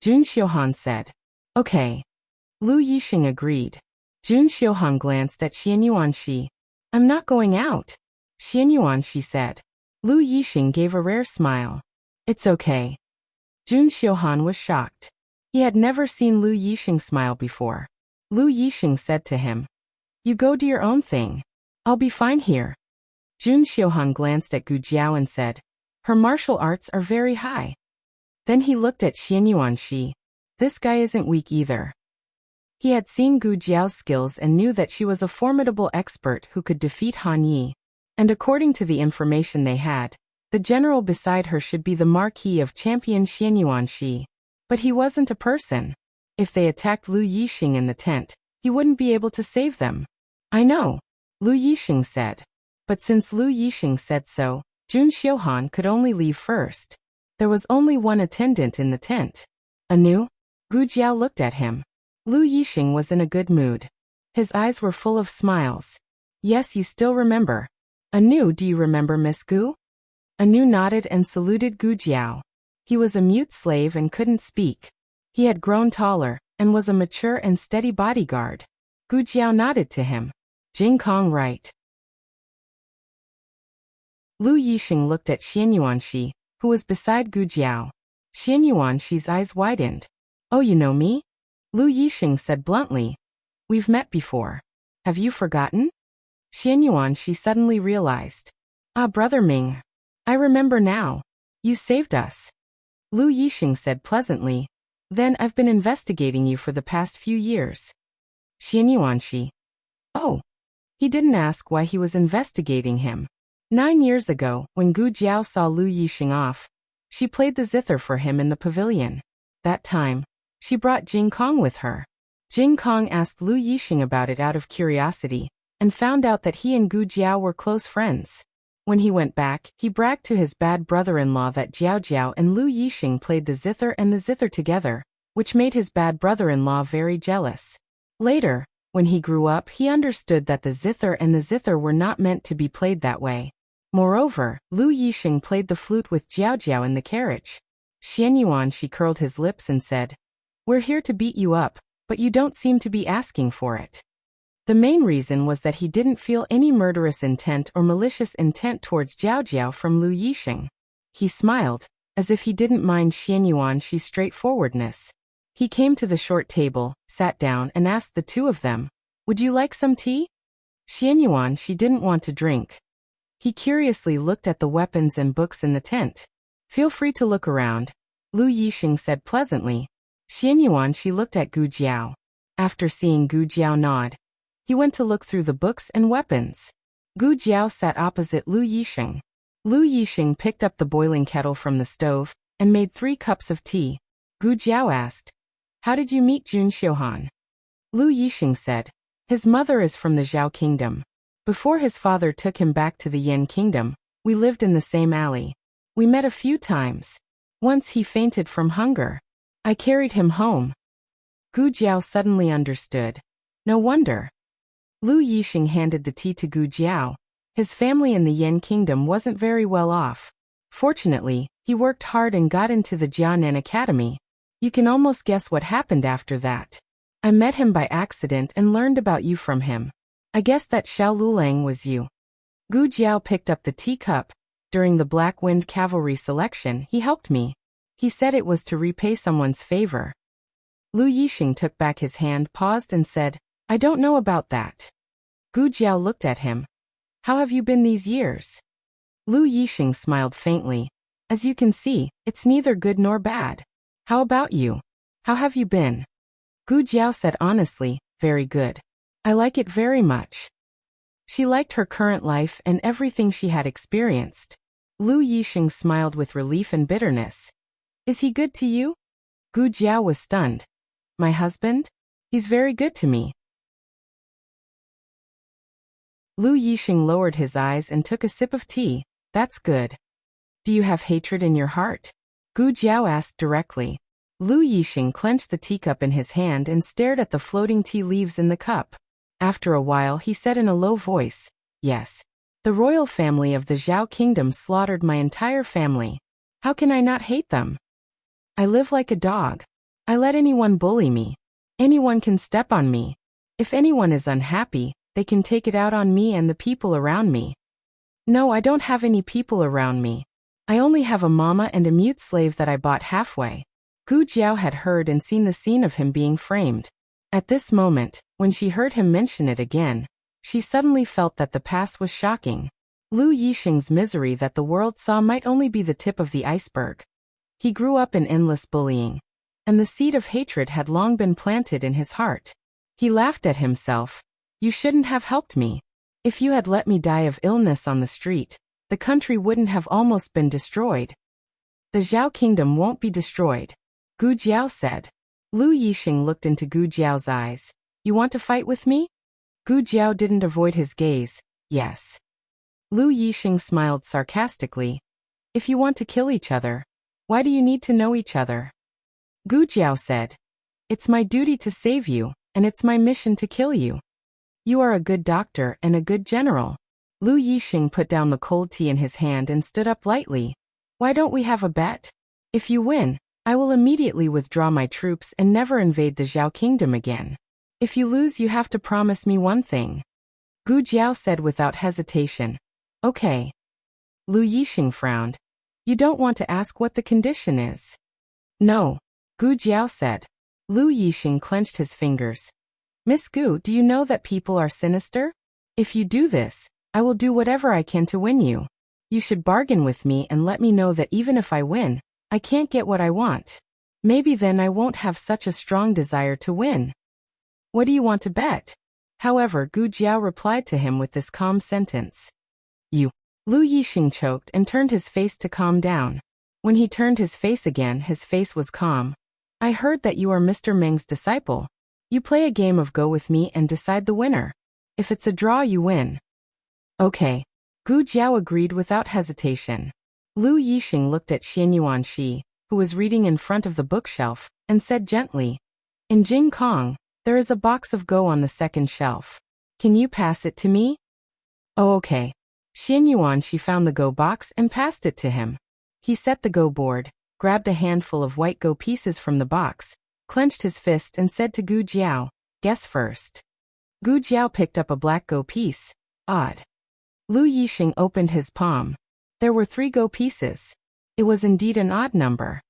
Speaker 1: Jun Xiuhan said. "Okay." Lu Yixing agreed. Jun Xiuhan glanced at Xian Yuanxi. "I'm not going out," Xian Yuanxi said. Lu Yixing gave a rare smile. "It's okay." Jun Xiuhan was shocked. He had never seen Lu Yixing smile before. Lu Yixing said to him, "You go do your own thing. I'll be fine here." Jun Xiuhan glanced at Gu Jiao and said, "Her martial arts are very high." Then he looked at Xian Yuanxi. "This guy isn't weak either." He had seen Gu Jiao's skills and knew that she was a formidable expert who could defeat Han Yi. And according to the information they had, the general beside her should be the Marquis of Champion Xian Yuanxi. But he wasn't a person. If they attacked Lu Yixing in the tent, he wouldn't be able to save them. "I know," Lu Yixing said. But since Lu Yixing said so, Jun Xiuhan could only leave first. There was only one attendant in the tent. "Anu?" Gu Jiao looked at him. Lu Yixing was in a good mood. His eyes were full of smiles. "Yes, you still remember. Anu, do you remember Miss Gu?" Anu nodded and saluted Gu Jiao. He was a mute slave and couldn't speak. He had grown taller, and was a mature and steady bodyguard. Gu Jiao nodded to him. "Jing Kong right." Lu Yixing looked at Xian Yuanxi, who was beside Gu Jiao. Xian Yuanxi's eyes widened. "Oh, you know me?" Lu Yixing said bluntly. "We've met before. Have you forgotten?" Xian Yuanxi suddenly realized. "Ah, Brother Ming. I remember now. You saved us." Lu Yixing said pleasantly. "Then I've been investigating you for the past few years." Xian Yuanxi. "Oh." He didn't ask why he was investigating him. 9 years ago, when Gu Jiao saw Lu Yixing off, she played the zither for him in the pavilion. That time, she brought Jing Kong with her. Jing Kong asked Lu Yixing about it out of curiosity, and found out that he and Gu Jiao were close friends. When he went back, he bragged to his bad brother-in-law that Jiao Jiao and Lu Yixing played the zither together, which made his bad brother-in-law very jealous. Later, when he grew up, he understood that the zither were not meant to be played that way. Moreover, Lu Yixing played the flute with Jiao Jiao in the carriage. Xian Yuanxi curled his lips and said, "We're here to beat you up, but you don't seem to be asking for it." The main reason was that he didn't feel any murderous intent or malicious intent towards Jiao Jiao from Lu Yixing. He smiled, as if he didn't mind Xian Yuanxi's straightforwardness. He came to the short table, sat down and asked the two of them, Would you like some tea? Xianyuan, she didn't want to drink. He curiously looked at the weapons and books in the tent. Feel free to look around, Lu Yixing said pleasantly. Xianyuan, she looked at Gu Jiao. After seeing Gu Jiao nod, he went to look through the books and weapons. Gu Jiao sat opposite Lu Yixing. Lu Yixing picked up the boiling kettle from the stove and made 3 cups of tea. Gu Jiao asked, "How did you meet Jun Xiuhan?" Lu Yixing said, "His mother is from the Zhao kingdom. Before his father took him back to the Yan kingdom, we lived in the same alley. We met a few times. Once he fainted from hunger. I carried him home." Gu Jiao suddenly understood. No wonder. Lu Yixing handed the tea to Gu Jiao. His family in the Yan kingdom wasn't very well off. Fortunately, he worked hard and got into the Jianan Academy. You can almost guess what happened after that. I met him by accident and learned about you from him. I guess that Xiao Lulang was you. Gu Jiao picked up the teacup. During the Black Wind Cavalry selection, he helped me. He said it was to repay someone's favor. Lu Yixing took back his hand, paused and said, "I don't know about that." Gu Jiao looked at him. "How have you been these years?" Lu Yixing smiled faintly. "As you can see, it's neither good nor bad. How about you? How have you been?" Gu Jiao said honestly, "Very good. I like it very much." She liked her current life and everything she had experienced. Lu Yixing smiled with relief and bitterness. "Is he good to you?" Gu Jiao was stunned. "My husband? He's very good to me." Lu Yixing lowered his eyes and took a sip of tea. "That's good. Do you have hatred in your heart?" Gu Jiao asked directly. Lu Yixing clenched the teacup in his hand and stared at the floating tea leaves in the cup. After a while he said in a low voice, "Yes. The royal family of the Zhao kingdom slaughtered my entire family. How can I not hate them? I live like a dog. I let anyone bully me. Anyone can step on me. If anyone is unhappy, they can take it out on me and the people around me. No, I don't have any people around me. I only have a mama and a mute slave that I bought halfway." Gu Jiao had heard and seen the scene of him being framed. At this moment, when she heard him mention it again, she suddenly felt that the past was shocking. Lu Yixing's misery that the world saw might only be the tip of the iceberg. He grew up in endless bullying, and the seed of hatred had long been planted in his heart. He laughed at himself. "You shouldn't have helped me. If you had let me die of illness on the street, the country wouldn't have almost been destroyed." "The Zhao kingdom won't be destroyed," Gu Jiao said. Lu Yixing looked into Gu Jiao's eyes. "You want to fight with me?" Gu Jiao didn't avoid his gaze. "Yes." Lu Yixing smiled sarcastically. "If you want to kill each other, why do you need to know each other?" Gu Jiao said, "It's my duty to save you, and it's my mission to kill you. You are a good doctor and a good general." Lu Yixing put down the cold tea in his hand and stood up lightly. "Why don't we have a bet? If you win, I will immediately withdraw my troops and never invade the Zhao kingdom again. If you lose, you have to promise me one thing." Gu Jiao said without hesitation, "Okay." Lu Yixing frowned. "You don't want to ask what the condition is?" "No," Gu Jiao said. Lu Yixing clenched his fingers. "Miss Gu, do you know that people are sinister? If you do this, I will do whatever I can to win you. You should bargain with me and let me know that even if I win, I can't get what I want. Maybe then I won't have such a strong desire to win. What do you want to bet?" However, Gu Jiao replied to him with this calm sentence. "You." Lu Yixing choked and turned his face to calm down. When he turned his face again, his face was calm. "I heard that you are Mr. Meng's disciple. You play a game of Go with me and decide the winner. If it's a draw, you win." "Okay." Gu Jiao agreed without hesitation. Lu Yixing looked at Xianyuan Shi, who was reading in front of the bookshelf, and said gently, "In Jing Kong, there is a box of Go on the second shelf. Can you pass it to me?" "Oh, okay." Xianyuan Shi found the Go box and passed it to him. He set the Go board, grabbed a handful of white Go pieces from the box, clenched his fist and said to Gu Jiao, "Guess first." Gu Jiao picked up a black Go piece. Odd. Lu Yixing opened his palm. There were 3 Go pieces. It was indeed an odd number.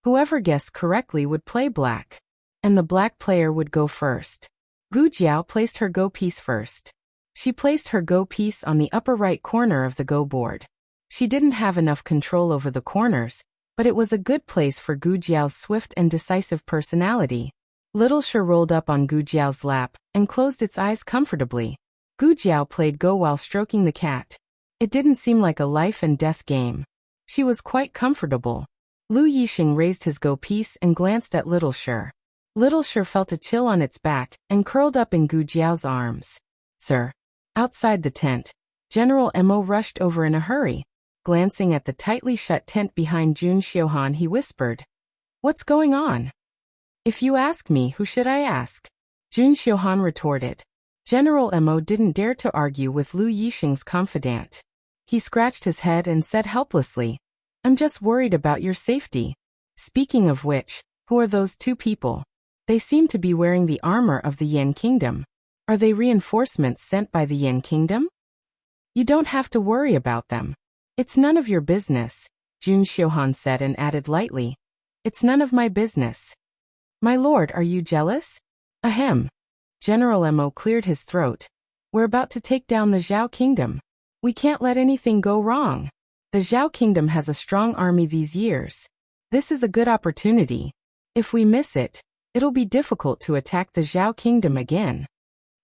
Speaker 1: Whoever guessed correctly would play black. and the black player would go first. Gu Jiao placed her go piece first. She placed her go piece on the upper right corner of the go board. She didn't have enough control over the corners, but it was a good place for Gu Jiao's swift and decisive personality. Little Shi rolled up on Gu Jiao's lap and closed its eyes comfortably. Gu Jiao played Go while stroking the cat. It didn't seem like a life and death game. She was quite comfortable. Lu Yixing raised his Go piece and glanced at Little Shi. Little Shi felt a chill on its back and curled up in Gu Jiao's arms. Sir. Outside the tent, General Mo rushed over in a hurry. Glancing at the tightly shut tent behind Jun Xiuhan, he whispered, "What's going on?" "If you ask me, who should I ask?" Jun Xiuhan retorted. General Mo didn't dare to argue with Lu Yixing's confidant. He scratched his head and said helplessly, "I'm just worried about your safety. Speaking of which, who are those two people? They seem to be wearing the armor of the Yan Kingdom. Are they reinforcements sent by the Yan Kingdom?" "You don't have to worry about them. It's none of your business," Jun Xiuhan said and added lightly, "It's none of my business." "My lord, are you jealous?" "Ahem." General Mo cleared his throat. "We're about to take down the Zhao Kingdom. We can't let anything go wrong. The Zhao Kingdom has a strong army these years. This is a good opportunity. If we miss it, it'll be difficult to attack the Zhao Kingdom again."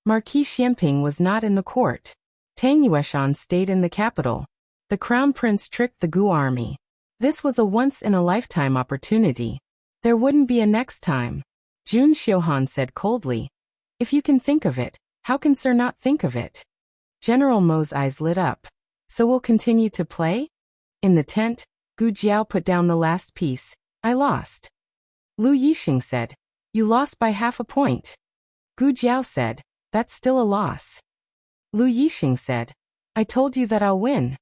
Speaker 1: Marquis Xianping was not in the court. Tang Yueshan stayed in the capital. The crown prince tricked the Gu army. This was a once-in-a-lifetime opportunity. There wouldn't be a next time. Jun Xiuhan said coldly, "If you can think of it, how can Sir not think of it?" General Mo's eyes lit up. "So we'll continue to play?" In the tent, Gu Jiao put down the last piece. "I lost." Lu Yixing said, "You lost by half a point." Gu Jiao said, "That's still a loss." Lu Yixing said, "I told you that I'll win."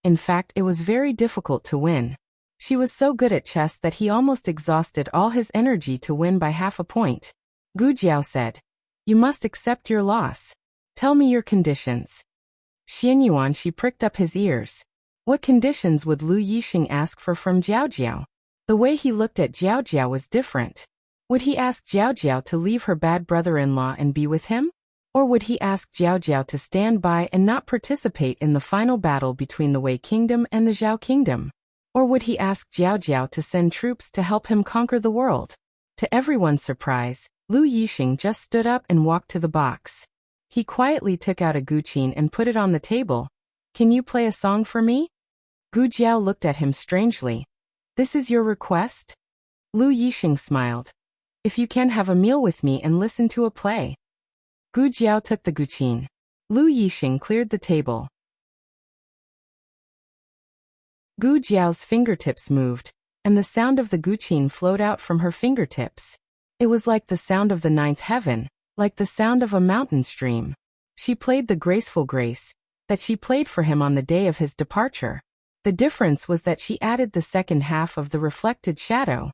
Speaker 1: In fact, it was very difficult to win. She was so good at chess that he almost exhausted all his energy to win by half a point. Gu Jiao said, "You must accept your loss. Tell me your conditions." Xianyuan, she pricked up his ears. What conditions would Lu Yixing ask for from Jiao Jiao? The way he looked at Jiao Jiao was different. Would he ask Jiao Jiao to leave her bad brother-in-law and be with him? Or would he ask Jiao Jiao to stand by and not participate in the final battle between the Wei Kingdom and the Zhao Kingdom? Or would he ask Jiao Jiao to send troops to help him conquer the world? To everyone's surprise, Lu Yixing just stood up and walked to the box. He quietly took out a guqin and put it on the table. "Can you play a song for me?" Gu Jiao looked at him strangely. "This is your request?" Lu Yixing smiled. "If you can have a meal with me and listen to a play." Gu Jiao took the guqin. Lu Yixing cleared the table. Gu Jiao's fingertips moved, and the sound of the guqin flowed out from her fingertips. It was like the sound of the ninth heaven, like the sound of a mountain stream. She played the graceful grace that she played for him on the day of his departure. The difference was that she added the second half of the reflected shadow.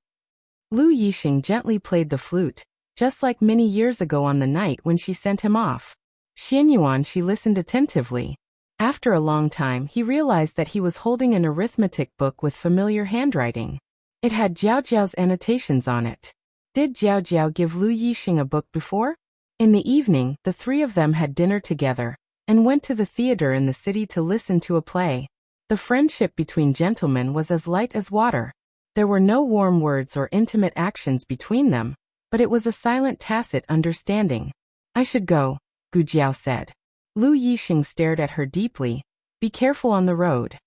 Speaker 1: Lu Yixing gently played the flute, just like many years ago on the night when she sent him off. Xianyuan, she listened attentively. After a long time, he realized that he was holding an arithmetic book with familiar handwriting. It had Jiao Jiao's annotations on it. Did Jiao Jiao give Lu Yixing a book before? In the evening, the three of them had dinner together, and went to the theater in the city to listen to a play. The friendship between gentlemen was as light as water. There were no warm words or intimate actions between them, but it was a silent, tacit understanding. "I should go," Gu Jiao said. Lu Yixing stared at her deeply. "Be careful on the road."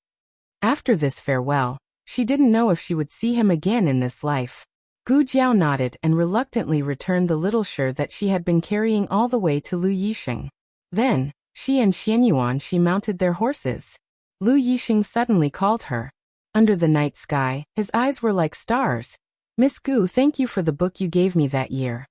Speaker 1: After this farewell, she didn't know if she would see him again in this life. Gu Jiao nodded and reluctantly returned the little shirt that she had been carrying all the way to Lu Yixing. Then, she and Xianyuan, she mounted their horses. Lu Yixing suddenly called her. Under the night sky, his eyes were like stars. "Miss Gu, thank you for the book you gave me that year."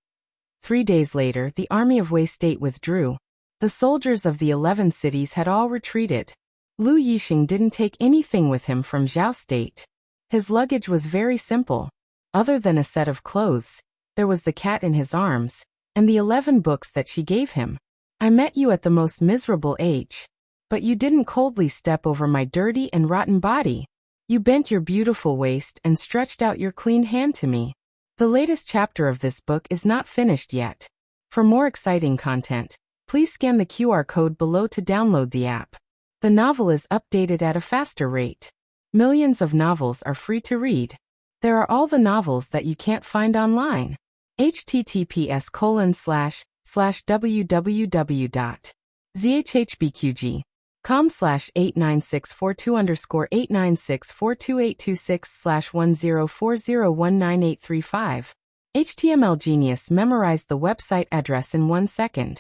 Speaker 1: 3 days later, the army of Wei State withdrew. The soldiers of the 11 cities had all retreated. Lu Yixing didn't take anything with him from Zhao State. His luggage was very simple. Other than a set of clothes, there was the cat in his arms, and the 11 books that she gave him. "I met you at the most miserable age. But you didn't coldly step over my dirty and rotten body. You bent your beautiful waist and stretched out your clean hand to me. The latest chapter of this book is not finished yet. For more exciting content, please scan the QR code below to download the app. The novel is updated at a faster rate. Millions of novels are free to read. There are all the novels that you can't find online. https://www.zhbqg.com/89642_826/10401985. HTML Genius memorized the website address in 1 second.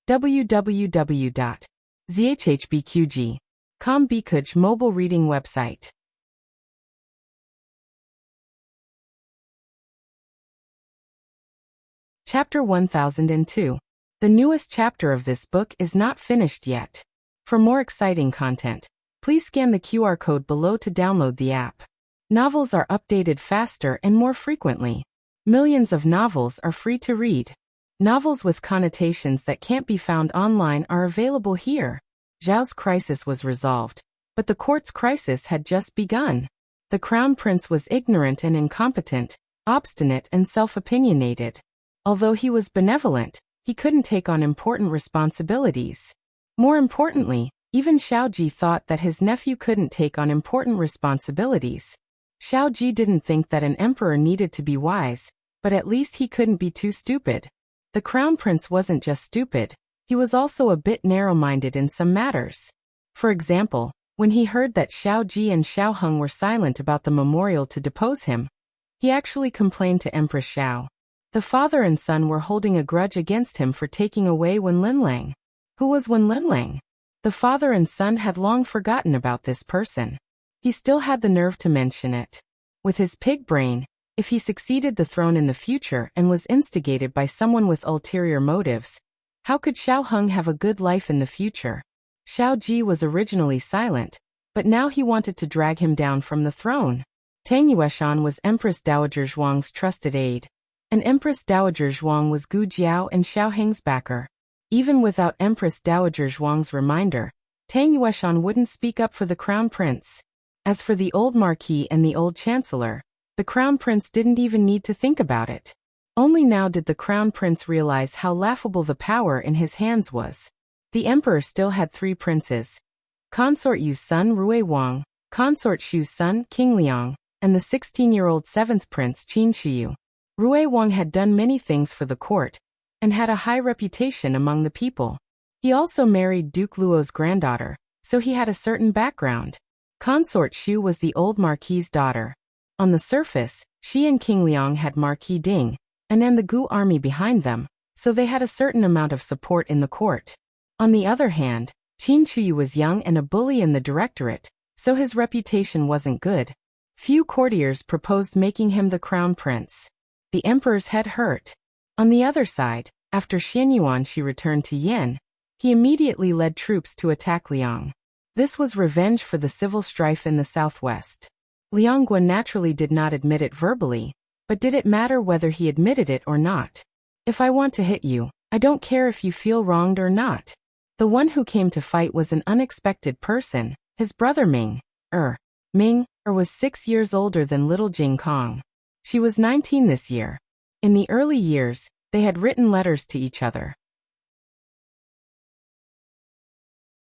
Speaker 1: www.zhbqg.com Bikuj mobile reading website. Chapter 1002. The newest chapter of this book is not finished yet. For more exciting content, please scan the QR code below to download the app. Novels are updated faster and more frequently. Millions of novels are free to read. Novels with connotations that can't be found online are available here. Zhao's crisis was resolved, but the court's crisis had just begun. The crown prince was ignorant and incompetent, obstinate and self-opinionated. Although he was benevolent, he couldn't take on important responsibilities. More importantly, even Xiaoji thought that his nephew couldn't take on important responsibilities. Xiaoji didn't think that an emperor needed to be wise, but at least he couldn't be too stupid. The crown prince wasn't just stupid, he was also a bit narrow-minded in some matters. For example, when he heard that Xiaoji and Xiaoheng were silent about the memorial to depose him, he actually complained to Empress Xiao. The father and son were holding a grudge against him for taking away Wen Linlang. Who was Wen Linlang? The father and son had long forgotten about this person. He still had the nerve to mention it. With his pig brain, if he succeeded the throne in the future and was instigated by someone with ulterior motives, how could Xiaoheng have a good life in the future? Xiaoji was originally silent, but now he wanted to drag him down from the throne. Tang Yueshan was Empress Dowager Zhuang's trusted aide, and Empress Dowager Zhuang was Gu Jiao and Xiaoheng's backer. Even without Empress Dowager Zhuang's reminder, Tang Yueshan wouldn't speak up for the crown prince. As for the old marquis and the old chancellor, the crown prince didn't even need to think about it. Only now did the crown prince realize how laughable the power in his hands was. The emperor still had 3 princes: Consort Yu's son Rui Wang, Consort Shu's son King Liang, and the 16-year-old 7th prince Qin Shiyu. Rui Wang had done many things for the court, and had a high reputation among the people. He also married Duke Luo's granddaughter, so he had a certain background. Consort Shu was the old marquis's daughter. On the surface, she and King Liang had Marquis Ding, and the Gu army behind them, so they had a certain amount of support in the court. On the other hand, Qin Shiyu was young and a bully in the directorate, so his reputation wasn't good. Few courtiers proposed making him the crown prince. The emperor's head hurt. On the other side, after Xianyuan she returned to Yin, he immediately led troops to attack Liang. This was revenge for the civil strife in the southwest. Liang Guan naturally did not admit it verbally, but did it matter whether he admitted it or not? If I want to hit you, I don't care if you feel wronged or not. The one who came to fight was an unexpected person, his brother Ming. Ming was 6 years older than little Jing Kong. She was 19 this year. In the early years, they had written letters to each other.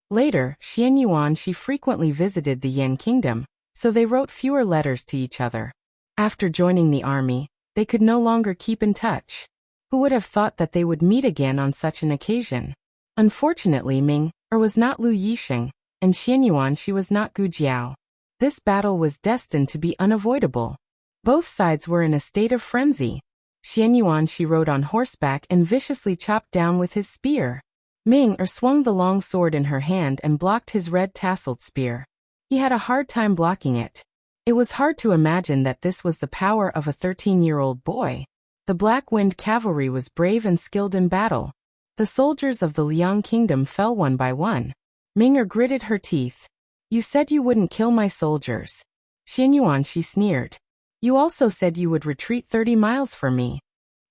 Speaker 1: Later, Xianyuan she frequently visited the Yan kingdom, so they wrote fewer letters to each other. After joining the army, they could no longer keep in touch. Who would have thought that they would meet again on such an occasion? Unfortunately, Ming was not Lu Yisheng, and Xianyuan she was not Gu Jiao. This battle was destined to be unavoidable. Both sides were in a state of frenzy. Xianyuan she rode on horseback and viciously chopped down with his spear. Ming swung the long sword in her hand and blocked his red tasseled spear. He had a hard time blocking it. It was hard to imagine that this was the power of a 13-year-old boy. The Black Wind cavalry was brave and skilled in battle. The soldiers of the Liang kingdom fell one by one. Ming gritted her teeth. You said you wouldn't kill my soldiers. Xianyuan she sneered. You also said you would retreat 30 miles from me.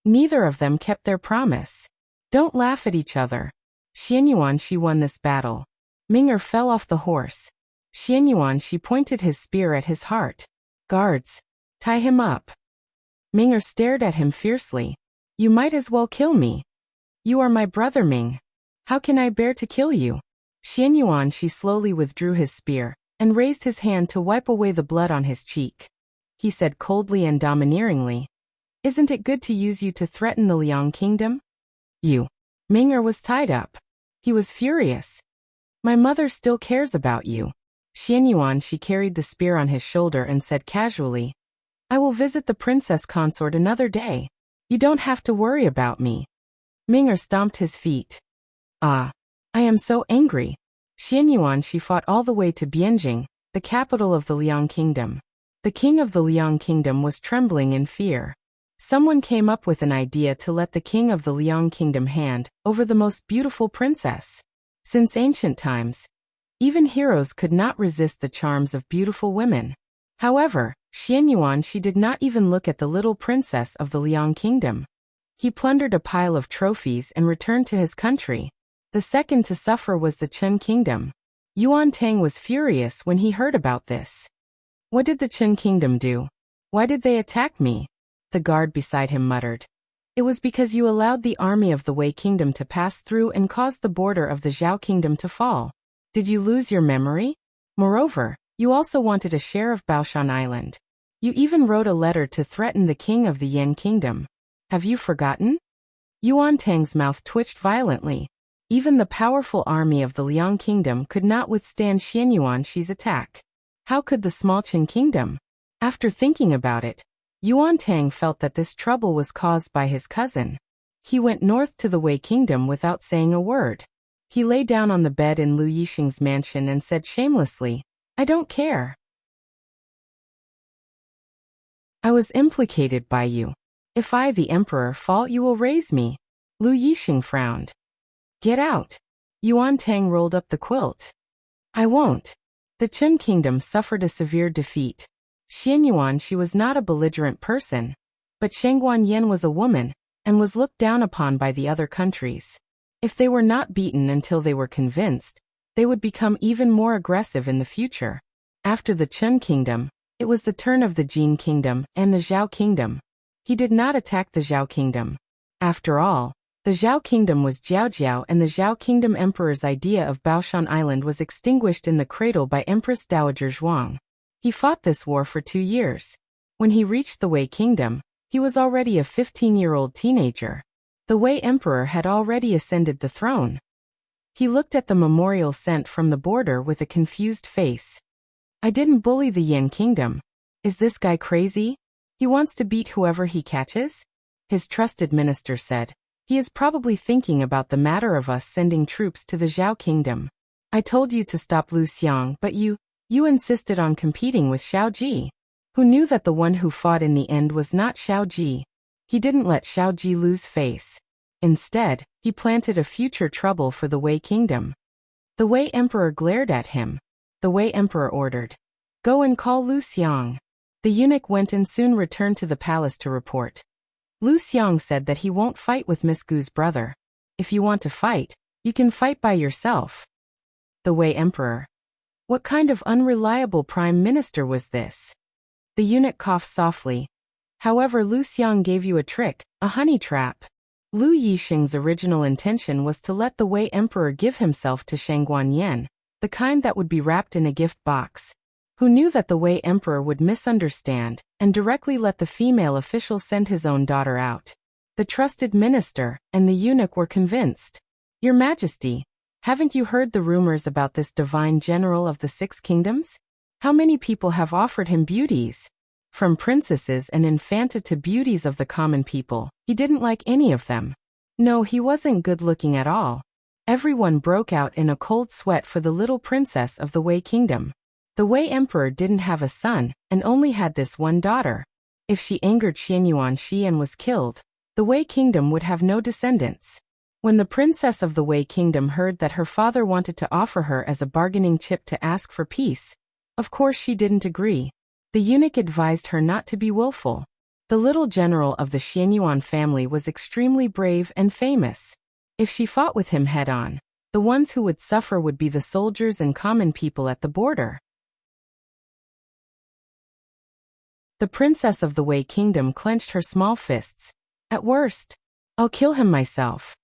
Speaker 1: Neither of them kept their promise. Don't laugh at each other. Xianyuan she won this battle. Ming fell off the horse. Xianyuan she pointed his spear at his heart. Guards, tie him up. Ming stared at him fiercely. You might as well kill me. You are my brother Ming. How can I bear to kill you? Xianyuan Shi slowly withdrew his spear and raised his hand to wipe away the blood on his cheek. He said coldly and domineeringly, Isn't it good to use you to threaten the Liang kingdom? You. Ming was tied up. He was furious. My mother still cares about you. Xianyuan Shi carried the spear on his shoulder and said casually, I will visit the princess consort another day. You don't have to worry about me. Ming stomped his feet. Ah. I am so angry. Xianyuan Shi fought all the way to Bianjing, the capital of the Liang kingdom. The king of the Liang kingdom was trembling in fear. Someone came up with an idea to let the king of the Liang kingdom hand over the most beautiful princess. Since ancient times, even heroes could not resist the charms of beautiful women. However, Xianyuan Shi did not even look at the little princess of the Liang kingdom. He plundered a pile of trophies and returned to his country. The second to suffer was the Chen kingdom. Yuan Tang was furious when he heard about this. What did the Chen kingdom do? Why did they attack me? The guard beside him muttered. It was because you allowed the army of the Wei kingdom to pass through and caused the border of the Zhao kingdom to fall. Did you lose your memory? Moreover, you also wanted a share of Baoshan Island. You even wrote a letter to threaten the king of the Yan kingdom. Have you forgotten? Yuan Tang's mouth twitched violently. Even the powerful army of the Liang kingdom could not withstand Xianyuan Shi's attack. How could the small Qin kingdom? After thinking about it, Yuan Tang felt that this trouble was caused by his cousin. He went north to the Wei kingdom without saying a word. He lay down on the bed in Lu Yixing's mansion and said shamelessly, I don't care. I was implicated by you. If I, the emperor, fall, you will raise me. Lu Yixing frowned. Get out. Yuan Tang rolled up the quilt. I won't. The Chen kingdom suffered a severe defeat. Xianyuan Shi was not a belligerent person, but Shangguan Yan was a woman and was looked down upon by the other countries. If they were not beaten until they were convinced, they would become even more aggressive in the future. After the Chen kingdom, it was the turn of the Jin kingdom and the Zhao kingdom. He did not attack the Zhao kingdom. After all, the Zhao kingdom was Jiao and the Zhao kingdom emperor's idea of Baoshan Island was extinguished in the cradle by Empress Dowager Zhuang. He fought this war for 2 years. When he reached the Wei kingdom, he was already a 15-year-old teenager. The Wei emperor had already ascended the throne. He looked at the memorial sent from the border with a confused face. I didn't bully the Yan kingdom. Is this guy crazy? He wants to beat whoever he catches? His trusted minister said. He is probably thinking about the matter of us sending troops to the Zhao kingdom. I told you to stop Lu Xiang, but you insisted on competing with Xiao Ji. Who knew that the one who fought in the end was not Xiao Ji? He didn't let Xiao Ji lose face. Instead, he planted a future trouble for the Wei kingdom. The Wei emperor glared at him. The Wei emperor ordered, Go and call Lu Xiang. The eunuch went and soon returned to the palace to report. Lu Xiang said that he won't fight with Miss Gu's brother. If you want to fight, you can fight by yourself. The Wei emperor. What kind of unreliable prime minister was this? The eunuch coughed softly. However, Lu Xiang gave you a trick, a honey trap. Lu Yixing's original intention was to let the Wei emperor give himself to Shangguan Yan, the kind that would be wrapped in a gift box. Who knew that the Wei emperor would misunderstand and directly let the female official send his own daughter out. The trusted minister and the eunuch were convinced. Your Majesty, haven't you heard the rumors about this divine general of the 6 kingdoms? How many people have offered him beauties? From princesses and infanta to beauties of the common people, he didn't like any of them. No, he wasn't good looking at all. Everyone broke out in a cold sweat for the little princess of the Wei kingdom. The Wei emperor didn't have a son and only had this one daughter. If she angered Xianyuan Shi and was killed, the Wei kingdom would have no descendants. When the princess of the Wei kingdom heard that her father wanted to offer her as a bargaining chip to ask for peace, of course she didn't agree. The eunuch advised her not to be willful. The little general of the Xianyuan family was extremely brave and famous. If she fought with him head-on, the ones who would suffer would be the soldiers and common people at the border. The princess of the Wei Kingdom clenched her small fists. At worst, I'll kill him myself.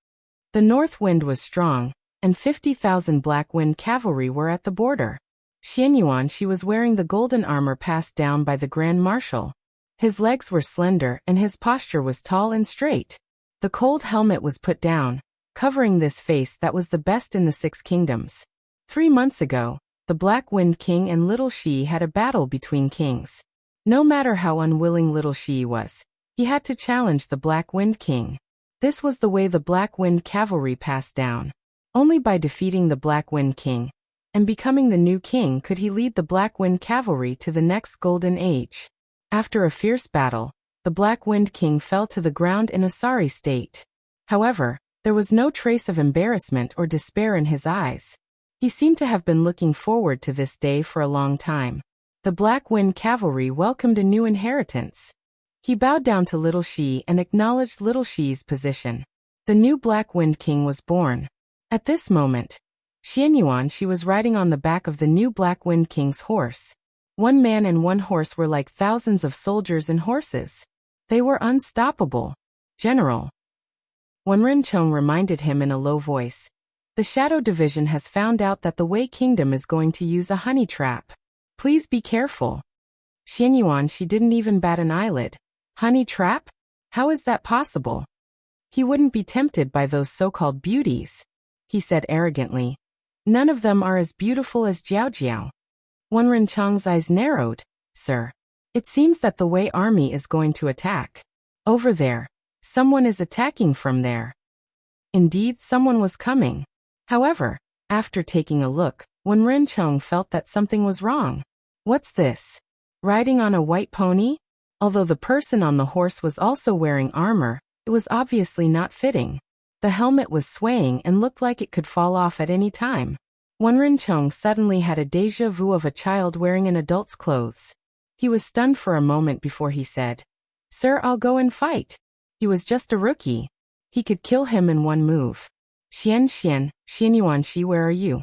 Speaker 1: The north wind was strong, and 50,000 Black Wind cavalry were at the border. Xianyuan, she was wearing the golden armor passed down by the Grand Marshal. His legs were slender and his posture was tall and straight. The cold helmet was put down, covering this face that was the best in the 6 kingdoms. 3 months ago, the Black Wind King and Little Shi had a battle between kings. No matter how unwilling Little Shi was, he had to challenge the Black Wind King. This was the way the Black Wind cavalry passed down. Only by defeating the Black Wind King and becoming the new king could he lead the Black Wind cavalry to the next golden age. After a fierce battle, the Black Wind King fell to the ground in a sorry state. However, there was no trace of embarrassment or despair in his eyes. He seemed to have been looking forward to this day for a long time. The Black Wind cavalry welcomed a new inheritance. He bowed down to Little Shi and acknowledged Little Shi's position. The new Black Wind King was born. At this moment, Xianyuan, she was riding on the back of the new Black Wind King's horse. 1 man and 1 horse were like thousands of soldiers and horses. They were unstoppable. General, Wenren reminded him in a low voice. The Shadow Division has found out that the Wei Kingdom is going to use a honey trap. Please be careful. Xianyuan, she didn't even bat an eyelid. Honey trap? How is that possible? He wouldn't be tempted by those so-called beauties, he said arrogantly. None of them are as beautiful as Jiao. Wenren eyes narrowed. Sir, it seems that the Wei army is going to attack. Over there. Someone is attacking from there. Indeed, someone was coming. However, after taking a look, Wenren felt that something was wrong. What's this? Riding on a white pony? Although the person on the horse was also wearing armor, it was obviously not fitting. The helmet was swaying and looked like it could fall off at any time. Wenren suddenly had a déjà vu of a child wearing an adult's clothes. He was stunned for a moment before he said, Sir, I'll go and fight. He was just a rookie. He could kill him in 1 move. Xianyuan, where are you?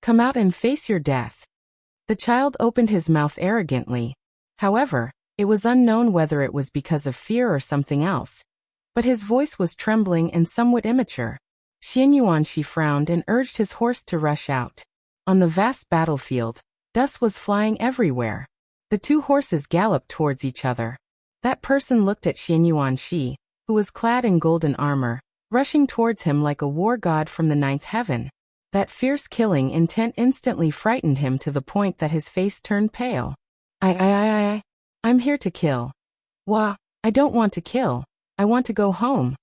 Speaker 1: Come out and face your death. The child opened his mouth arrogantly. However, it was unknown whether it was because of fear or something else. But his voice was trembling and somewhat immature. Xianyuan, frowned and urged his horse to rush out. On the vast battlefield, dust was flying everywhere. The 2 horses galloped towards each other. That person looked at Xianyuan, who was clad in golden armor, rushing towards him like a war god from the 9th heaven. That fierce killing intent instantly frightened him to the point that his face turned pale. I'm here to kill. Wah, I don't want to kill. I want to go home.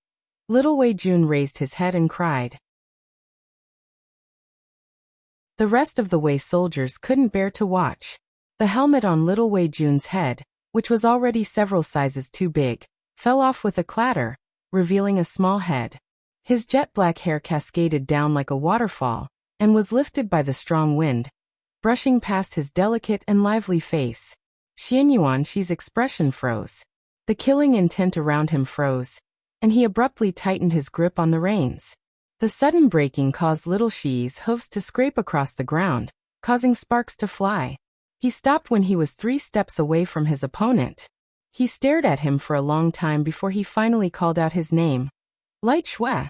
Speaker 1: Little Wei Jun raised his head and cried. The rest of the Wei soldiers couldn't bear to watch. The helmet on Little Wei Jun's head, which was already several sizes too big, fell off with a clatter, revealing a small head. His jet-black hair cascaded down like a waterfall, and was lifted by the strong wind, brushing past his delicate and lively face. Xianyuan's expression froze. The killing intent around him froze, and he abruptly tightened his grip on the reins. The sudden braking caused Little Shi's hoofs to scrape across the ground, causing sparks to fly. He stopped when he was 3 steps away from his opponent. He stared at him for a long time before he finally called out his name. Light Shui.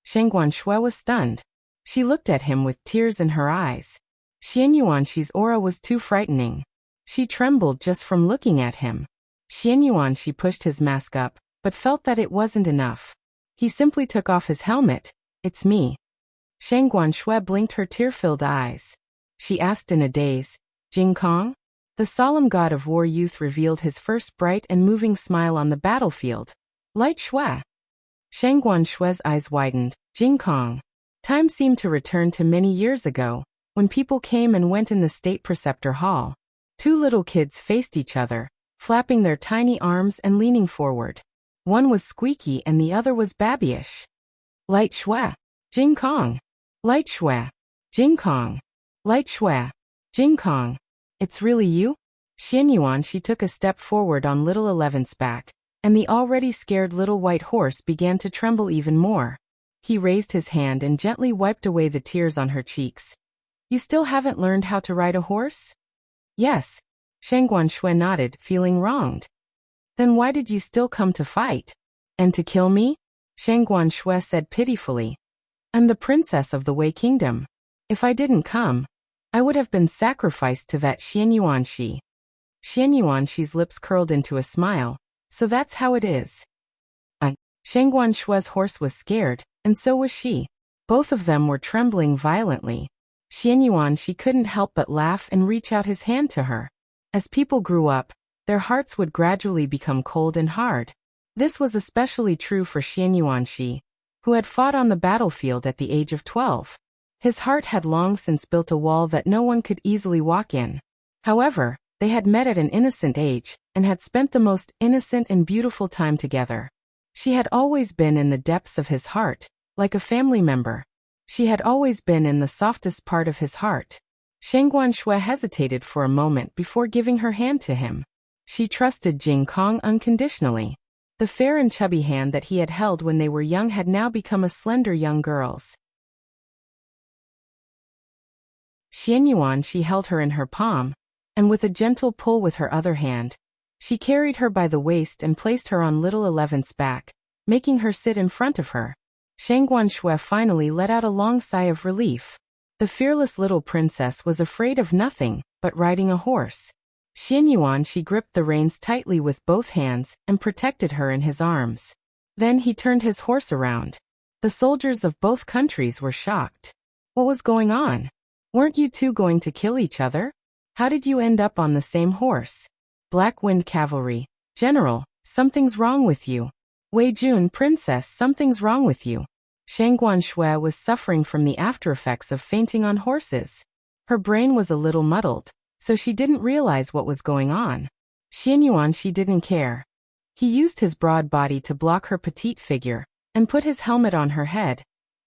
Speaker 1: Shangguan Shui was stunned. She looked at him with tears in her eyes. Xianyuan's aura was too frightening. She trembled just from looking at him. Xianyuan pushed his mask up, but felt that it wasn't enough. He simply took off his helmet. It's me. Shangguan Shui blinked her tear-filled eyes. She asked in a daze, Jing Kong? The solemn god of war youth revealed his first bright and moving smile on the battlefield. Light Shui. Shangguan Shui's eyes widened. Jing Kong. Time seemed to return to many years ago, when people came and went in the State Preceptor Hall. 2 little kids faced each other, flapping their tiny arms and leaning forward. One was squeaky and the other was babyish. Light Shui. Jing Kong. Light Shui. Jing Kong. Light Shui. Jing Kong. It's really you? Xianyuan took a step forward on Little 11's back, and the already scared little white horse began to tremble even more. He raised his hand and gently wiped away the tears on her cheeks. You still haven't learned how to ride a horse? Yes. Shang Guanshui nodded, feeling wronged. Then why did you still come to fight? And to kill me? Shang Guanshui said pitifully. I'm the princess of the Wei Kingdom. If I didn't come, I would have been sacrificed to that Xian Yuanxi. Xian Yuanxi's lips curled into a smile. So that's how it is. Shang Guanshui's horse was scared, and so was she. Both of them were trembling violently. Xian Yuanxi couldn't help but laugh and reach out his hand to her. As people grew up, their hearts would gradually become cold and hard. This was especially true for Xian Yuanxi, who had fought on the battlefield at the age of 12. His heart had long since built a wall that no one could easily walk in. However, they had met at an innocent age, and had spent the most innocent and beautiful time together. She had always been in the depths of his heart, like a family member. She had always been in the softest part of his heart. Shang Guanshui hesitated for a moment before giving her hand to him. She trusted Jing Kong unconditionally. The fair and chubby hand that he had held when they were young had now become a slender young girl's. Xian Yuanxi held her in her palm, and with a gentle pull with her other hand, she carried her by the waist and placed her on little 11's back, making her sit in front of her. Shang Guanshui finally let out a long sigh of relief. The fearless little princess was afraid of nothing but riding a horse. Xian Yuanxi gripped the reins tightly with both hands and protected her in his arms. Then he turned his horse around. The soldiers of both countries were shocked. What was going on? Weren't you two going to kill each other? How did you end up on the same horse? Black Wind Cavalry. General, something's wrong with you. Wei Jun, Princess, something's wrong with you. Shang Guanshui was suffering from the aftereffects of fainting on horses. Her brain was a little muddled, so she didn't realize what was going on. Xian Yuanxi didn't care. He used his broad body to block her petite figure, and put his helmet on her head,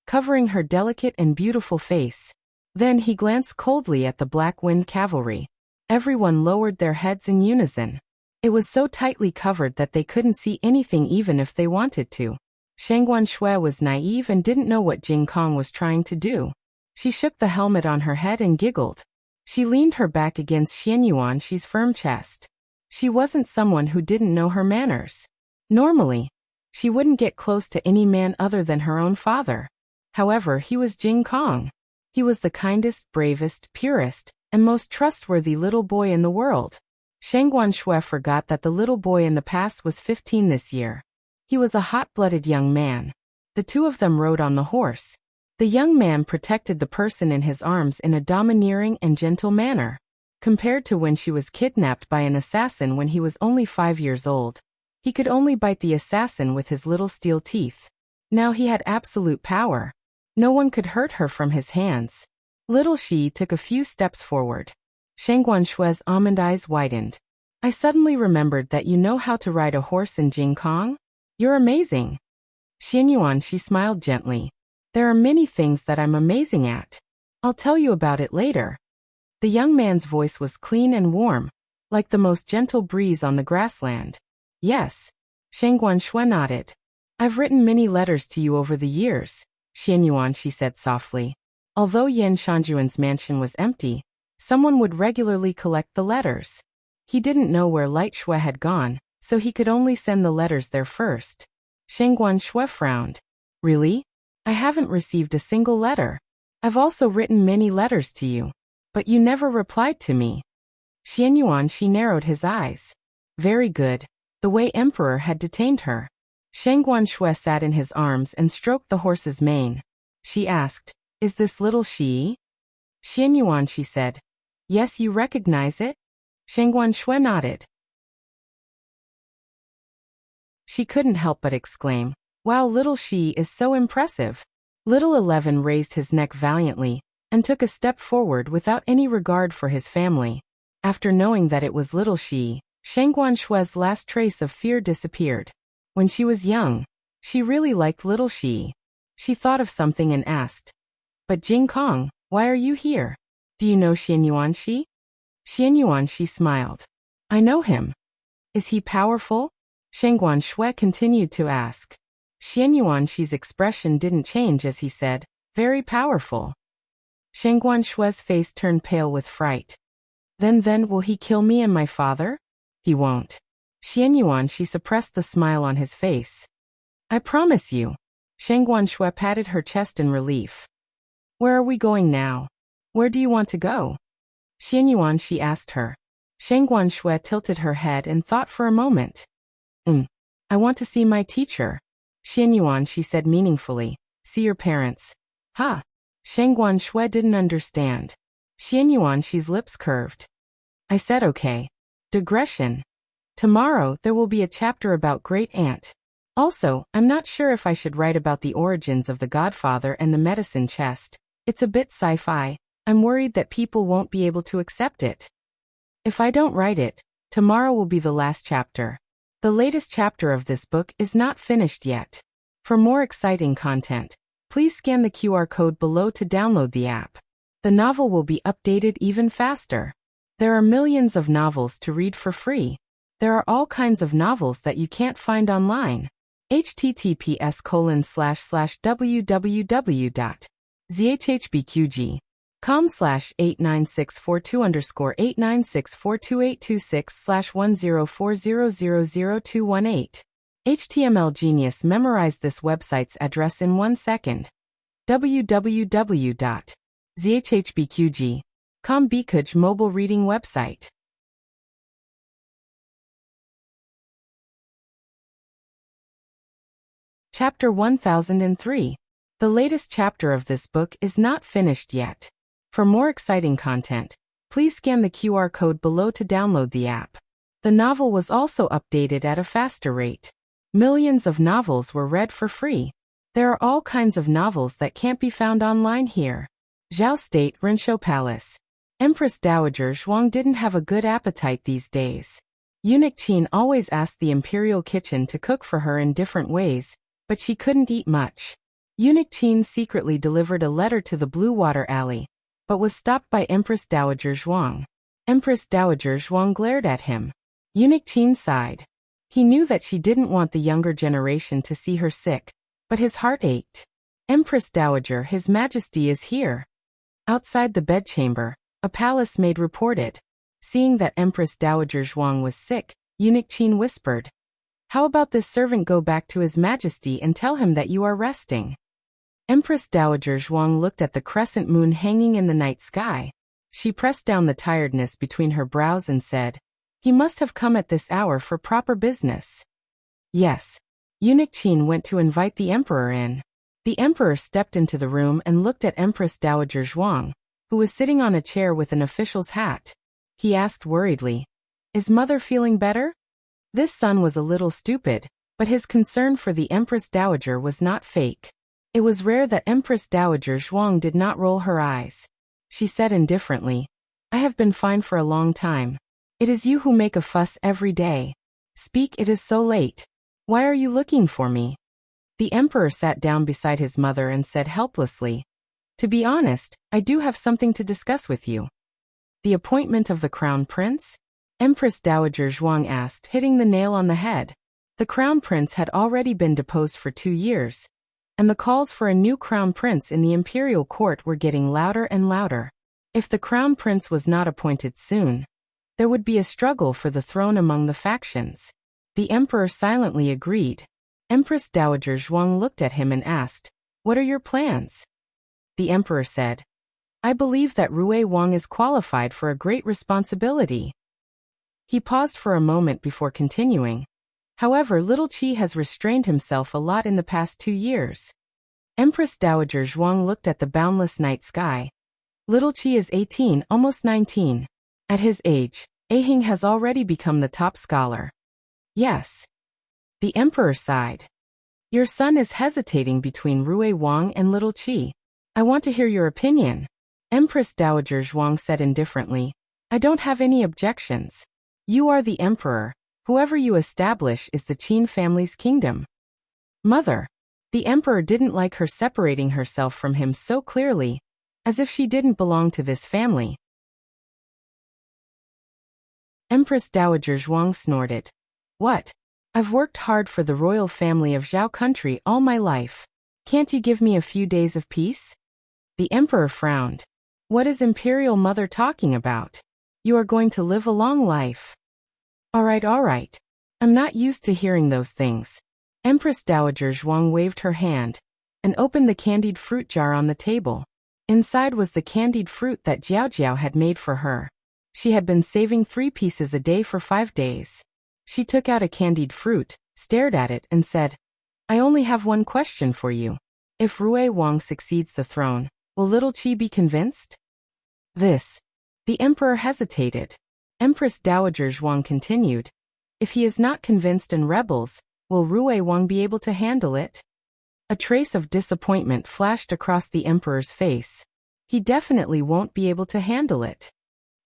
Speaker 1: covering her delicate and beautiful face. Then he glanced coldly at the Black Wind Cavalry. Everyone lowered their heads in unison. It was so tightly covered that they couldn't see anything even if they wanted to. Shang Guanshui was naive and didn't know what Jing Kong was trying to do. She shook the helmet on her head and giggled. She leaned her back against Xian Yuanxi's firm chest. She wasn't someone who didn't know her manners. Normally, she wouldn't get close to any man other than her own father. However, he was Jing Kong. He was the kindest, bravest, purest, and most trustworthy little boy in the world. Shang Guanshui forgot that the little boy in the past was 15 this year. He was a hot-blooded young man. The two of them rode on the horse. The young man protected the person in his arms in a domineering and gentle manner. Compared to when she was kidnapped by an assassin when he was only 5 years old, he could only bite the assassin with his little steel teeth. Now he had absolute power. No one could hurt her from his hands. Little Shi took a few steps forward. Shang Guanshui's almond eyes widened. I suddenly remembered that you know how to ride a horse in Jing Kong? You're amazing. Xian Yuanxi smiled gently. There are many things that I'm amazing at. I'll tell you about it later. The young man's voice was clean and warm, like the most gentle breeze on the grassland. Yes. Shang Guanshui nodded. I've written many letters to you over the years, Xian Yuanxi said softly. Although Yan Shanjuan's mansion was empty, someone would regularly collect the letters. He didn't know where Light Shui had gone, so he could only send the letters there first. Shang Guanshui frowned. Really? I haven't received a single letter. I've also written many letters to you, but you never replied to me. Xian Yuanxi narrowed his eyes. Very good. The Wei Emperor had detained her. Shang Guanshui sat in his arms and stroked the horse's mane. She asked, Is this little Shi? Xian Yuanxi said, Yes, you recognize it? Shang Guanshui nodded. She couldn't help but exclaim, Wow, little Shi is so impressive. Little 11 raised his neck valiantly, and took a step forward without any regard for his family. After knowing that it was little Shi, Shang Guanshui's last trace of fear disappeared. When she was young, she really liked little Shi. She thought of something and asked, But Jing Kong, why are you here? Do you know Xian Yuanxi? Xian Yuanxi smiled. I know him. Is he powerful? Shang Guanshui continued to ask. Xian Yuanxi's expression didn't change as he said, Very powerful. Shang Guanshui's face turned pale with fright. Then will he kill me and my father? He won't. Xianyuan, she suppressed the smile on his face. I promise you. Sheng Guanshui patted her chest in relief. Where are we going now? Where do you want to go? Xianyuan, she asked her. Sheng Guanshui tilted her head and thought for a moment. I want to see my teacher. Xianyuan, she said meaningfully. See your parents. Ha! Sheng Guanshui didn't understand. Xianyuan, she's lips curved. I said okay. Digression. Tomorrow there will be a chapter about Great Aunt. Also, I'm not sure if I should write about the origins of the Godfather and the medicine chest. It's a bit sci-fi. I'm worried that people won't be able to accept it. If I don't write it, tomorrow will be the last chapter. The latest chapter of this book is not finished yet. For more exciting content, please scan the QR code below to download the app. The novel will be updated even faster. There are millions of novels to read for free. There are all kinds of novels that you can't find online. https://www.zhbqg.com/89642_8964226/1040000218. HTML Genius memorized this website's address in 1 second. www.zhbqg.com Bikuj mobile reading website. Chapter 1003. The latest chapter of this book is not finished yet. For more exciting content, please scan the QR code below to download the app. The novel was also updated at a faster rate. Millions of novels were read for free. There are all kinds of novels that can't be found online here. Zhao State, Rinshou Palace. Empress Dowager Zhuang didn't have a good appetite these days. Eunuch Qin always asked the imperial kitchen to cook for her in different ways, but she couldn't eat much. Eunuch Qin secretly delivered a letter to the Blue Water Alley, but was stopped by Empress Dowager Zhuang. Empress Dowager Zhuang glared at him. Eunuch Qin sighed. He knew that she didn't want the younger generation to see her sick, but his heart ached. Empress Dowager, His Majesty is here. Outside the bedchamber, a palace maid reported. Seeing that Empress Dowager Zhuang was sick, Eunuch Qin whispered, "How about this servant go back to His Majesty and tell him that you are resting?" Empress Dowager Zhuang looked at the crescent moon hanging in the night sky. She pressed down the tiredness between her brows and said, "He must have come at this hour for proper business." Yes. Eunuch Qin went to invite the emperor in. The emperor stepped into the room and looked at Empress Dowager Zhuang, who was sitting on a chair with an official's hat. He asked worriedly, "Is mother feeling better?" This son was a little stupid, but his concern for the Empress Dowager was not fake. It was rare that Empress Dowager Zhuang did not roll her eyes. She said indifferently, "I have been fine for a long time. It is you who make a fuss every day. Speak, it is so late. Why are you looking for me?" The emperor sat down beside his mother and said helplessly, "To be honest, I do have something to discuss with you." "The appointment of the crown prince?" Empress Dowager Zhuang asked, hitting the nail on the head. The crown prince had already been deposed for 2 years, and the calls for a new crown prince in the imperial court were getting louder and louder. If the crown prince was not appointed soon, there would be a struggle for the throne among the factions. The emperor silently agreed. Empress Dowager Zhuang looked at him and asked, "What are your plans?" The emperor said, "I believe that Rui Wang is qualified for a great responsibility." He paused for a moment before continuing. "However, little Qi has restrained himself a lot in the past 2 years." Empress Dowager Zhuang looked at the boundless night sky. Little Qi is 18, almost 19. At his age, Ahing has already become the top scholar. Yes. The emperor sighed. "Your son is hesitating between Rui Wang and little Qi. I want to hear your opinion." Empress Dowager Zhuang said indifferently, "I don't have any objections. You are the emperor. Whoever you establish is the Qin family's kingdom." "Mother." The emperor didn't like her separating herself from him so clearly, as if she didn't belong to this family. Empress Dowager Zhuang snorted. "What? I've worked hard for the royal family of Zhao country all my life. Can't you give me a few days of peace?" The emperor frowned. "What is imperial mother talking about?" You are going to live a long life. All right. I'm not used to hearing those things. Empress Dowager Zhuang waved her hand and opened the candied fruit jar on the table. Inside was the candied fruit that Jiao Jiao had made for her. She had been saving 3 pieces a day for 5 days. She took out a candied fruit, stared at it, and said, I only have one question for you. If Rui Wang succeeds the throne, will little Qi be convinced? The emperor hesitated. Empress Dowager Zhuang continued, if he is not convinced and rebels, will Rui Wang be able to handle it? A trace of disappointment flashed across the emperor's face. He definitely won't be able to handle it.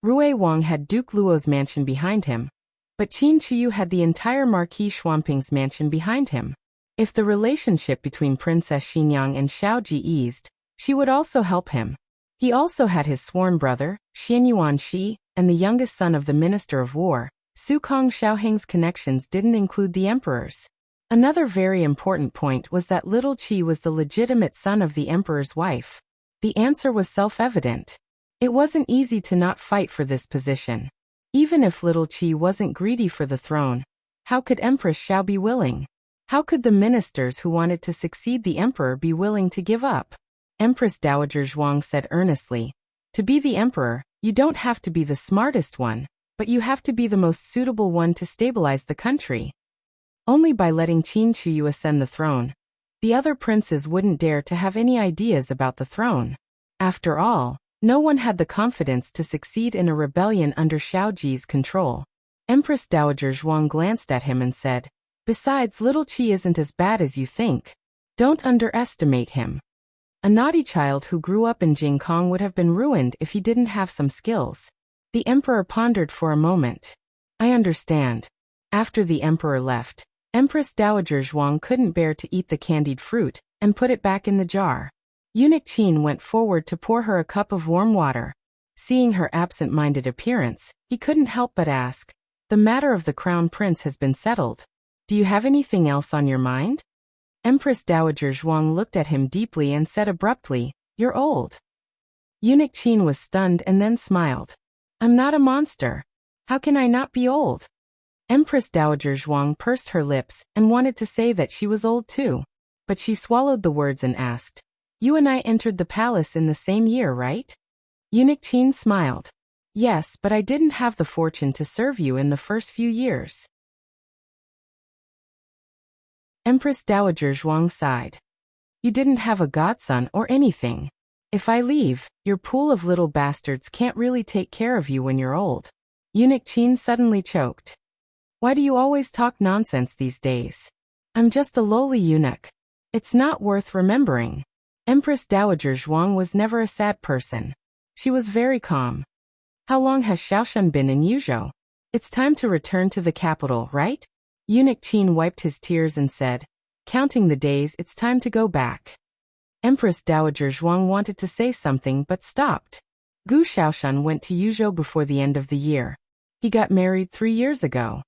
Speaker 1: Rui Wang had Duke Luo's mansion behind him, but Qin Chiyu had the entire Marquis Xuanping's mansion behind him. If the relationship between Princess Xinyang and Xiaoji eased, she would also help him. He also had his sworn brother, Xianyuan Shi, and the youngest son of the Minister of War. Su Kong Xiaoheng's connections didn't include the emperor's. Another very important point was that little Qi was the legitimate son of the emperor's wife. The answer was self-evident. It wasn't easy to not fight for this position. Even if little Qi wasn't greedy for the throne, how could Empress Xiao be willing? How could the ministers who wanted to succeed the emperor be willing to give up? Empress Dowager Zhuang said earnestly, to be the emperor, you don't have to be the smartest one, but you have to be the most suitable one to stabilize the country. Only by letting Qin Chiyu ascend the throne, the other princes wouldn't dare to have any ideas about the throne. After all, no one had the confidence to succeed in a rebellion under Xiaoji's control. Empress Dowager Zhuang glanced at him and said, besides, little Qi isn't as bad as you think. Don't underestimate him. A naughty child who grew up in Jingkong would have been ruined if he didn't have some skills. The emperor pondered for a moment. I understand. After the emperor left, Empress Dowager Zhuang couldn't bear to eat the candied fruit and put it back in the jar. Eunuch Qin went forward to pour her a cup of warm water. Seeing her absent-minded appearance, he couldn't help but ask, the matter of the crown prince has been settled. Do you have anything else on your mind? Empress Dowager Zhuang looked at him deeply and said abruptly, you're old. Eunuch Qin was stunned and then smiled. I'm not a monster. How can I not be old? Empress Dowager Zhuang pursed her lips and wanted to say that she was old too. But she swallowed the words and asked, you and I entered the palace in the same year, right? Eunuch Qin smiled. Yes, but I didn't have the fortune to serve you in the first few years. Empress Dowager Zhuang sighed. You didn't have a godson or anything. If I leave, your pool of little bastards can't really take care of you when you're old. Eunuch Qin suddenly choked. Why do you always talk nonsense these days? I'm just a lowly eunuch. It's not worth remembering. Empress Dowager Zhuang was never a sad person. She was very calm. How long has Xiaoshan been in Yuzhou? It's time to return to the capital, right? Eunuch Qin wiped his tears and said, counting the days, it's time to go back. Empress Dowager Zhuang wanted to say something but stopped. Gu Xiaoshan went to Yuzhou before the end of the year. He got married 3 years ago.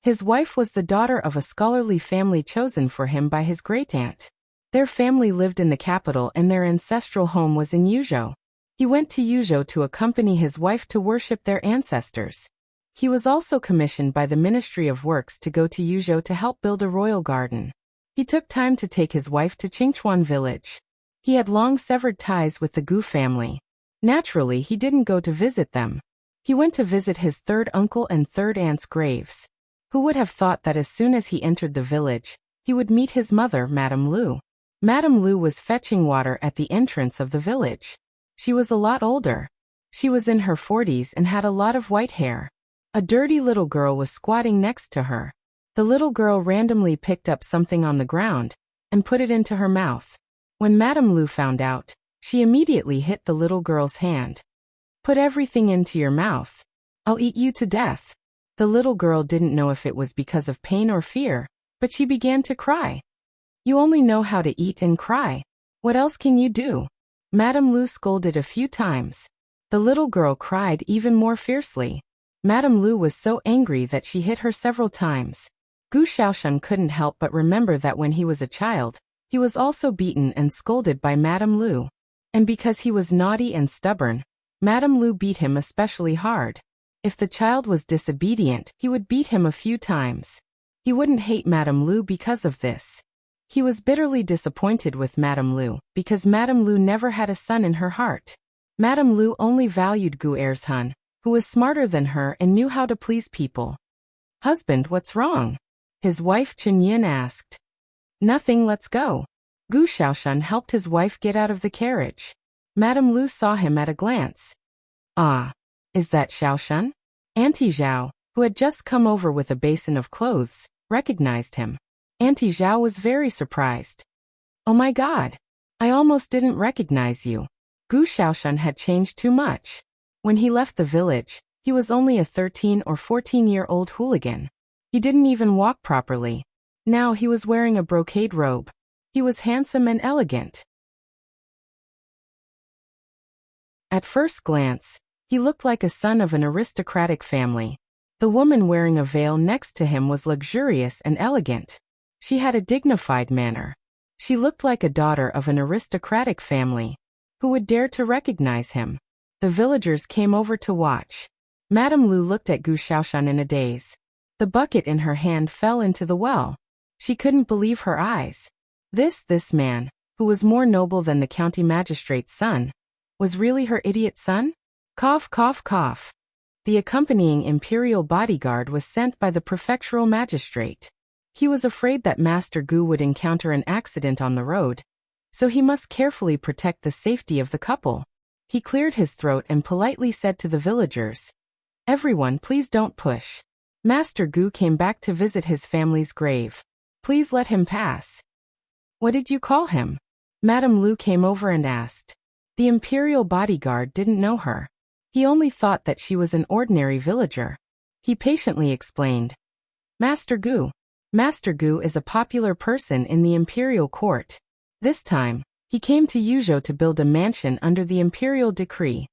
Speaker 1: His wife was the daughter of a scholarly family chosen for him by his great-aunt. Their family lived in the capital and their ancestral home was in Yuzhou. He went to Yuzhou to accompany his wife to worship their ancestors. He was also commissioned by the Ministry of Works to go to Yuzhou to help build a royal garden. He took time to take his wife to Qingchuan village. He had long severed ties with the Gu family. Naturally, he didn't go to visit them. He went to visit his third uncle and third aunt's graves. Who would have thought that as soon as he entered the village, he would meet his mother, Madame Lu. Madame Lu was fetching water at the entrance of the village. She was a lot older. She was in her 40s and had a lot of white hair. A dirty little girl was squatting next to her. The little girl randomly picked up something on the ground and put it into her mouth. When Madame Lu found out, she immediately hit the little girl's hand. Put everything into your mouth. I'll eat you to death. The little girl didn't know if it was because of pain or fear, but she began to cry. You only know how to eat and cry. What else can you do? Madame Lu scolded a few times. The little girl cried even more fiercely. Madame Lu was so angry that she hit her several times. Gu Xiaoshan couldn't help but remember that when he was a child, he was also beaten and scolded by Madame Lu. And because he was naughty and stubborn, Madame Lu beat him especially hard. If the child was disobedient, he would beat him a few times. He wouldn't hate Madame Lu because of this. He was bitterly disappointed with Madame Lu, because Madame Lu never had a son in her heart. Madame Lu only valued Gu Erzhan, who was smarter than her and knew how to please people. "Husband, what's wrong?" his wife Chen Yin asked. "Nothing, let's go." Gu Xiaoshan helped his wife get out of the carriage. Madame Lu saw him at a glance. "Ah, is that Xiaoshan?" Auntie Zhao, who had just come over with a basin of clothes, recognized him. Auntie Zhao was very surprised. "Oh my God! I almost didn't recognize you." Gu Xiaoshan had changed too much. When he left the village, he was only a 13 or 14-year-old hooligan. He didn't even walk properly. Now he was wearing a brocade robe. He was handsome and elegant. At first glance, he looked like a son of an aristocratic family. The woman wearing a veil next to him was luxurious and elegant. She had a dignified manner. She looked like a daughter of an aristocratic family. Who would dare to recognize him? The villagers came over to watch. Madame Lu looked at Gu Xiaoshan in a daze. The bucket in her hand fell into the well. She couldn't believe her eyes. This man, who was more noble than the county magistrate's son, was really her idiot son? Cough, cough, cough. The accompanying imperial bodyguard was sent by the prefectural magistrate. He was afraid that Master Gu would encounter an accident on the road, so he must carefully protect the safety of the couple. He cleared his throat and politely said to the villagers, "Everyone, please don't push. Master Gu came back to visit his family's grave. Please let him pass." "What did you call him?" Madame Lu came over and asked. The imperial bodyguard didn't know her. He only thought that she was an ordinary villager. He patiently explained. Master Gu. Master Gu is a popular person in the imperial court. This time, he came to Yuzhou to build a mansion under the imperial decree.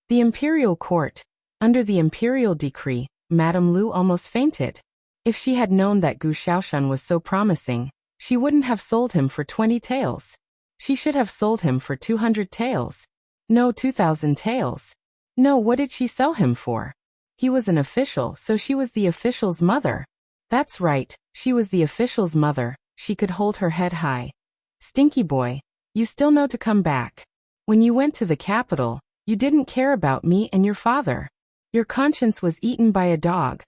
Speaker 1: The imperial court. Under the imperial decree, Madame Lu almost fainted. If she had known that Gu Xiaoshan was so promising, she wouldn't have sold him for 20 taels. She should have sold him for 200 taels. No, 2,000 taels. No, what did she sell him for? He was an official, so she was the official's mother. That's right, she was the official's mother. She could hold her head high. Stinky boy, you still know to come back. When you went to the capital, you didn't care about me and your father. Your conscience was eaten by a dog.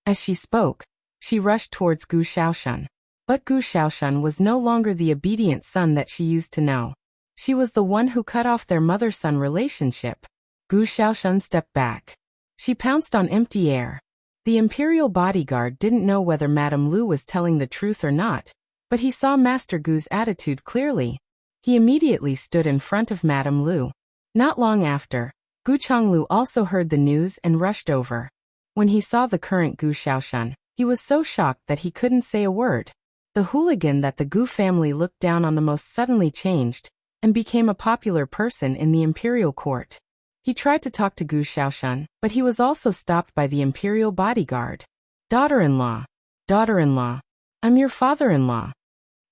Speaker 1: As she spoke, she rushed towards Gu Xiaoshan. But Gu Xiaoshan was no longer the obedient son that she used to know. She was the one who cut off their mother-son relationship. Gu Xiaoshan stepped back. She pounced on empty air. The imperial bodyguard didn't know whether Madame Lu was telling the truth or not, but he saw Master Gu's attitude clearly. He immediately stood in front of Madame Lu. Not long after, Gu Chonglu also heard the news and rushed over. When he saw the current Gu Xiaoshan, he was so shocked that he couldn't say a word. The hooligan that the Gu family looked down on the most suddenly changed, and became a popular person in the imperial court. He tried to talk to Gu Xiaoshan, but he was also stopped by the imperial bodyguard. Daughter-in-law. Daughter-in-law. I'm your father-in-law.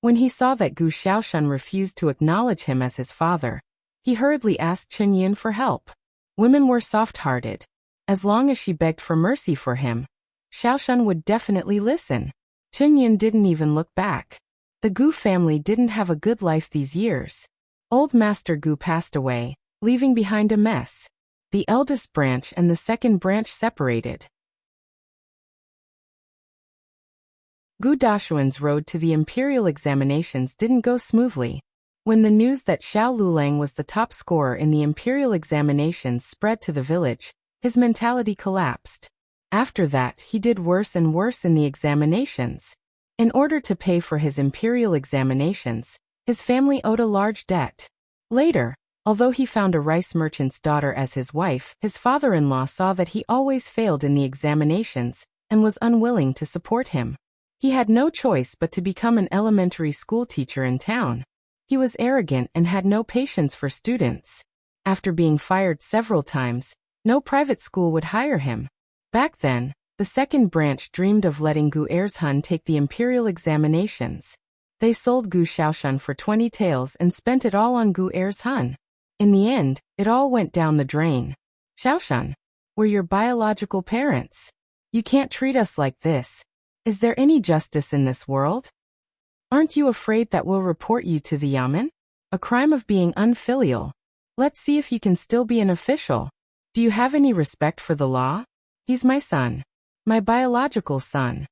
Speaker 1: When he saw that Gu Xiaoshan refused to acknowledge him as his father, he hurriedly asked Chen Yin for help. Women were soft-hearted. As long as she begged for mercy for him, Xiaoshan would definitely listen. Chen Yin didn't even look back. The Gu family didn't have a good life these years. Old Master Gu passed away, leaving behind a mess. The eldest branch and the second branch separated. Gu Dashuan's road to the imperial examinations didn't go smoothly. When the news that Xiao Lulang was the top scorer in the imperial examinations spread to the village, his mentality collapsed. After that, he did worse and worse in the examinations. In order to pay for his imperial examinations, his family owed a large debt. Later, although he found a rice merchant's daughter as his wife, his father-in-law saw that he always failed in the examinations and was unwilling to support him. He had no choice but to become an elementary school teacher in town. He was arrogant and had no patience for students. After being fired several times, no private school would hire him. Back then, the second branch dreamed of letting Gu Erzhan take the imperial examinations. They sold Gu Xiaoshan for 20 taels and spent it all on Gu Erzhan. In the end, it all went down the drain. Xiaoshan. We're your biological parents. You can't treat us like this. Is there any justice in this world? Aren't you afraid that we'll report you to the yamen? A crime of being unfilial. Let's see if you can still be an official. Do you have any respect for the law? He's my son. My biological son.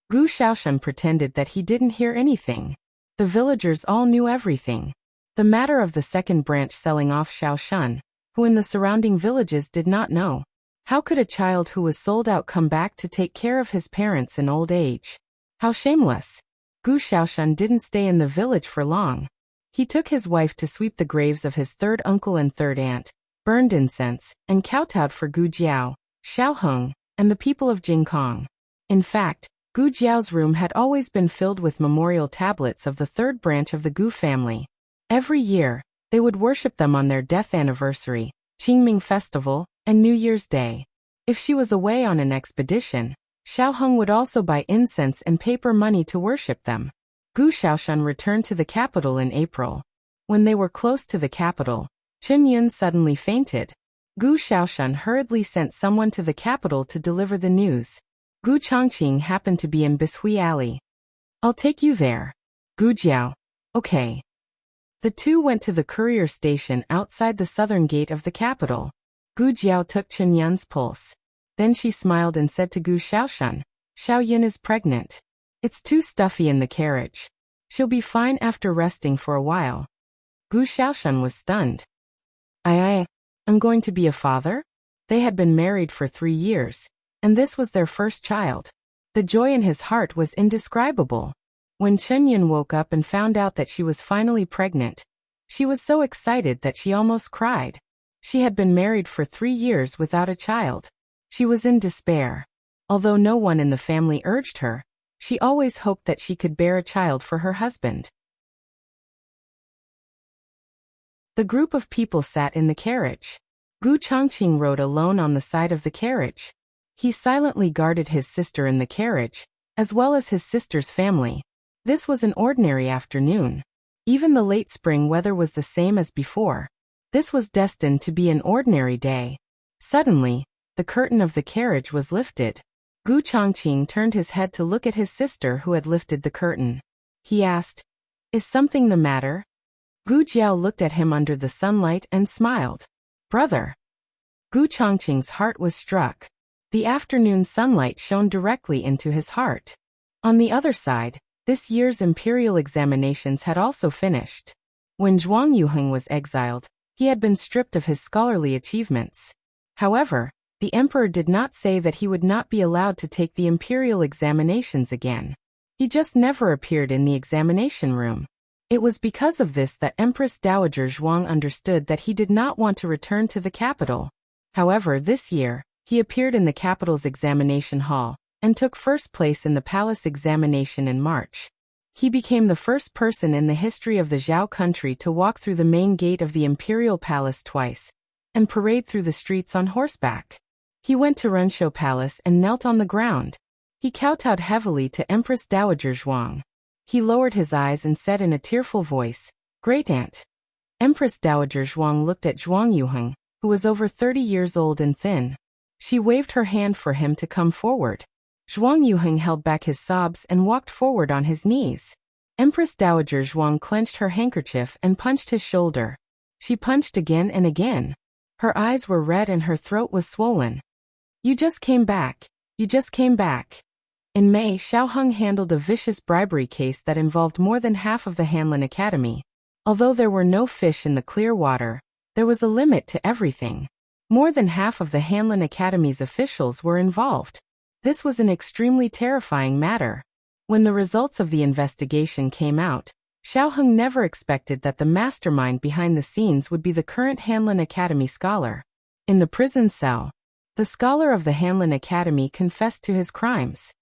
Speaker 1: Gu Xiaoshan pretended that he didn't hear anything. The villagers all knew everything. The matter of the second branch selling off Xiaoshan, who in the surrounding villages did not know. How could a child who was sold out come back to take care of his parents in old age? How shameless. Gu Xiaoshan didn't stay in the village for long. He took his wife to sweep the graves of his third uncle and third aunt, burned incense, and kowtowed for Gu Jiao, Xiao Heng, and the people of Jingkong. In fact, Gu Jiao's room had always been filled with memorial tablets of the third branch of the Gu family. Every year, they would worship them on their death anniversary, Qingming Festival, and New Year's Day. If she was away on an expedition, Xiao Heng would also buy incense and paper money to worship them. Gu Xiaoshan returned to the capital in April. When they were close to the capital, Chen Yun suddenly fainted. Gu Xiaoshan hurriedly sent someone to the capital to deliver the news. Gu Chongqing happened to be in Bishui Alley. I'll take you there. Gu Jiao. Okay. The two went to the courier station outside the southern gate of the capital. Gu Jiao took Chen Yun's pulse. Then she smiled and said to Gu Xiaoshan, Xiao Yun is pregnant. It's too stuffy in the carriage. She'll be fine after resting for a while. Gu Xiaoshan was stunned. I'm going to be a father? They had been married for 3 years, and this was their first child. The joy in his heart was indescribable. When Chen Yun woke up and found out that she was finally pregnant, she was so excited that she almost cried. She had been married for 3 years without a child. She was in despair. Although no one in the family urged her, she always hoped that she could bear a child for her husband. The group of people sat in the carriage. Gu Chongqing rode alone on the side of the carriage. He silently guarded his sister in the carriage, as well as his sister's family. This was an ordinary afternoon. Even the late spring weather was the same as before. This was destined to be an ordinary day. Suddenly, the curtain of the carriage was lifted. Gu Chongqing turned his head to look at his sister who had lifted the curtain. He asked, "Is something the matter?" Gu Jiao looked at him under the sunlight and smiled. "Brother." Gu Chongqing's heart was struck. The afternoon sunlight shone directly into his heart. On the other side, this year's imperial examinations had also finished. When Zhuang Yuheng was exiled, he had been stripped of his scholarly achievements. However, the emperor did not say that he would not be allowed to take the imperial examinations again. He just never appeared in the examination room. It was because of this that Empress Dowager Zhuang understood that he did not want to return to the capital. However, this year, he appeared in the capital's examination hall, and took first place in the palace examination in March. He became the first person in the history of the Zhao country to walk through the main gate of the imperial palace twice, and parade through the streets on horseback. He went to Renshou Palace and knelt on the ground. He kowtowed heavily to Empress Dowager Zhuang. He lowered his eyes and said in a tearful voice, "Great aunt." Empress Dowager Zhuang looked at Zhuang Yuheng, who was over 30 years old and thin. She waved her hand for him to come forward. Zhuang Yuheng held back his sobs and walked forward on his knees. Empress Dowager Zhuang clenched her handkerchief and punched his shoulder. She punched again and again. Her eyes were red and her throat was swollen. "You just came back. You just came back." In May, Xiao Heng handled a vicious bribery case that involved more than half of the Hanlin Academy. Although there were no fish in the clear water, there was a limit to everything. More than half of the Hanlin Academy's officials were involved. This was an extremely terrifying matter. When the results of the investigation came out, Xiao Heng never expected that the mastermind behind the scenes would be the current Hanlin Academy scholar. In the prison cell, the scholar of the Hanlin Academy confessed to his crimes.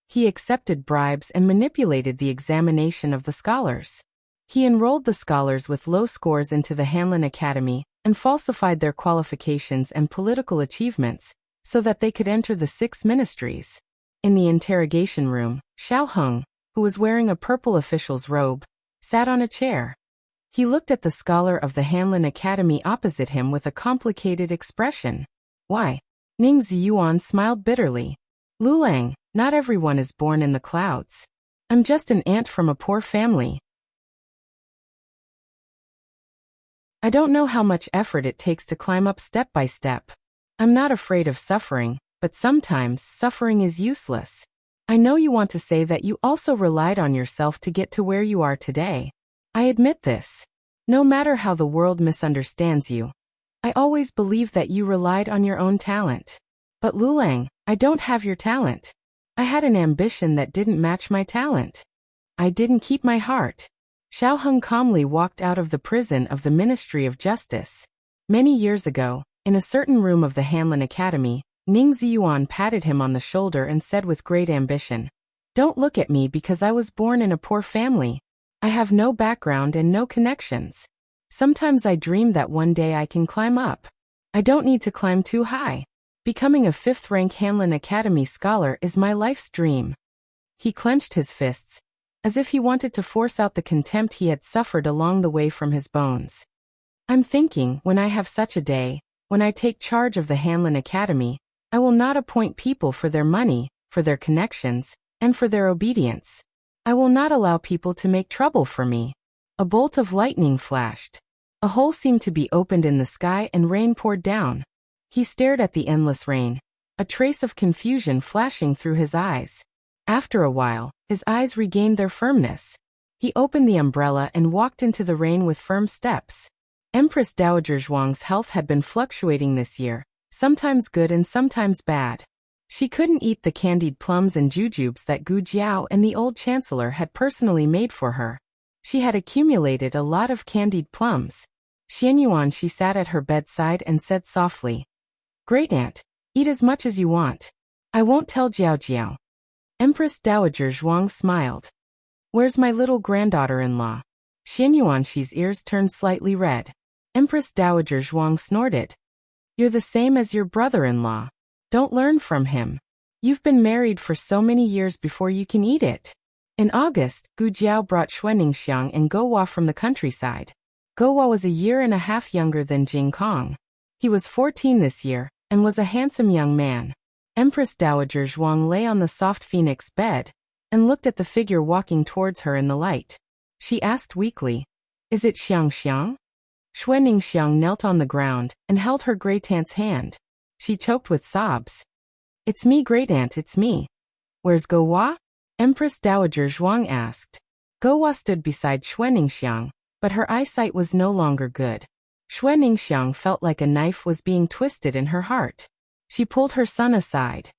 Speaker 1: He accepted bribes and manipulated the examination of the scholars. He enrolled the scholars with low scores into the Hanlin Academy and falsified their qualifications and political achievements so that they could enter the 6 ministries. In the interrogation room, Xiao Heng, who was wearing a purple official's robe, sat on a chair. He looked at the scholar of the Hanlin Academy opposite him with a complicated expression. "Why? Ning Ziyuan smiled bitterly. Lulang, not everyone is born in the clouds. I'm just an ant from a poor family. I don't know how much effort it takes to climb up step by step. I'm not afraid of suffering, but sometimes suffering is useless. I know you want to say that you also relied on yourself to get to where you are today. I admit this. No matter how the world misunderstands you, I always believe that you relied on your own talent. But Lulang, I don't have your talent. I had an ambition that didn't match my talent. I didn't keep my heart. Xiao Heng calmly walked out of the prison of the Ministry of Justice. Many years ago, in a certain room of the Hanlin Academy, Ning Ziyuan patted him on the shoulder and said with great ambition, "Don't look at me because I was born in a poor family. I have no background and no connections. Sometimes I dream that one day I can climb up. I don't need to climb too high. Becoming a 5th-rank Hanlin Academy scholar is my life's dream." He clenched his fists, as if he wanted to force out the contempt he had suffered along the way from his bones. I'm thinking, when I have such a day, when I take charge of the Hanlin Academy, I will not appoint people for their money, for their connections, and for their obedience. I will not allow people to make trouble for me. A bolt of lightning flashed. A hole seemed to be opened in the sky and rain poured down. He stared at the endless rain, a trace of confusion flashing through his eyes. After a while, his eyes regained their firmness. He opened the umbrella and walked into the rain with firm steps. Empress Dowager Zhuang's health had been fluctuating this year, sometimes good and sometimes bad. She couldn't eat the candied plums and jujubes that Gu Jiao and the old chancellor had personally made for her. She had accumulated a lot of candied plums. Xianyuan she sat at her bedside and said softly, "Great aunt, eat as much as you want. I won't tell Jiao Jiao." Empress Dowager Zhuang smiled. "Where's my little granddaughter-in-law?" Xianyuanshi's ears turned slightly red. Empress Dowager Zhuang snorted. "You're the same as your brother-in-law. Don't learn from him. You've been married for so many years before you can eat it." In August, Gu Jiao brought Xuanningsiang and Gouwa from the countryside. Gouwa was a year and a half younger than Jing Kong. He was 14 this year, and was a handsome young man. Empress Dowager Zhuang lay on the soft phoenix bed, and looked at the figure walking towards her in the light. She asked weakly, "Is it Xiangxiang?" Xuanningsiang knelt on the ground, and held her great-aunt's hand. She choked with sobs. "It's me, great-aunt, it's me." "Where's Gouwa?" Empress Dowager Zhuang asked. Gouwa stood beside Xuanningsiang, but her eyesight was no longer good. Xuanningsiang felt like a knife was being twisted in her heart. She pulled her son aside.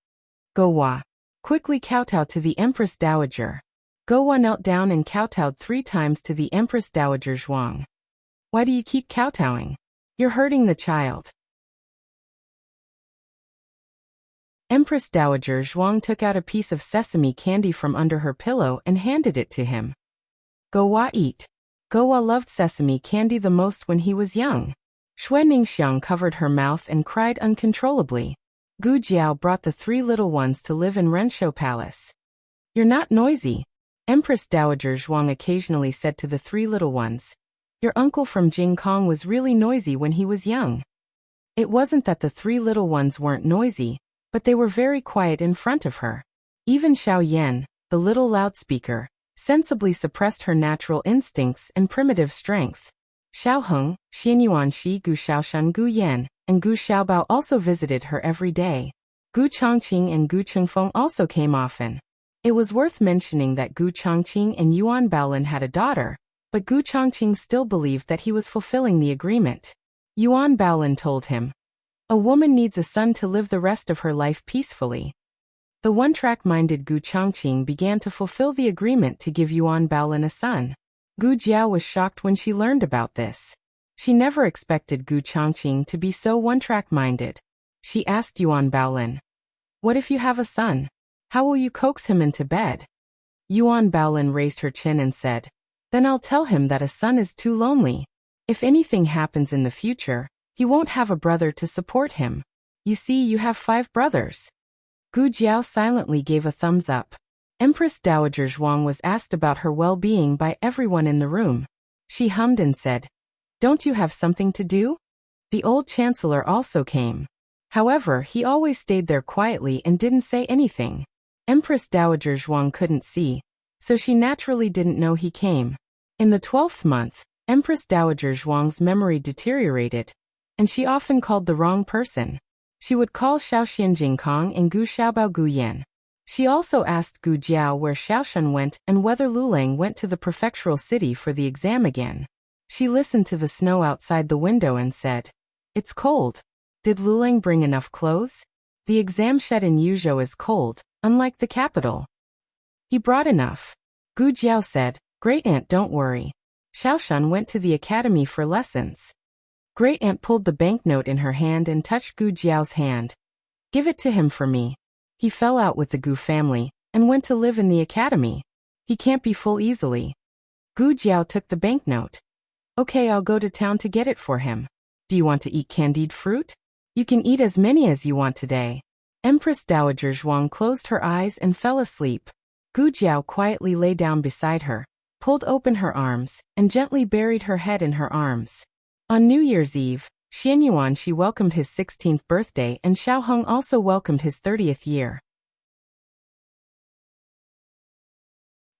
Speaker 1: "Gouwa, quickly kowtow to the Empress Dowager." Gouwa knelt down and kowtowed 3 times to the Empress Dowager Zhuang. "Why do you keep kowtowing? You're hurting the child." Empress Dowager Zhuang took out a piece of sesame candy from under her pillow and handed it to him. "Gouwa, eat." Gouwa loved sesame candy the most when he was young. Xuanningsiang covered her mouth and cried uncontrollably. Gu Jiao brought the 3 little ones to live in Renshou Palace. "You're not noisy," Empress Dowager Zhuang occasionally said to the 3 little ones. "Your uncle from Jing Kong was really noisy when he was young." It wasn't that the 3 little ones weren't noisy, but they were very quiet in front of her. Even Xiao Yan, the little loudspeaker, sensibly suppressed her natural instincts and primitive strength. Xiao Heng, Xianyuanshi, Gu Xiaoshan, Gu Yan, and Gu Xiaobao also visited her every day. Gu Chongqing and Gu Chengfeng also came often. It was worth mentioning that Gu Chongqing and Yuan Baolin had a daughter, but Gu Chongqing still believed that he was fulfilling the agreement. Yuan Baolin told him, "A woman needs a son to live the rest of her life peacefully." The one-track-minded Gu Chongqing began to fulfill the agreement to give Yuan Baolin a son. Gu Jiao was shocked when she learned about this. She never expected Gu Chongqing to be so one-track-minded. She asked Yuan Baolin, "What if you have a son? How will you coax him into bed?" Yuan Baolin raised her chin and said, "Then I'll tell him that a son is too lonely. If anything happens in the future, he won't have a brother to support him. You see, you have 5 brothers." Gu Jiao silently gave a thumbs up. Empress Dowager Zhuang was asked about her well-being by everyone in the room. She hummed and said, "Don't you have something to do?" The old chancellor also came. However, he always stayed there quietly and didn't say anything. Empress Dowager Zhuang couldn't see, so she naturally didn't know he came. In the 12th month, Empress Dowager Zhuang's memory deteriorated, and she often called the wrong person. She would call Xiao Xianjing Kong and Gu Xiaobao Gu Yan. She also asked Gu Jiao where Xiaoshan went and whether Lulang went to the prefectural city for the exam again. She listened to the snow outside the window and said, "It's cold. Did Lulang bring enough clothes? The exam shed in Yuzhou is cold, unlike the capital." "He brought enough." Gu Jiao said, "Great aunt, don't worry. Xiaoshan went to the academy for lessons." Great aunt pulled the banknote in her hand and touched Gu Jiao's hand. "Give it to him for me. He fell out with the Gu family and went to live in the academy. He can't be full easily." Gu Jiao took the banknote. "Okay, I'll go to town to get it for him. Do you want to eat candied fruit? You can eat as many as you want today." Empress Dowager Zhuang closed her eyes and fell asleep. Gu Jiao quietly lay down beside her, pulled open her arms, and gently buried her head in her arms. On New Year's Eve, Xianyuan Shi welcomed his 16th birthday and Xiao Heng also welcomed his 30th year.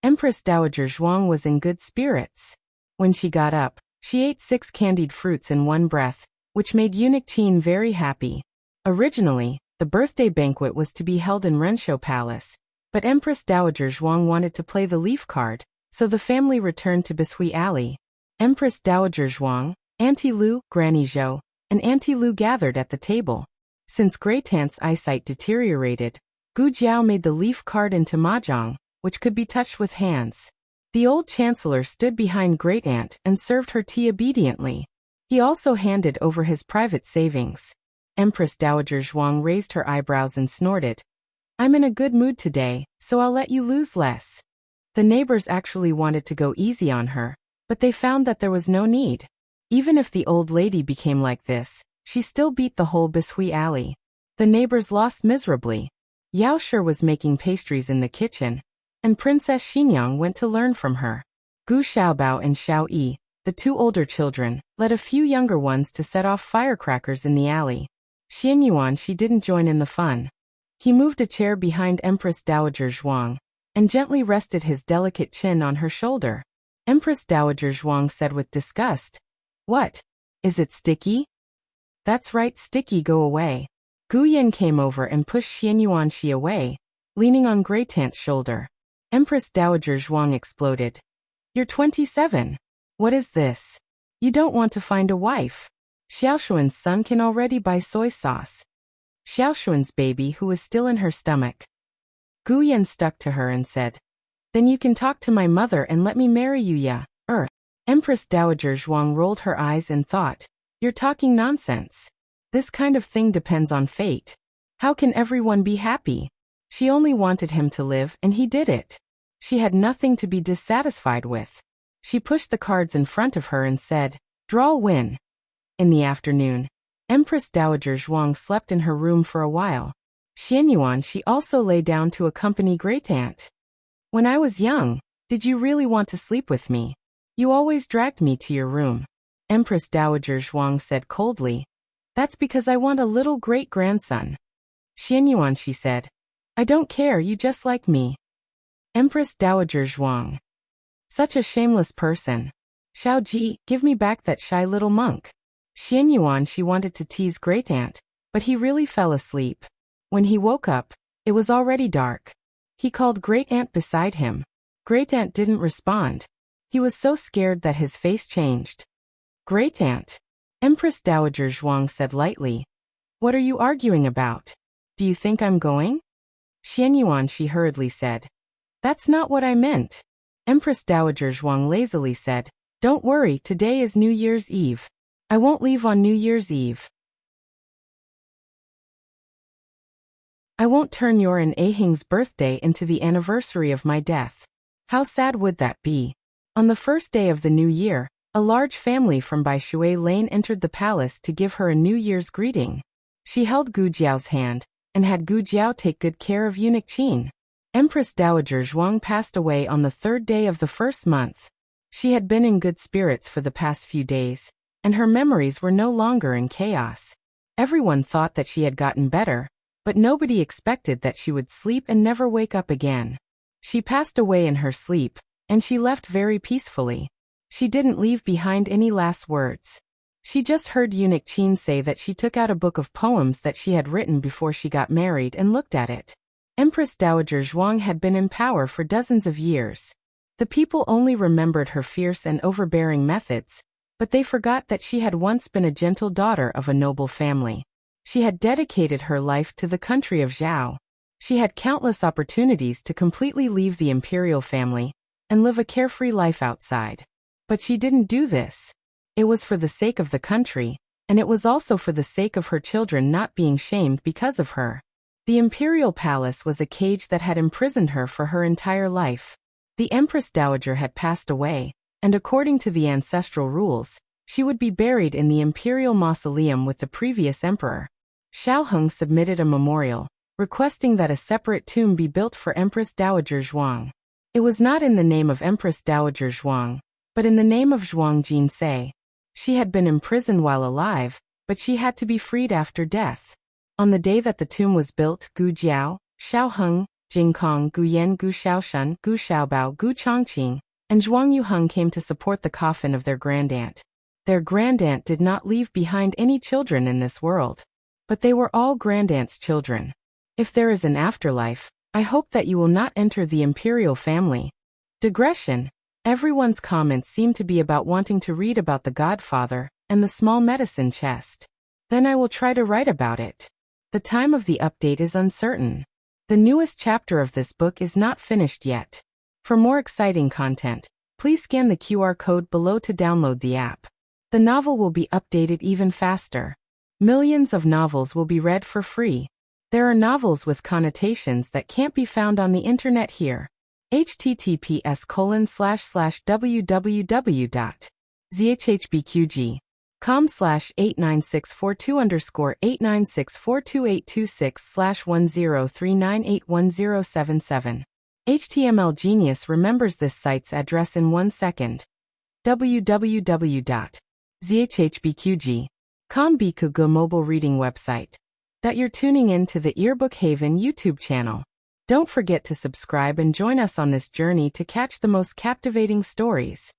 Speaker 1: Empress Dowager Zhuang was in good spirits. When she got up, she ate 6 candied fruits in one breath, which made eunuch Qin very happy. Originally, the birthday banquet was to be held in Renshou Palace, but Empress Dowager Zhuang wanted to play the leaf card, so the family returned to Bishui Alley. Empress Dowager Zhuang, Auntie Lu, Granny Zhou, and Auntie Lu gathered at the table. Since Great Aunt's eyesight deteriorated, Gu Jiao made the leaf card into mahjong, which could be touched with hands. The old chancellor stood behind Great Aunt and served her tea obediently. He also handed over his private savings. Empress Dowager Zhuang raised her eyebrows and snorted. "I'm in a good mood today, so I'll let you lose less." The neighbors actually wanted to go easy on her, but they found that there was no need. Even if the old lady became like this, she still beat the whole Bishui Alley. The neighbors lost miserably. Yao Shi was making pastries in the kitchen, and Princess Xinyang went to learn from her. Gu Xiaobao and Xiao Yi, the 2 older children, led a few younger ones to set off firecrackers in the alley. Xianyuan Shi didn't join in the fun. He moved a chair behind Empress Dowager Zhuang, and gently rested his delicate chin on her shoulder. Empress Dowager Zhuang said with disgust, "What? Is it sticky?" "That's right, sticky, go away." Gu Yan came over and pushed Xianyuan Shi away, leaning on Great Aunt's shoulder. Empress Dowager Zhuang exploded. "You're 27. What is this? You don't want to find a wife. Xiaoshuan's son can already buy soy sauce." Xiaoshuan's baby, who was still in her stomach. Gu Yan stuck to her and said, "Then you can talk to my mother and let me marry you, ya." Empress Dowager Zhuang rolled her eyes and thought, "You're talking nonsense. This kind of thing depends on fate. How can everyone be happy?" She only wanted him to live and he did it. She had nothing to be dissatisfied with. She pushed the cards in front of her and said, "Draw, win." In the afternoon, Empress Dowager Zhuang slept in her room for a while. Xianyuan Shi also lay down to accompany Great Aunt. "When I was young, did you really want to sleep with me? You always dragged me to your room." Empress Dowager Zhuang said coldly, "That's because I want a little great-grandson." Xianyuan Shi said, "I don't care, you just like me." Empress Dowager Zhuang. Such a shameless person. "Xiao Ji, give me back that shy little monk." Xianyuan Shi wanted to tease Great Aunt, but he really fell asleep. When he woke up, it was already dark. He called Great Aunt beside him. Great Aunt didn't respond. He was so scared that his face changed. "Great Aunt," Empress Dowager Zhuang said lightly, "what are you arguing about? Do you think I'm going?" Xianyuan Shi hurriedly said, "That's not what I meant." Empress Dowager Zhuang lazily said, "Don't worry, today is New Year's Eve. I won't leave on New Year's Eve. I won't turn your and Ahing's birthday into the anniversary of my death. How sad would that be?" On the first day of the new year, a large family from Baishui Lane entered the palace to give her a New Year's greeting. She held Gu Jiao's hand, and had Gu Jiao take good care of eunuch Qin. Empress Dowager Zhuang passed away on the 3rd day of the 1st month. She had been in good spirits for the past few days, and her memories were no longer in chaos. Everyone thought that she had gotten better, but nobody expected that she would sleep and never wake up again. She passed away in her sleep, and she left very peacefully. She didn't leave behind any last words. She just heard Eunuch Qin say that she took out a book of poems that she had written before she got married and looked at it. Empress Dowager Zhuang had been in power for dozens of years. The people only remembered her fierce and overbearing methods, but they forgot that she had once been a gentle daughter of a noble family. She had dedicated her life to the country of Zhao. She had countless opportunities to completely leave the imperial family and live a carefree life outside. But she didn't do this. It was for the sake of the country, and it was also for the sake of her children not being shamed because of her. The imperial palace was a cage that had imprisoned her for her entire life. The Empress Dowager had passed away, and according to the ancestral rules, she would be buried in the imperial mausoleum with the previous emperor. Xiao Heng submitted a memorial, requesting that a separate tomb be built for Empress Dowager Zhuang. It was not in the name of Empress Dowager Zhuang, but in the name of Zhuang Jinsei. She had been imprisoned while alive, but she had to be freed after death. On the day that the tomb was built, Gu Jiao, Xiao Heng, Jing Kong, Gu Yan, Gu Xiaoshan, Gu Xiaobao, Gu Chongqing, and Zhuang Yuheng came to support the coffin of their grandaunt. Their grandaunt did not leave behind any children in this world, but they were all grandaunt's children. If there is an afterlife, I hope that you will not enter the imperial family. Digression. Everyone's comments seem to be about wanting to read about the Godfather and the small medicine chest. Then I will try to write about it. The time of the update is uncertain. The newest chapter of this book is not finished yet. For more exciting content, please scan the QR code below to download the app. The novel will be updated even faster. Millions of novels will be read for free. There are novels with connotations that can't be found on the internet here. https://www.zhhbqg.com/89642_896428226/10398177. HTML Genius remembers this site's address in 1 second. www.zhhbqg.com Bikuga mobile reading website. That you're tuning in to the Earbook Haven YouTube channel. Don't forget to subscribe and join us on this journey to catch the most captivating stories.